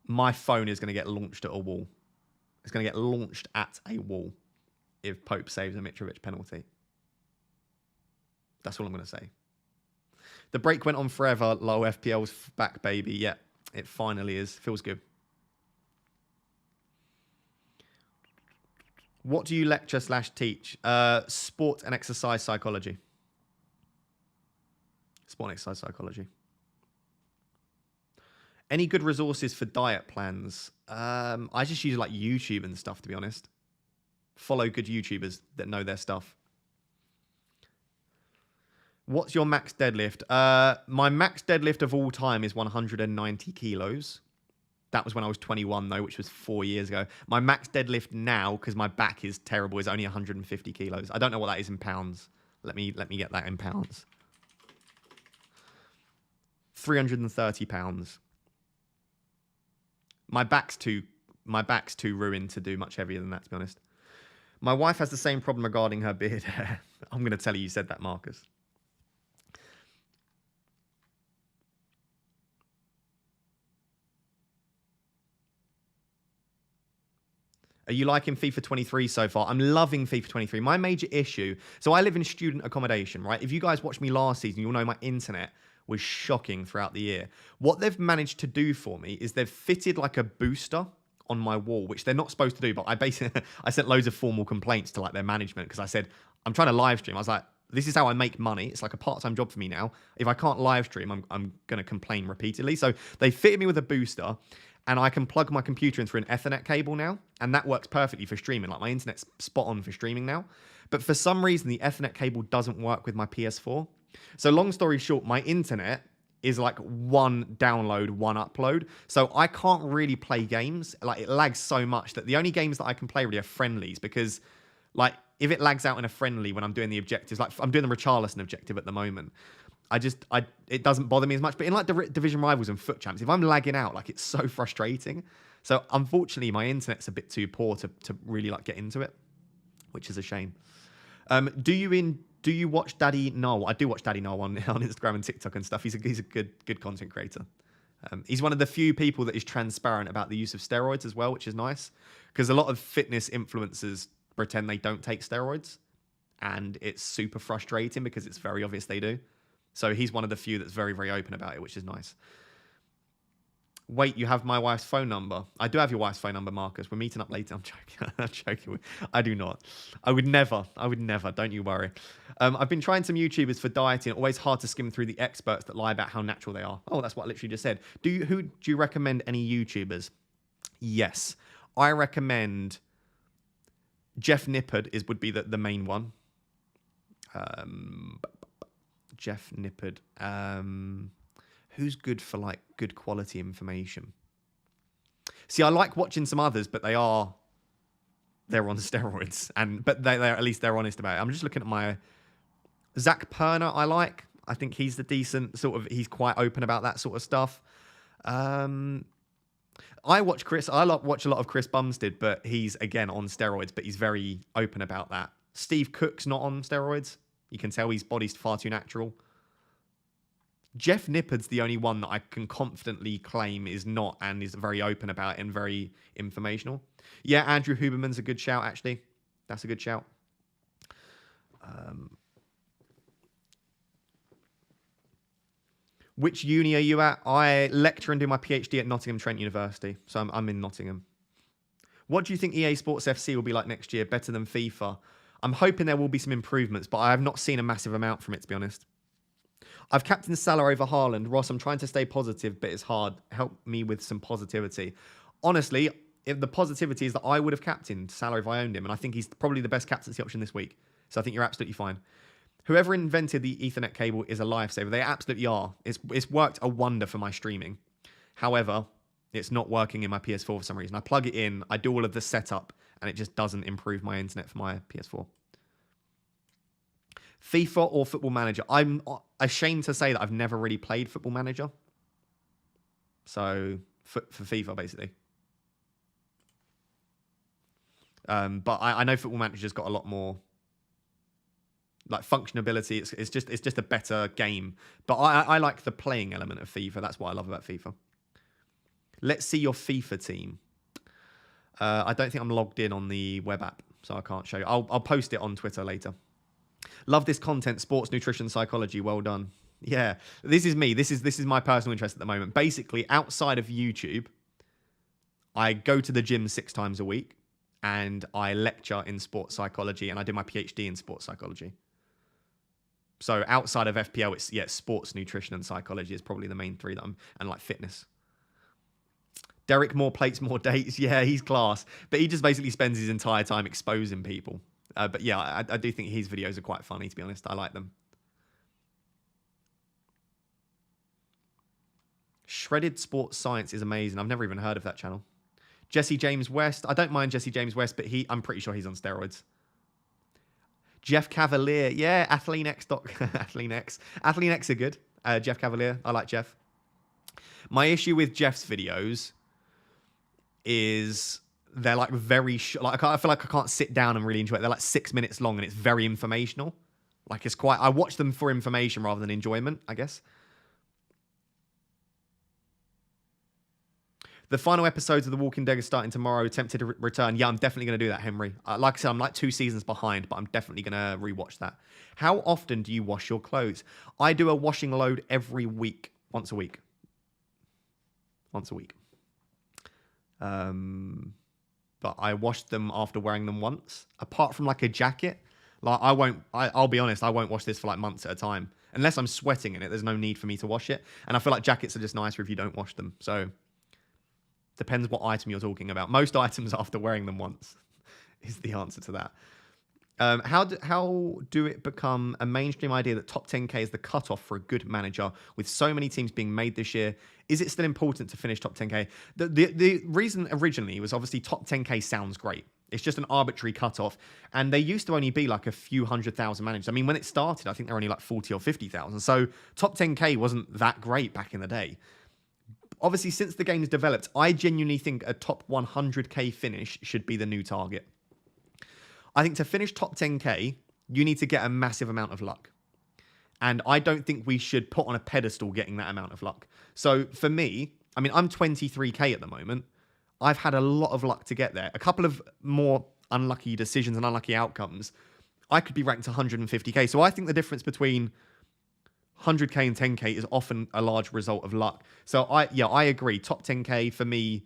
my phone is going to get launched at a wall. It's going to get launched at a wall if Pope saves a Mitrovic penalty. That's all I'm going to say. The break went on forever. Low FPL's back, baby. Yeah, it finally is. Feels good. What do you lecture/teach? Sport and exercise psychology. Sport and exercise psychology. Any good resources for diet plans? I just use like YouTube and stuff, to be honest. Follow good YouTubers that know their stuff. What's your max deadlift? My max deadlift of all time is 190 kilos. That was when I was 21, though, which was 4 years ago. My max deadlift now, because my back is terrible, is only 150 kilos. I don't know what that is in pounds. Let me get that in pounds. 330 pounds. My back's too ruined to do much heavier than that, to be honest. My wife has the same problem regarding her beard hair. I'm going to tell you said that, Marcus. Are you liking FIFA 23 so far? I'm loving FIFA 23. My major issue, so I live in student accommodation, right? If you guys watched me last season, you'll know my internet was shocking throughout the year. What they've managed to do for me is they've fitted like a booster on my wall, which they're not supposed to do, but I sent loads of formal complaints to like their management because I said, I'm trying to live stream. I was like, this is how I make money. It's like a part-time job for me now. If I can't live stream, I'm going to complain repeatedly. So they fitted me with a booster and I can plug my computer in through an Ethernet cable now. And that works perfectly for streaming. Like my internet's spot on for streaming now. But for some reason, the Ethernet cable doesn't work with my PS4. So long story short, my internet is like one download, one upload. So I can't really play games. Like it lags so much that the only games that I can play really are friendlies, because like if it lags out in a friendly when I'm doing the objectives, like I'm doing the Richarlison objective at the moment, it doesn't bother me as much. But in like division rivals and foot champs, if I'm lagging out, like it's so frustrating. So unfortunately, my internet's a bit too poor to really like get into it, which is a shame. Do you watch Daddy Noel? I do watch Daddy Noel on Instagram and TikTok and stuff. He's a good content creator. He's one of the few people that is transparent about the use of steroids as well, which is nice, because a lot of fitness influencers pretend they don't take steroids, and it's super frustrating because it's very obvious they do. So he's one of the few that's very, very open about it, which is nice. Wait, you have my wife's phone number? I do have your wife's phone number, Marcus. We're meeting up later. I'm joking. I'm joking. I do not. I would never. Don't you worry. I've been trying some YouTubers for dieting. Always hard to skim through the experts that lie about how natural they are. Oh, that's what I literally just said. Who do you recommend any YouTubers? Yes. I recommend Jeff Nippard would be the main one. Jeff Nippard. Who's good for like good quality information? See, I like watching some others, but they're on steroids, but they're at least they're honest about it. I'm just looking at my Zach Perner. I think he's the decent sort of. He's quite open about that sort of stuff. I watch a lot of Chris Bumstead, but he's again on steroids, but he's very open about that. Steve Cook's not on steroids. You can tell his body's far too natural. Jeff Nippard's the only one that I can confidently claim is not, and is very open about it and very informational. Yeah, Andrew Huberman's a good shout, actually. That's a good shout. Which uni are you at? I lecture and do my PhD at Nottingham Trent University, so I'm in Nottingham. What do you think EA Sports FC will be like next year? Better than FIFA? I'm hoping there will be some improvements, but I have not seen a massive amount from it, to be honest. I've captained Salah over Haaland. Ross, I'm trying to stay positive, but it's hard. Help me with some positivity. Honestly, if the positivity is that I would have captained Salah if I owned him, and I think he's probably the best captaincy option this week. So I think you're absolutely fine. Whoever invented the Ethernet cable is a lifesaver. They absolutely are. It's worked a wonder for my streaming. However, it's not working in my PS4 for some reason. I plug it in, I do all of the setup, and it just doesn't improve my internet for my PS4. FIFA or Football Manager? I'm ashamed to say that I've never really played Football Manager. So, for FIFA, basically. But I know Football Manager's got a lot more like functionality. It's just a better game. But I like the playing element of FIFA. That's what I love about FIFA. Let's see your FIFA team. I don't think I'm logged in on the web app, so I can't show you. I'll post it on Twitter later. Love this content, sports, nutrition, psychology. Well done. Yeah, this is me. This is my personal interest at the moment. Basically, outside of YouTube, I go to the gym 6 times a week, and I lecture in sports psychology, and I do my PhD in sports psychology. So outside of FPL, it's sports, nutrition, and psychology is probably the main 3 that and like fitness. Derek, more plates, more dates. Yeah, he's class. But he just basically spends his entire time exposing people. But yeah, I do think his videos are quite funny, to be honest. I like them. Shredded Sports Science is amazing. I've never even heard of that channel. Jesse James West. I don't mind Jesse James West, but I'm pretty sure he's on steroids. Jeff Cavalier. Yeah, AthleanX. AthleanX are good. Jeff Cavalier. I like Jeff. My issue with Jeff's videos is they're like very like I feel like I can't sit down and really enjoy it. They're like 6 minutes long and it's very informational. Like it's quite. I watch them for information rather than enjoyment, I guess. The final episodes of The Walking Dead are starting tomorrow. Tempted to return. Yeah, I'm definitely going to do that, Henry. Like I said, I'm like 2 seasons behind, but I'm definitely going to rewatch that. How often do you wash your clothes? I do a washing load every week. Once a week. But I wash them after wearing them once. Apart from like a jacket. Like I'll be honest, I won't wash this for like months at a time. Unless I'm sweating in it, there's no need for me to wash it. And I feel like jackets are just nicer if you don't wash them. So... depends what item you're talking about. Most items after wearing them once is the answer to that. How do it become a mainstream idea that top 10k is the cutoff for a good manager with so many teams being made this year? Is it still important to finish top 10k? The reason originally was obviously top 10k sounds great. It's just an arbitrary cutoff, and they used to only be like a few 100,000 managers. I mean, when it started, I think they were only like 40 or 50,000. So top 10k wasn't that great back in the day. Obviously, since the game's developed, I genuinely think a top 100k finish should be the new target. I think to finish top 10k, you need to get a massive amount of luck. And I don't think we should put on a pedestal getting that amount of luck. So for me, I mean, I'm 23k at the moment. I've had a lot of luck to get there. A couple of more unlucky decisions and unlucky outcomes. I could be ranked 150k. So I think the difference between 100k and 10k is often a large result of luck. So I agree. Top 10k for me,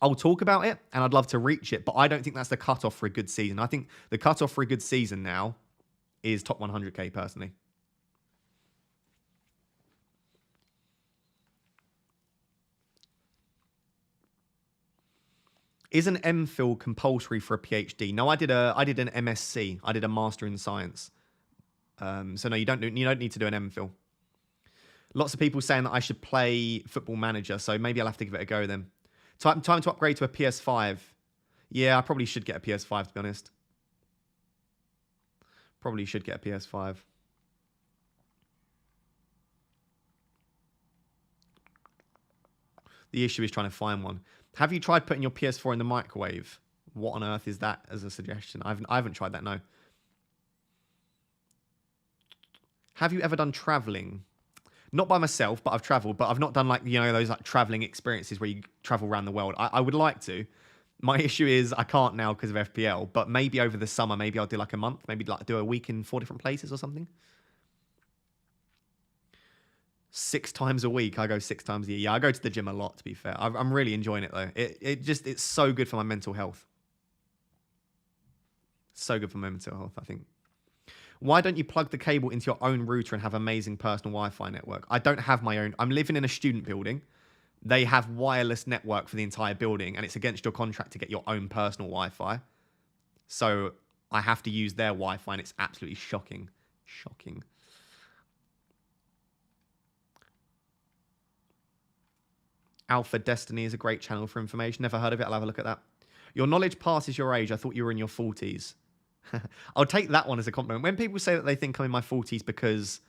I'll talk about it and I'd love to reach it, but I don't think that's the cutoff for a good season. I think the cutoff for a good season now is top 100k personally. Is an MPhil compulsory for a PhD? No, I did an MSc. I did a Master in Science. So no, you don't need to do an MPhil. Lots of people saying that I should play Football Manager, so maybe I'll have to give it a go then. Time to upgrade to a PS5. Yeah, I probably should get a PS5 to be honest. Probably should get a PS5. The issue is trying to find one. Have you tried putting your PS4 in the microwave? What on earth is that as a suggestion? I haven't tried that, no. Have you ever done traveling? Not by myself, but I've traveled. But I've not done like, you know, those like traveling experiences where you travel around the world. I would like to. My issue is I can't now because of FPL. But maybe over the summer, maybe I'll do like a month. Maybe like do a week in 4 different places or something. 6 times a week. I go 6 times a year. Yeah, I go to the gym a lot, to be fair. I'm really enjoying it, though. It's so good for my mental health. So good for my mental health, I think. Why don't you plug the cable into your own router and have amazing personal Wi-Fi network? I don't have my own. I'm living in a student building. They have wireless network for the entire building, and it's against your contract to get your own personal Wi-Fi. So I have to use their Wi-Fi, and it's absolutely shocking. Shocking. Alpha Destiny is a great channel for information. Never heard of it. I'll have a look at that. Your knowledge passes your age. I thought you were in your 40s. I'll take that one as a compliment. When people say that they think I'm in my 40s because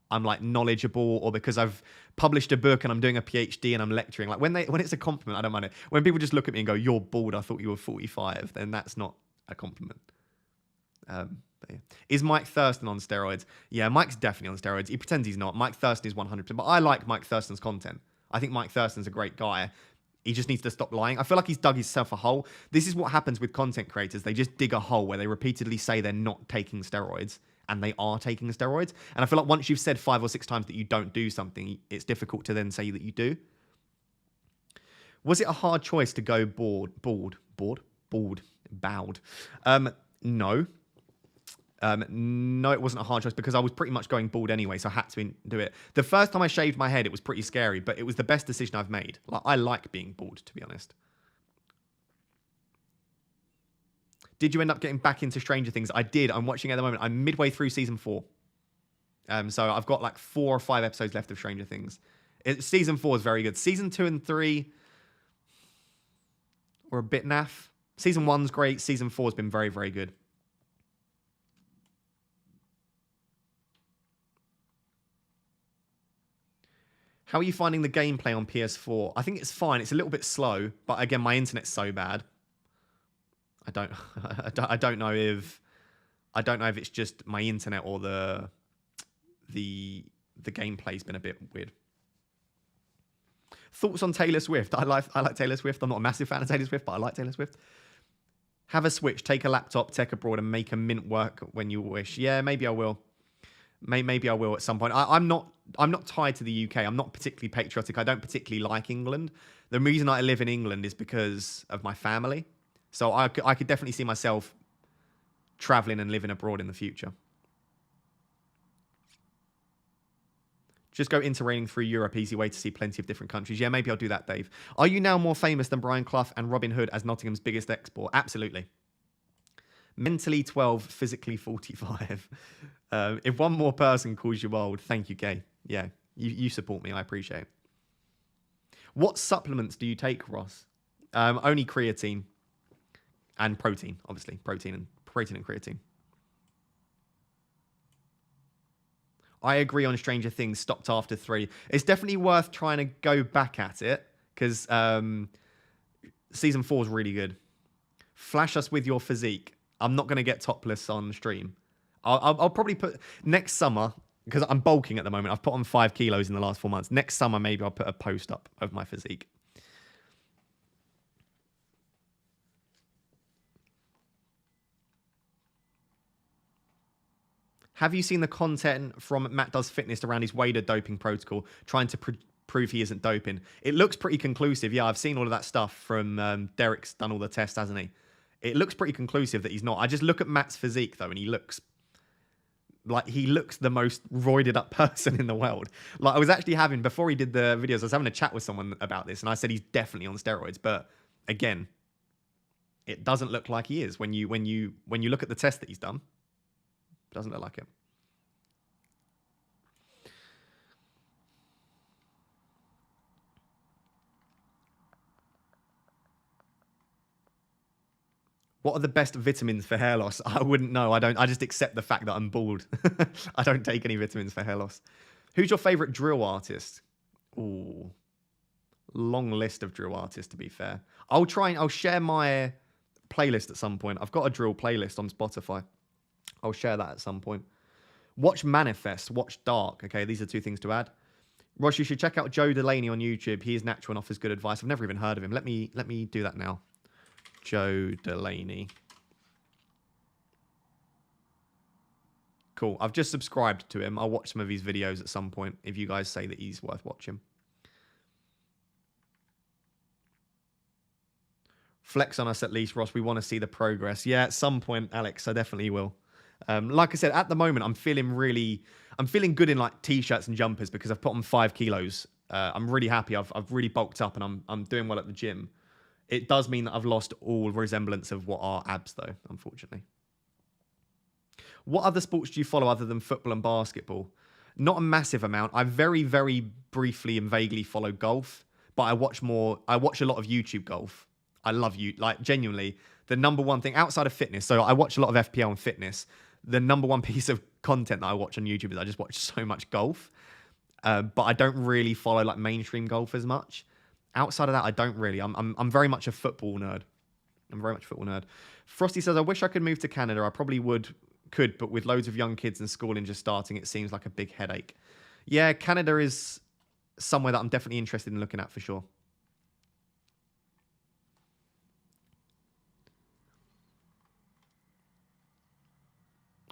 I'm like knowledgeable or because I've published a book and I'm doing a PhD and I'm lecturing, like when it's a compliment, I don't mind it. When people just look at me and go, "You're bald. I thought you were 45," then that's not a compliment. But yeah. Is Mike Thurston on steroids? Yeah, Mike's definitely on steroids. He pretends he's not. Mike Thurston is 100%. But I like Mike Thurston's content. I think Mike Thurston's a great guy. He just needs to stop lying. I feel like he's dug himself a hole. This is what happens with content creators. They just dig a hole where they repeatedly say they're not taking steroids and they are taking steroids. And I feel like once you've said 5 or 6 times that you don't do something, it's difficult to then say that you do. Was it a hard choice to go bowed? No. No, it wasn't a hard choice because I was pretty much going bald anyway, so I had to do it. The first time I shaved my head, it was pretty scary, but it was the best decision I've made. Like, I like being bald, to be honest. Did you end up getting back into Stranger Things? I did. I'm watching at the moment. I'm midway through season 4. So I've got like 4 or 5 episodes left of Stranger Things. Season 4 is very good. Season 2 and 3 were a bit naff. Season 1's great. Season 4 has been very, very good. How are you finding the gameplay on PS4? I think it's fine. It's a little bit slow, but again, my internet's so bad. I don't know if it's just my internet or the gameplay's been a bit weird. Thoughts on Taylor Swift? I like Taylor Swift. I'm not a massive fan of Taylor Swift, but I like Taylor Swift. Have a Switch, take a laptop, tech abroad, and make a mint work when you wish. Yeah, maybe I will. Maybe I will at some point. I'm not tied to the UK. I'm not particularly patriotic. I don't particularly like England. The reason I live in England is because of my family. So I could definitely see myself traveling and living abroad in the future. Just go interraining through Europe. Easy way to see plenty of different countries. Yeah, maybe I'll do that, Dave. Are you now more famous than Brian Clough and Robin Hood as Nottingham's biggest export? Absolutely. Mentally 12, physically 45. If one more person calls you old, thank you, Gay. Yeah, you support me. I appreciate it. What supplements do you take, Ross? Only creatine and protein, obviously. Protein and creatine. I agree on Stranger Things, stopped after 3. It's definitely worth trying to go back at it because season 4 is really good. Flash us with your physique. I'm not going to get topless on stream. I'll probably put next summer, because I'm bulking at the moment. I've put on 5 kilos in the last 4 months. Next summer, maybe I'll put a post up of my physique. Have you seen the content from Matt Does Fitness around his Wader doping protocol, trying to prove he isn't doping? It looks pretty conclusive. Yeah, I've seen all of that stuff from Derek's done all the tests, hasn't he? It looks pretty conclusive that he's not. I just look at Matt's physique, though, and he looks the most roided up person in the world. Like, I was actually having, before he did the videos, I was having a chat with someone about this, and I said he's definitely on steroids. But again, it doesn't look like he is. When you look at the test that he's done, it doesn't look like it. What are the best vitamins for hair loss? I wouldn't know. I just accept the fact that I'm bald. I don't take any vitamins for hair loss. Who's your favorite drill artist? Ooh, long list of drill artists, to be fair. I'll share my playlist at some point. I've got a drill playlist on Spotify. I'll share that at some point. Watch Manifest, watch Dark. Okay, these are 2 things to add. Ross, you should check out Joe Delaney on YouTube. He is natural and offers good advice. I've never even heard of him. Let me do that now. Joe Delaney. Cool. I've just subscribed to him. I'll watch some of his videos at some point if you guys say that he's worth watching. Flex on us at least, Ross. We want to see the progress. Yeah, at some point, Alex, I definitely will. Like I said, at the moment, I'm feeling good in like t-shirts and jumpers because I've put on 5 kilos. I'm really happy. I've really bulked up and I'm doing well at the gym. It does mean that I've lost all resemblance of what are abs, though, unfortunately. What other sports do you follow other than football and basketball? Not a massive amount. I very, very briefly and vaguely follow golf, but I watch a lot of YouTube golf. I love you, like genuinely, the number one thing outside of fitness. So I watch a lot of FPL and fitness. The number one piece of content that I watch on YouTube is I just watch so much golf, but I don't really follow like mainstream golf as much. Outside of that, I don't really. I'm very much a football nerd. Frosty says, I wish I could move to Canada. I probably could, but with loads of young kids and schooling just starting, it seems like a big headache. Yeah, Canada is somewhere that I'm definitely interested in looking at for sure.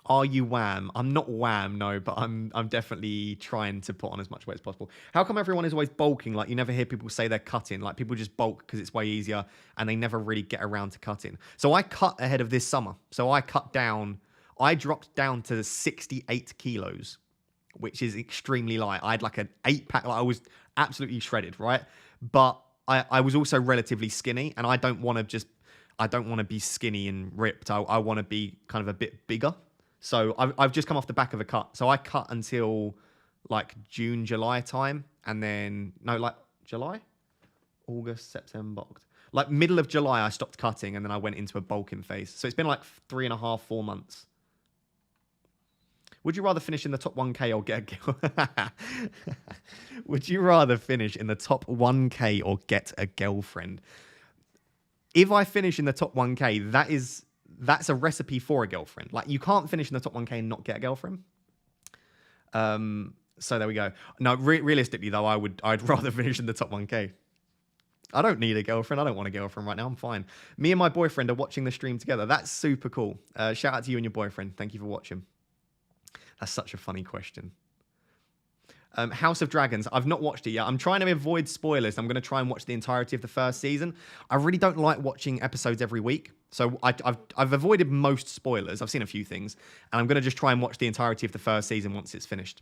Are you wham? I'm not wham, no, but I'm definitely trying to put on as much weight as possible. How come everyone is always bulking? Like, you never hear people say they're cutting. Like, people just bulk because it's way easier and they never really get around to cutting. So I cut ahead of this summer. So I dropped down to 68 kilos, which is extremely light. I had like an 8-pack. Like, I was absolutely shredded, right? But I was also relatively skinny, and I don't want to be skinny and ripped. I want to be kind of a bit bigger. So I've just come off the back of a cut. So I cut until like June, July time. And then, no, like July? August, September, October. Like middle of July, I stopped cutting and then I went into a bulking phase. So it's been like 3.5, 4 months. Would you rather finish in the top 1K or get a Would you rather finish in the top 1K or get a girlfriend? If I finish in the top 1K, that's a recipe for a girlfriend. Like, you can't finish in the top 1K and not get a girlfriend. So there we go. No, realistically though, I'd rather finish in the top 1K. I don't need a girlfriend. I don't want a girlfriend right now. I'm fine. Me and my boyfriend are watching the stream together. That's super cool. Shout out to you and your boyfriend. Thank you for watching. That's such a funny question. House of Dragons. I've not watched it yet. I'm trying to avoid spoilers. I'm going to try and watch the entirety of the first season. I really don't like watching episodes every week. So I've avoided most spoilers. I've seen a few things. And I'm going to just try and watch the entirety of the first season once it's finished.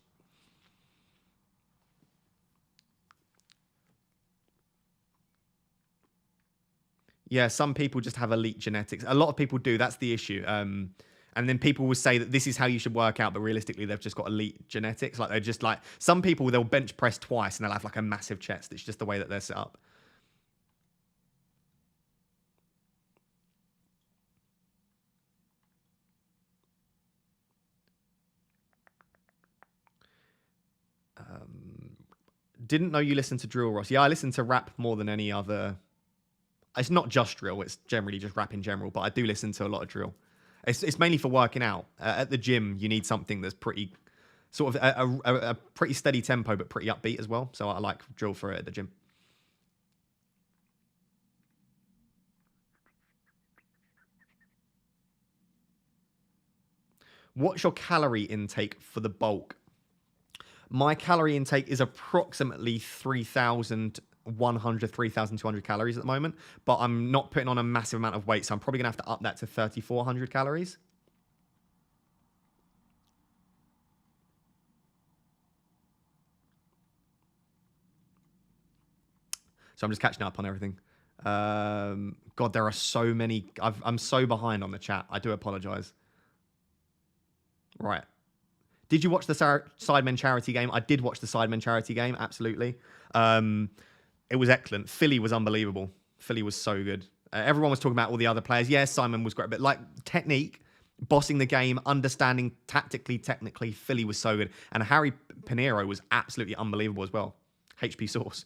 Yeah, some people just have elite genetics. A lot of people do. That's the issue. And then people will say that this is how you should work out, but realistically, they've just got elite genetics. Like they're just like some people, they'll bench press twice and they'll have like a massive chest. It's just the way that they're set up. Didn't know you listened to drill, Ross. Yeah, I listen to rap more than any other. It's not just drill. It's generally just rap in general, but I do listen to a lot of drill. It's mainly for working out. At the gym, you need something that's pretty, sort of a pretty steady tempo, but pretty upbeat as well. So I like drill for it at the gym. What's your calorie intake for the bulk? My calorie intake is approximately 3,100, 3,200 calories at the moment, but I'm not putting on a massive amount of weight, so I'm probably going to have to up that to 3,400 calories. So I'm just catching up on everything. God, there are so many. I'm so behind on the chat. I do apologize. Right. Did you watch the Sidemen charity game? I did watch the Sidemen charity game, absolutely. It was excellent. Philly was unbelievable. Philly was so good. Everyone was talking about all the other players. Yes, Simon was great, but like technique, bossing the game, understanding tactically, technically, Philly was so good. And Harry Pinero was absolutely unbelievable as well. HP Source.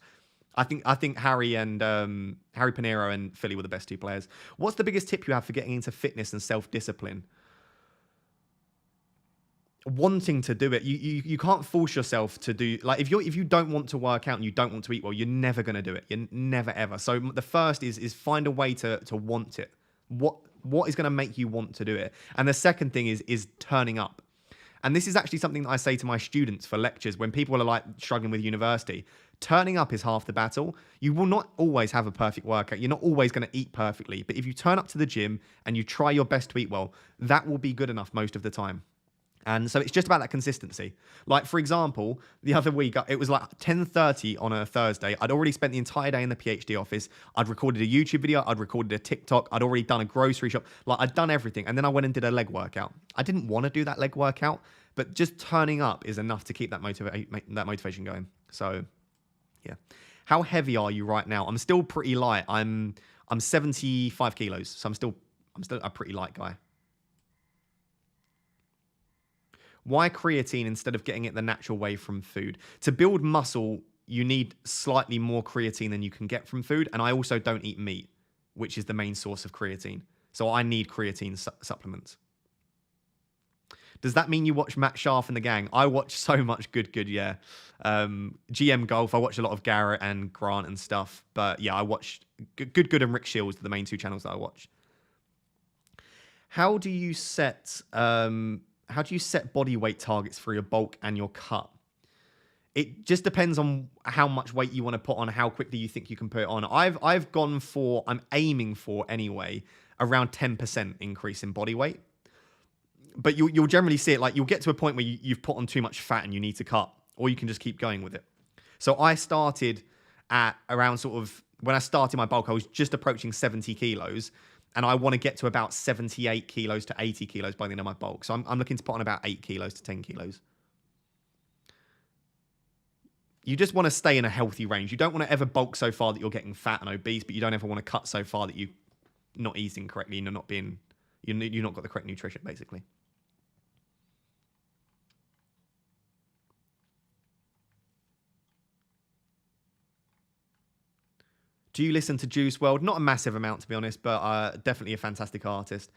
I think Harry Pinero and Philly were the best two players. What's the biggest tip you have for getting into fitness and self-discipline? Wanting to do it. You can't force yourself to do, like, if you don't want to work out and you don't want to eat well, you're never going to do it. You're never ever. So the first is find a way to want it. What is going to make you want to do it? And the second thing is turning up. And this is actually something that I say to my students for lectures when people are like struggling with university. Turning up is half the battle. You will not always have a perfect workout. You're not always going to eat perfectly. But if you turn up to the gym and you try your best to eat well, that will be good enough most of the time. And so it's just about that consistency. Like, for example, the other week, it was like 10:30 on a Thursday. I'd already spent the entire day in the PhD office. I'd recorded a YouTube video. I'd recorded a TikTok. I'd already done a grocery shop. Like, I'd done everything. And then I went and did a leg workout. I didn't want to do that leg workout, but just turning up is enough to keep that motivation going. So, yeah. How heavy are you right now? I'm still pretty light. I'm 75 kilos. So I'm still a pretty light guy. Why creatine instead of getting it the natural way from food? To build muscle, you need slightly more creatine than you can get from food. And I also don't eat meat, which is the main source of creatine. So I need creatine supplements. Does that mean you watch Matt Sharf and the gang? I watch so much good, yeah. GM Golf, I watch a lot of Garrett and Grant and stuff. But yeah, I watch Good and Rick Shields, the main two channels that I watch. How do you set body weight targets for your bulk and your cut? It just depends on how much weight you want to put on, how quickly you think you can put it on. I'm aiming for anyway, around 10% increase in body weight. But you'll generally see it, like you'll get to a point where you've put on too much fat and you need to cut, or you can just keep going with it. So I started at around when I started my bulk, I was just approaching 70 kilos. And I want to get to about 78 kilos to 80 kilos by the end of my bulk. So I'm looking to put on about 8 kilos to 10 kilos. You just want to stay in a healthy range. You don't want to ever bulk so far that you're getting fat and obese, but you don't ever want to cut so far that you're not eating correctly and you're not got the correct nutrition, basically. Do you listen to Juice WRLD? Not a massive amount, to be honest, but definitely a fantastic artist.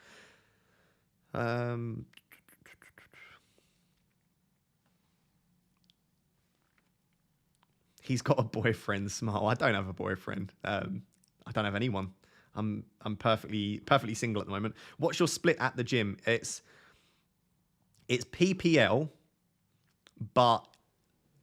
He's got a boyfriend. Smart. I don't have a boyfriend. I don't have anyone. I'm perfectly single at the moment. What's your split at the gym? It's PPL, but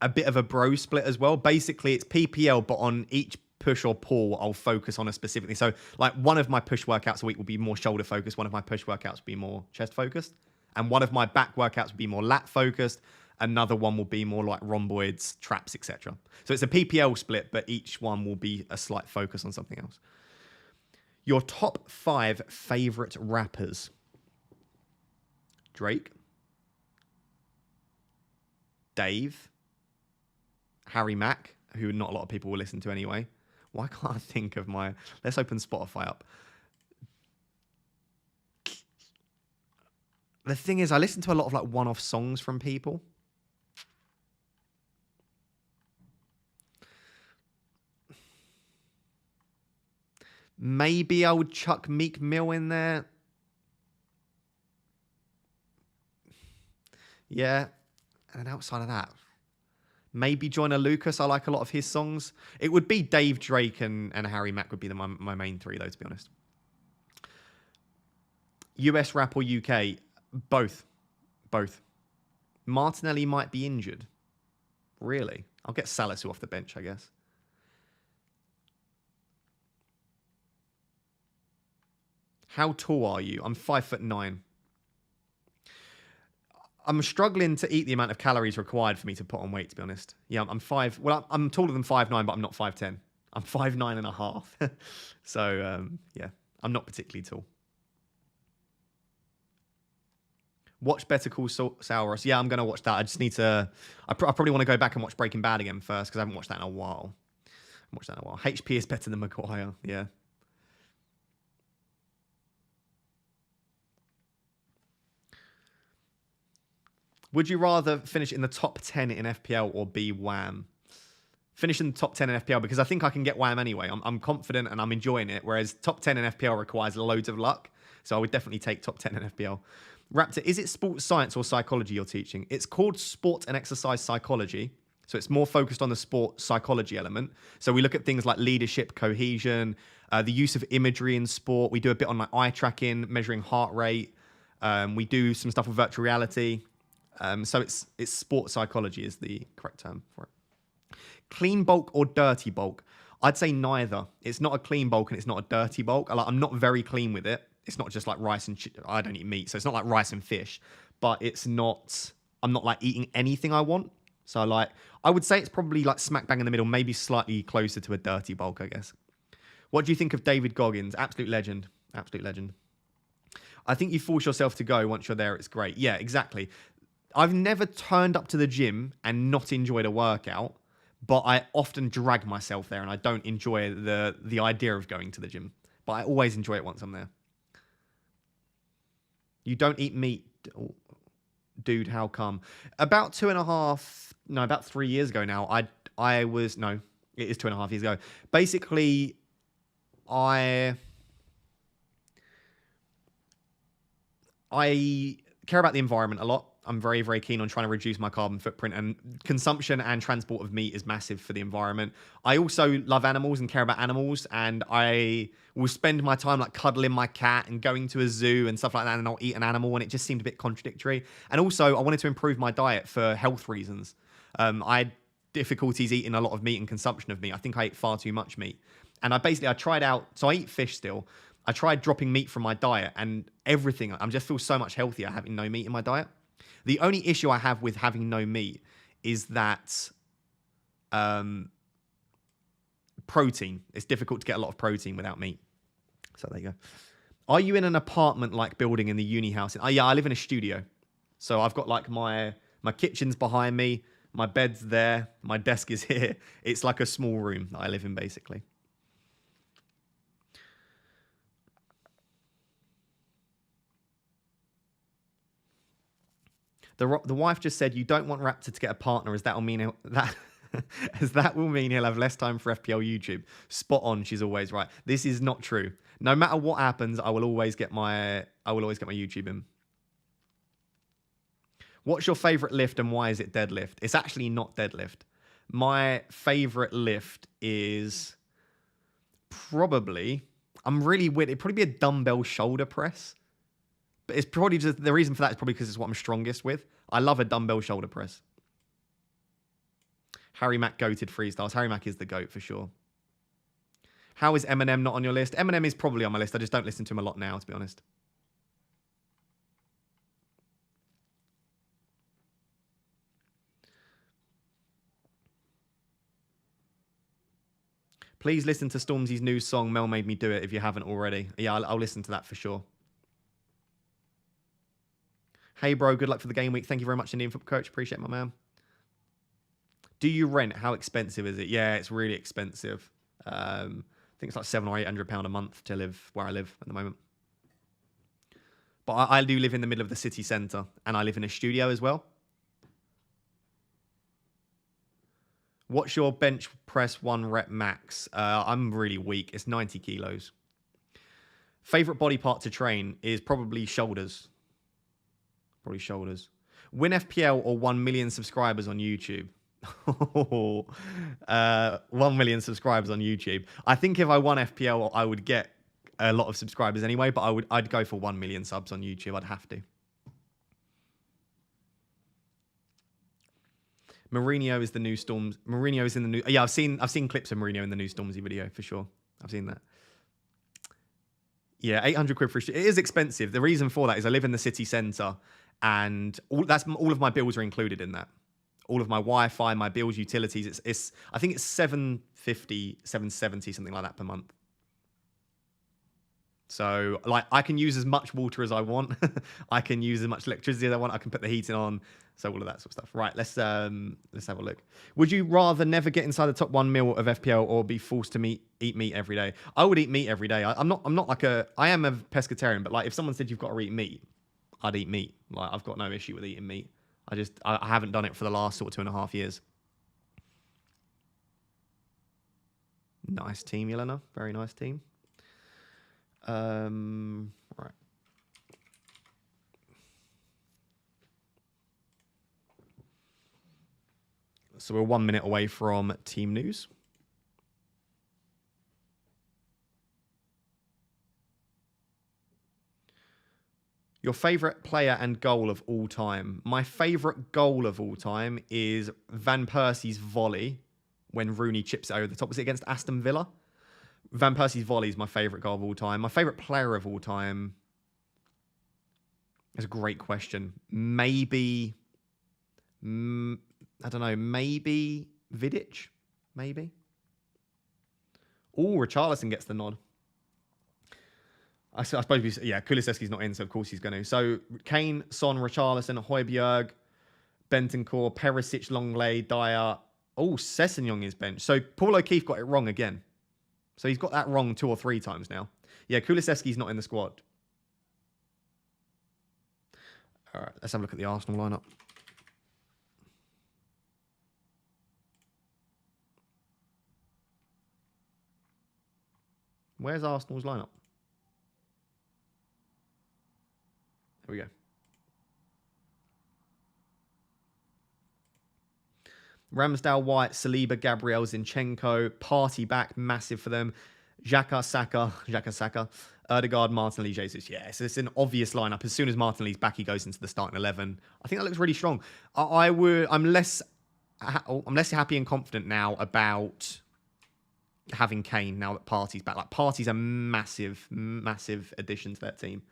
a bit of a bro split as well. Basically, it's PPL, but on each push or pull, I'll focus on a specifically. So like one of my push workouts a week will be more shoulder focused. One of my push workouts will be more chest focused. And one of my back workouts will be more lat focused. Another one will be more like rhomboids, traps, etc. So it's a PPL split, but each one will be a slight focus on something else. Your top 5 favorite rappers. Drake. Dave. Harry Mack, who not a lot of people will listen to anyway. Why can't I think of my... Let's open Spotify up. The thing is, I listen to a lot of like one-off songs from people. Maybe I would chuck Meek Mill in there. Yeah. And then outside of that, maybe Joyner Lucas. I like a lot of his songs. It would be Dave, Drake, and Harry Mack would be my main 3, though, to be honest. US rap or UK? Both. Both. Martinelli might be injured. Really? I'll get Salisu off the bench, I guess. How tall are you? I'm 5'9". I'm struggling to eat the amount of calories required for me to put on weight, to be honest. Yeah, I'm 5. Well, I'm taller than 5'9", but I'm not 5'10". I'm 5'9 and a half. So, yeah, I'm not particularly tall. Watch Better Call Saul. Yeah, I'm going to watch that. I just need to... I probably want to go back and watch Breaking Bad again first, because I haven't watched that in a while. HP is better than Maguire, yeah. Would you rather finish in the top 10 in FPL or be WAM? Finish in the top 10 in FPL because I think I can get WAM anyway. I'm confident and I'm enjoying it, whereas top 10 in FPL requires loads of luck. So I would definitely take top 10 in FPL. Raptor, is it sports science or psychology you're teaching? It's called sport and exercise psychology. So it's more focused on the sport psychology element. So we look at things like leadership, cohesion, the use of imagery in sport. We do a bit on like eye tracking, measuring heart rate. We do some stuff with virtual reality. So it's sport psychology is the correct term for it. Clean bulk or dirty bulk? I'd say neither. It's not a clean bulk and it's not a dirty bulk. I'm not very clean with it. It's not just like rice and I don't eat meat, so it's not like rice and fish. But it's not. I'm not like eating anything I want. So like I would say it's probably like smack bang in the middle, maybe slightly closer to a dirty bulk, I guess. What do you think of David Goggins? Absolute legend. Absolute legend. I think you force yourself to go once you're there. It's great. Yeah, exactly. I've never turned up to the gym and not enjoyed a workout, but I often drag myself there and I don't enjoy the idea of going to the gym. But I always enjoy it once I'm there. You don't eat meat, dude. How come? About 3 years ago now, it is 2.5 years ago. Basically, I care about the environment a lot. I'm very, very keen on trying to reduce my carbon footprint, and consumption and transport of meat is massive for the environment. I also love animals and care about animals, and I will spend my time like cuddling my cat and going to a zoo and stuff like that, and I'll eat an animal, and it just seemed a bit contradictory. And also, I wanted to improve my diet for health reasons. I had difficulties eating a lot of meat and consumption of meat. I think I ate far too much meat. And I tried out, so I eat fish still. I tried dropping meat from my diet, and everything, I just feel so much healthier having no meat in my diet. The only issue I have with having no meat is that protein. It's difficult to get a lot of protein without meat. So there you go. Are you in an apartment-like building in the uni house? Yeah, I live in a studio. So I've got like my kitchen's behind me, my bed's there, my desk is here. It's like a small room that I live in, basically. The wife just said, you don't want Raptor to get a partner, as that will mean he'll have less time for FPL YouTube. Spot on, she's always right. This is not true. No matter what happens, I will always get my YouTube in. What's your favorite lift and why is it deadlift? It's actually not deadlift. My favorite lift is probably, I'm really weird, it'd probably be a dumbbell shoulder press. But it's probably just, the reason for that is probably because it's what I'm strongest with. I love a dumbbell shoulder press. Harry Mack goated freestyles. Harry Mack is the GOAT for sure. How is Eminem not on your list? Eminem is probably on my list. I just don't listen to him a lot now, to be honest. Please listen to Stormzy's new song, Mel Made Me Do It, if you haven't already. Yeah, I'll listen to that for sure. Hey, bro, good luck for the game week. Thank you very much, Indian Football Coach. Appreciate it, my man. Do you rent? How expensive is it? Yeah, it's really expensive. I think it's like £700 or £800 a month to live where I live at the moment. But I do live in the middle of the city centre, and I live in a studio as well. What's your bench press 1 rep max? I'm really weak. It's 90 kilos. Favorite body part to train is probably shoulders. Probably shoulders. Win FPL or 1 million subscribers on YouTube? 1 million subscribers on YouTube. I think if I won FPL, I would get a lot of subscribers anyway, but I'd go for 1 million subs on YouTube. I'd have to. Mourinho is the new Storms. Mourinho is in the new. Yeah, I've seen clips of Mourinho in the new Stormzy video for sure. I've seen that. Yeah, 800 quid for it is expensive. The reason for that is I live in the city centre, and all of my bills are included in that. All of my Wi-Fi, my bills, utilities. It's I think it's 750, 770, something like that per month. So, like, I can use as much water as I want. I can use as much electricity as I want. I can put the heating on. So all of that sort of stuff. Right, let's have a look. Would you rather never get inside the top 1 mil of FPL or be forced to eat meat every day? I would eat meat every day. I am a pescatarian, but like if someone said you've got to eat meat, I'd eat meat. Like I've got no issue with eating meat. I haven't done it for the last sort of 2.5 years. Nice team, Yelena. Very nice team. Right. So we're 1 minute away from team news. Your favourite player and goal of all time? My favourite goal of all time is Van Persie's volley when Rooney chips it over the top. Was it against Aston Villa? Van Persie's volley is my favourite goal of all time. My favourite player of all time is a great question. Maybe, I don't know, maybe Vidic? Maybe? Oh, Richarlison gets the nod. I suppose, yeah, Kulusevski's not in, so of course he's going to. So, Kane, Son, Richarlison, Højbjerg, Bentancur, Perisic, Longley, Dyer. Oh, Sessegnon is benched. So, Paul O'Keefe got it wrong again. So, he's got that wrong 2 or 3 times now. Yeah, Kulusevski's not in the squad. All right, let's have a look at the Arsenal lineup. Where's Arsenal's lineup? Here we go. Ramsdale, White, Saliba, Gabriel, Zinchenko. Party back, massive for them. Xhaka, Saka, Ødegaard, Martinelli, Jesus. Yes, it's an obvious lineup. As soon as Martinelli's back, he goes into the starting 11. I think that looks really strong. I'm less happy and confident now about having Kane now that Partey's back. Like Partey's a massive, massive addition to that team.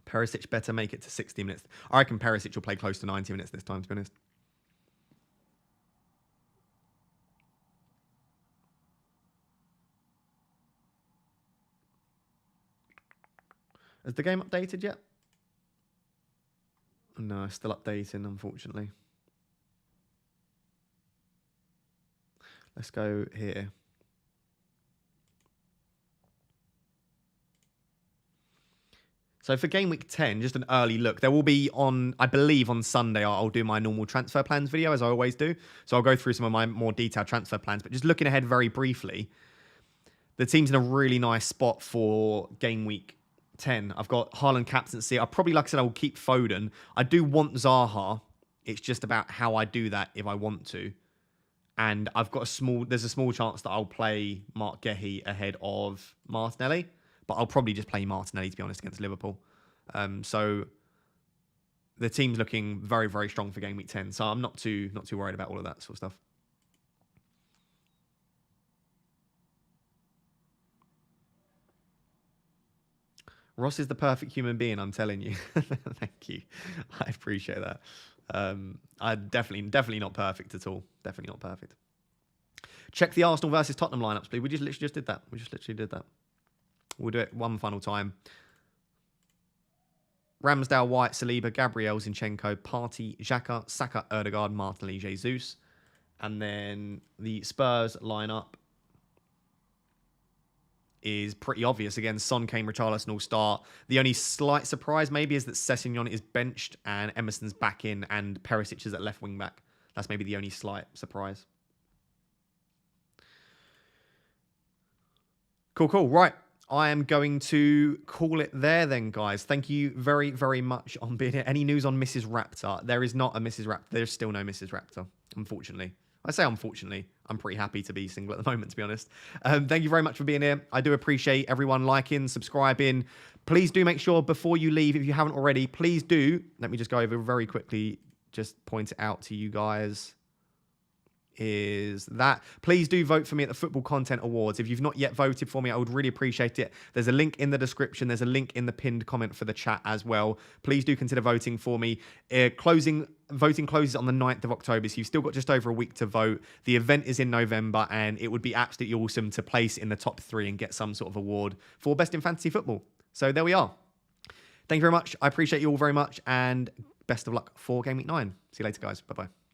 Perisic better make it to 60 minutes. I reckon Perisic will play close to 90 minutes this time, to be honest. Has the game updated yet? No, still updating, unfortunately. Let's go here. So for game week 10, just an early look. There will be on, I believe on Sunday, I'll do my normal transfer plans video, as I always do. So I'll go through some of my more detailed transfer plans. But just looking ahead very briefly, the team's in a really nice spot for game week 10. I've got Haaland captaincy. Like I said, I will keep Foden. I do want Zaha. It's just about how I do that if I want to. And I've got there's a small chance that I'll play Mark Gehi ahead of Martinelli. But I'll probably just play Martinelli, to be honest, against Liverpool. So the team's looking very, very strong for game week 10. So I'm not too worried about all of that sort of stuff. Ross is the perfect human being, I'm telling you. Thank you. I appreciate that. I definitely not perfect at all. Definitely not perfect. Check the Arsenal versus Tottenham lineups, please. We just literally just did that. We just literally did that. We'll do it one final time. Ramsdale, White, Saliba, Gabriel, Zinchenko, Partey, Xhaka, Saka, Erdegaard, Martinelli, Jesus. And then the Spurs lineup is pretty obvious. Again, Son, Kane, Richarlison all start. The only slight surprise maybe is that Sessegnon is benched and Emerson's back in and Perisic is at left wing back. That's maybe the only slight surprise. Cool. Right. I am going to call it there then, guys. Thank you very, very much on being here. Any news on Mrs. Raptor? There is not a Mrs. Raptor. There's still no Mrs. Raptor, unfortunately. I say unfortunately. I'm pretty happy to be single at the moment, to be honest. Thank you very much for being here. I do appreciate everyone liking, subscribing. Please do make sure before you leave, if you haven't already, please do. Let me just go over very quickly, just point it out to you guys. Is that please do vote for me at the Football Content Awards. If you've not yet voted for me, I would really appreciate it. There's a link in the description. There's a link in the pinned comment for the chat as well. Please do consider voting for me. Voting closes on the 9th of October, so you've still got just over a week to vote. The event is in November, and it would be absolutely awesome to place in the top 3 and get some sort of award for Best in Fantasy Football. So there we are. Thank you very much. I appreciate you all very much, and best of luck for Game Week 9. See you later, guys. Bye-bye.